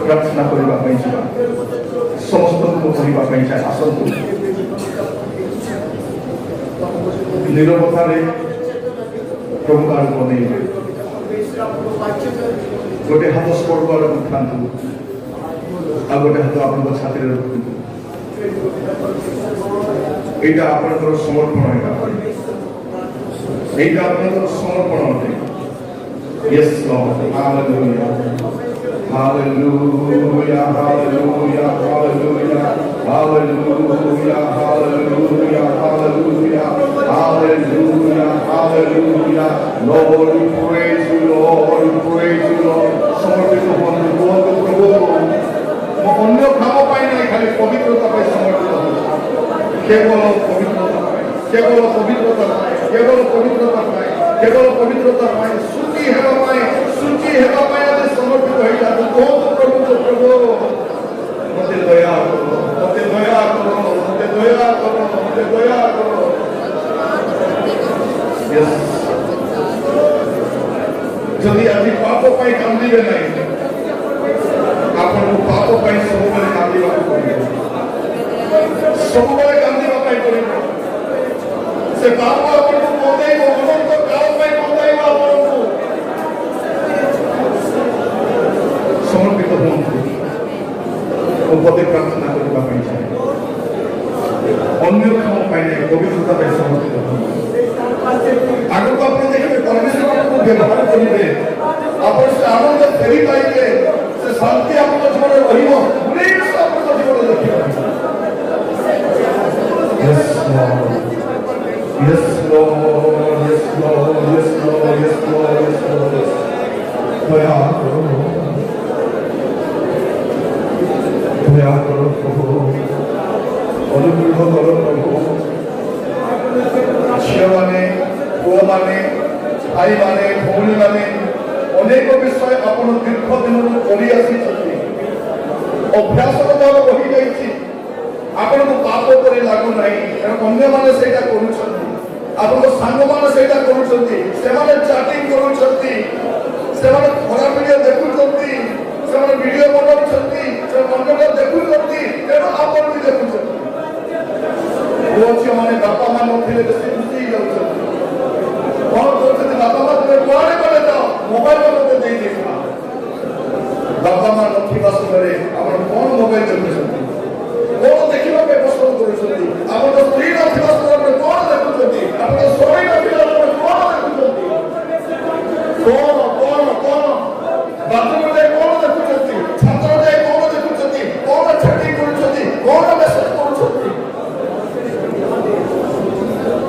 ପ୍ରାର୍ଥନା କରିବା ପାଇଁ ଯିବା ସମସ୍ତଙ୍କୁ କହିବା ପାଇଁ ଚାହେଁ ଆସନ୍ତୁ ନିରବତାରେ ପ୍ରଭୁ ଆଡ଼କୁ ଅନେଇବେ ଗୋଟେ ହାତ ସ୍ପର୍ଶ ଆଡ଼କୁ ଉଠାନ୍ତୁ ଆଉ ଗୋଟେ ହାତ ଆପଣଙ୍କ ଛାତିରେ ରଖନ୍ତୁ এইটা আপনাদের সমর্পণ এইটা আপনাদের সমর্পণ অটে Yes Lord hallelujah hallelujah hallelujah hallelujah hallelujah hallelujah hallelujah hallelujah hallelujah Lord we praise you Lord we praise you Lord সমর্পিত হন প্রভু অন্য খাওয়া পাই না খালি পবিত্রতা পাই সমর্পিত হন কেবল পবিত্রতা পাই কেবল পবিত্রতা পাই কেবল পবিত্রতা পাই কেবল পবিত্রতা পাই শুচি হেবা পাই আজ সমর্পিত হয়ে যাবে বহুত প্রভু প্রভু মতে দয়া করো মতে দয়া করো মতে দয়া করো মতে দয়া করো যদি আজ পাপ পাই কান্দিবে নাই আপনার পাপ পাই সবুলে কান্দিବାକୁ পড়িব ସବୁବେଳେ କାନ୍ଦିବା ପାଇଁ ପଡ଼ିବ ସେ ପାପ ଆପଣଙ୍କୁ ବନ୍ଦାଇବ ଅନନ୍ତ କାଳ ପାଇଁ ବନ୍ଦାଇବ ଆପଣଙ୍କୁ ସମର୍ପିତ ହୁଅନ୍ତୁ ଓ ପଦେ ପ୍ରାର୍ଥନା କରିବା ପାଇଁ ଚାହେଁ ଅନ୍ୟ କାମ ପାଇଁ ନାହିଁ ପବିତ୍ରତା ପାଇଁ ସମର୍ପିତ ହୁଅନ୍ତୁ ଆଗକୁ ଆପଣ ଦେଖିବେ ପରମେଶ୍ୱର ଆପଣଙ୍କୁ ବ୍ୟବହାର କରିବେ ଆପଣ ସେ ଆନନ୍ଦ ଫେରି ପାଇବେ ସେ ଶାନ୍ତି ଆପଣଙ୍କ ଜୀବନରେ ରହିବ ଆପଣଙ୍କ ଜୀବନରେ ଦେଖିବେ Yes, Lord. Yes, Lord. Yes, Lord. Yes, Lord. Yes, Lord. Yes, Lord. দয়া করো প্রভু অনুগ্রহ করো প্রভু ঝিଅମାନେ ପୁଅମାନେ ଭାଇମାନେ ଭଉଣୀମାନେ ଅନେକ ବିଷୟ ଆପଣ ଦୀର୍ଘ ଦିନରୁ କରି ଆସିଛନ୍ତି ଅଭ୍ୟାସର ଦ୍ୱାରା ରହିଯାଇଛି ଆପଣଙ୍କୁ ପାପ କରି ଲାଗୁନାହିଁ କାରଣ ଅନ୍ୟମାନେ ସେଇଟା କରୁଛନ୍ତି ଆପଣଙ୍କ ସାଙ୍ଗମାନେ ସେଇଟା କରୁଛନ୍ତି ସେମାନେ ଚାଟିଂ କରୁଛନ୍ତି ସେମାନେ ଖରାପ ଭିଡ଼ିଓ ଦେଖୁଛନ୍ତି ସେମାନେ ଭିଡ଼ିଓ ବନାଉଛନ୍ତି ସେମାନେ ଅନ୍ୟମାନେ ଦେଖୁଛନ୍ତି ତେଣୁ ଆପଣ ବି ଦେଖୁଛନ୍ତି ପୁଅ ଝିଅମାନେ ବାପା ମା ନଥିଲେ ବେଶୀ ଖୁସି ହେଇଯାଉଛନ୍ତି କଣ କରୁଛନ୍ତି ବାପା ମା ତୁମେ କୁଆଡ଼େ ଗଲେ ତ ମୋବାଇଲ ମୋତେ ଦେଇଦେଇଥିଲା ବାପା ମା ନଥିବା ସମୟରେ ଆପଣ କଣ ମୋବାଇଲ ଦେଖୁଛନ୍ତି କଣ ଦେଖିବା ପାଇଁ ପସନ୍ଦ କରୁଛନ୍ତି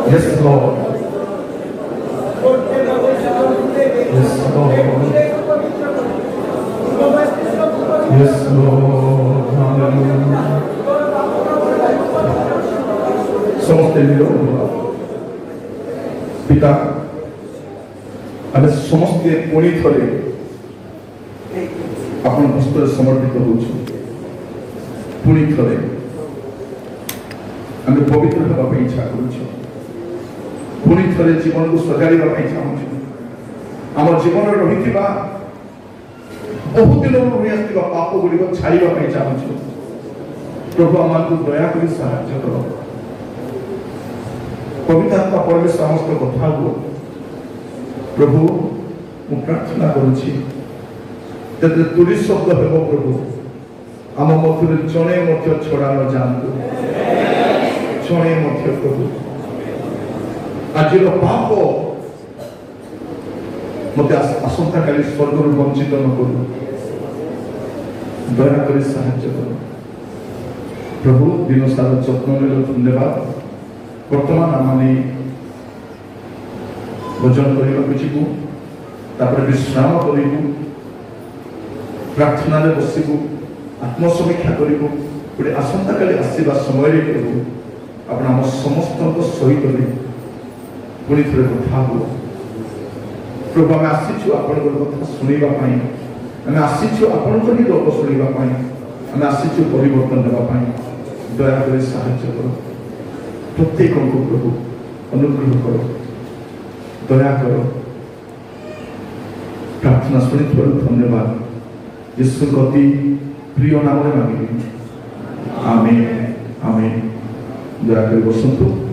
Yes, Lord. Yes, Lord. Yes, Lord. Hallelujah. ସମସ୍ତେ ମିଳ ପିତା ଆମେ ସମସ୍ତେ ପୁଣି ଥରେ ଆପଣଙ୍କ ହସ୍ତରେ ସମର୍ପିତ ହେଉଛୁ। ପୁଣି ଥରେ ଆମେ ପବିତ୍ର ହେବା ପାଇଁ ଇଚ୍ଛା କରୁଛୁ। ପୁଣି ଥରେ ଜୀବନକୁ ସଜାଡ଼ିବା ପାଇଁ ଚାହୁଁଛୁ। ଆମ ଜୀବନରେ ରହିଥିବା ବହୁ ଦିନରୁ ରହି ଆସିଥିବା ପାପ ଗୁଡ଼ିକ ଛାଡ଼ିବା ପାଇଁ ଚାହୁଁଛୁ। ପ୍ରଭୁ ଆମକୁ ଦୟାକରି ସାହାଯ୍ୟ କର। ପବିତ୍ର ଆତ୍ମା ପରିବେଶ ସମସ୍ତ କଥା ହୁଅ। ପ୍ରଭୁ ମୁଁ ପ୍ରାର୍ଥନା କରୁଛି ଯେତେବେଳେ ତୁରୀ ଶବ୍ଦ ହେବ ପ୍ରଭୁ ଆମ ମଧ୍ୟରୁ ଜଣେ ମଧ୍ୟ ଛଡ଼ା ନ ଯାଆନ୍ତୁ। ଜଣେ ମଧ୍ୟ ପ୍ରଭୁ ଆଜିର ପାପ ମୋତେ ଆସନ୍ତାକାଲି ସ୍ୱର୍ଗରୁ ବଞ୍ଚିତ ନ କରୁ। ଦୟାକରି ସାହାଯ୍ୟ କର। ପ୍ରଭୁ ଦିନ ସାରା ଯତ୍ନ ନେଲ ଧନ୍ୟବାଦ। ବର୍ତ୍ତମାନ ଆମେ ଭୋଜନ କରିବାକୁ ଯିବୁ, ତାପରେ ବିଶ୍ରାମ କରିବୁ, ପ୍ରାର୍ଥନାରେ ବସିବୁ, ଆତ୍ମସମୀକ୍ଷା କରିବୁ। ଗୋଟେ ଆସନ୍ତାକାଲି ଆସିବା ସମୟରେ ପ୍ରଭୁ ଆପଣ ଆମ ସମସ୍ତଙ୍କ ସହିତ ପୁଣି ଥରେ କଥା ହୁଅ। ପ୍ରଭୁ ଆମେ ଆସିଛୁ ଆପଣଙ୍କର କଥା ଶୁଣିବା ପାଇଁ, ଆମେ ଆସିଛୁ ଆପଣଙ୍କ ହିଁ ଲୋକ ଶୁଣିବା ପାଇଁ, ଆମେ ଆସିଛୁ ପରିବର୍ତ୍ତନ ଦେବା ପାଇଁ। ଦୟାକରି ସାହାଯ୍ୟ କର। ପ୍ରତ୍ୟେକଙ୍କୁ ପ୍ରଭୁ ଅନୁଗ୍ରହ କର, ଦୟା କର। ପ୍ରାର୍ଥନା ଶୁଣିଥିବାରୁ ଧନ୍ୟବାଦ। ଯୀଶୁଙ୍କ ଅତି ପ୍ରିୟ ନାମରେ ମାଗିବି, ଆମେନ୍ ଆମେନ୍। ଦୟାକରି ବସନ୍ତୁ।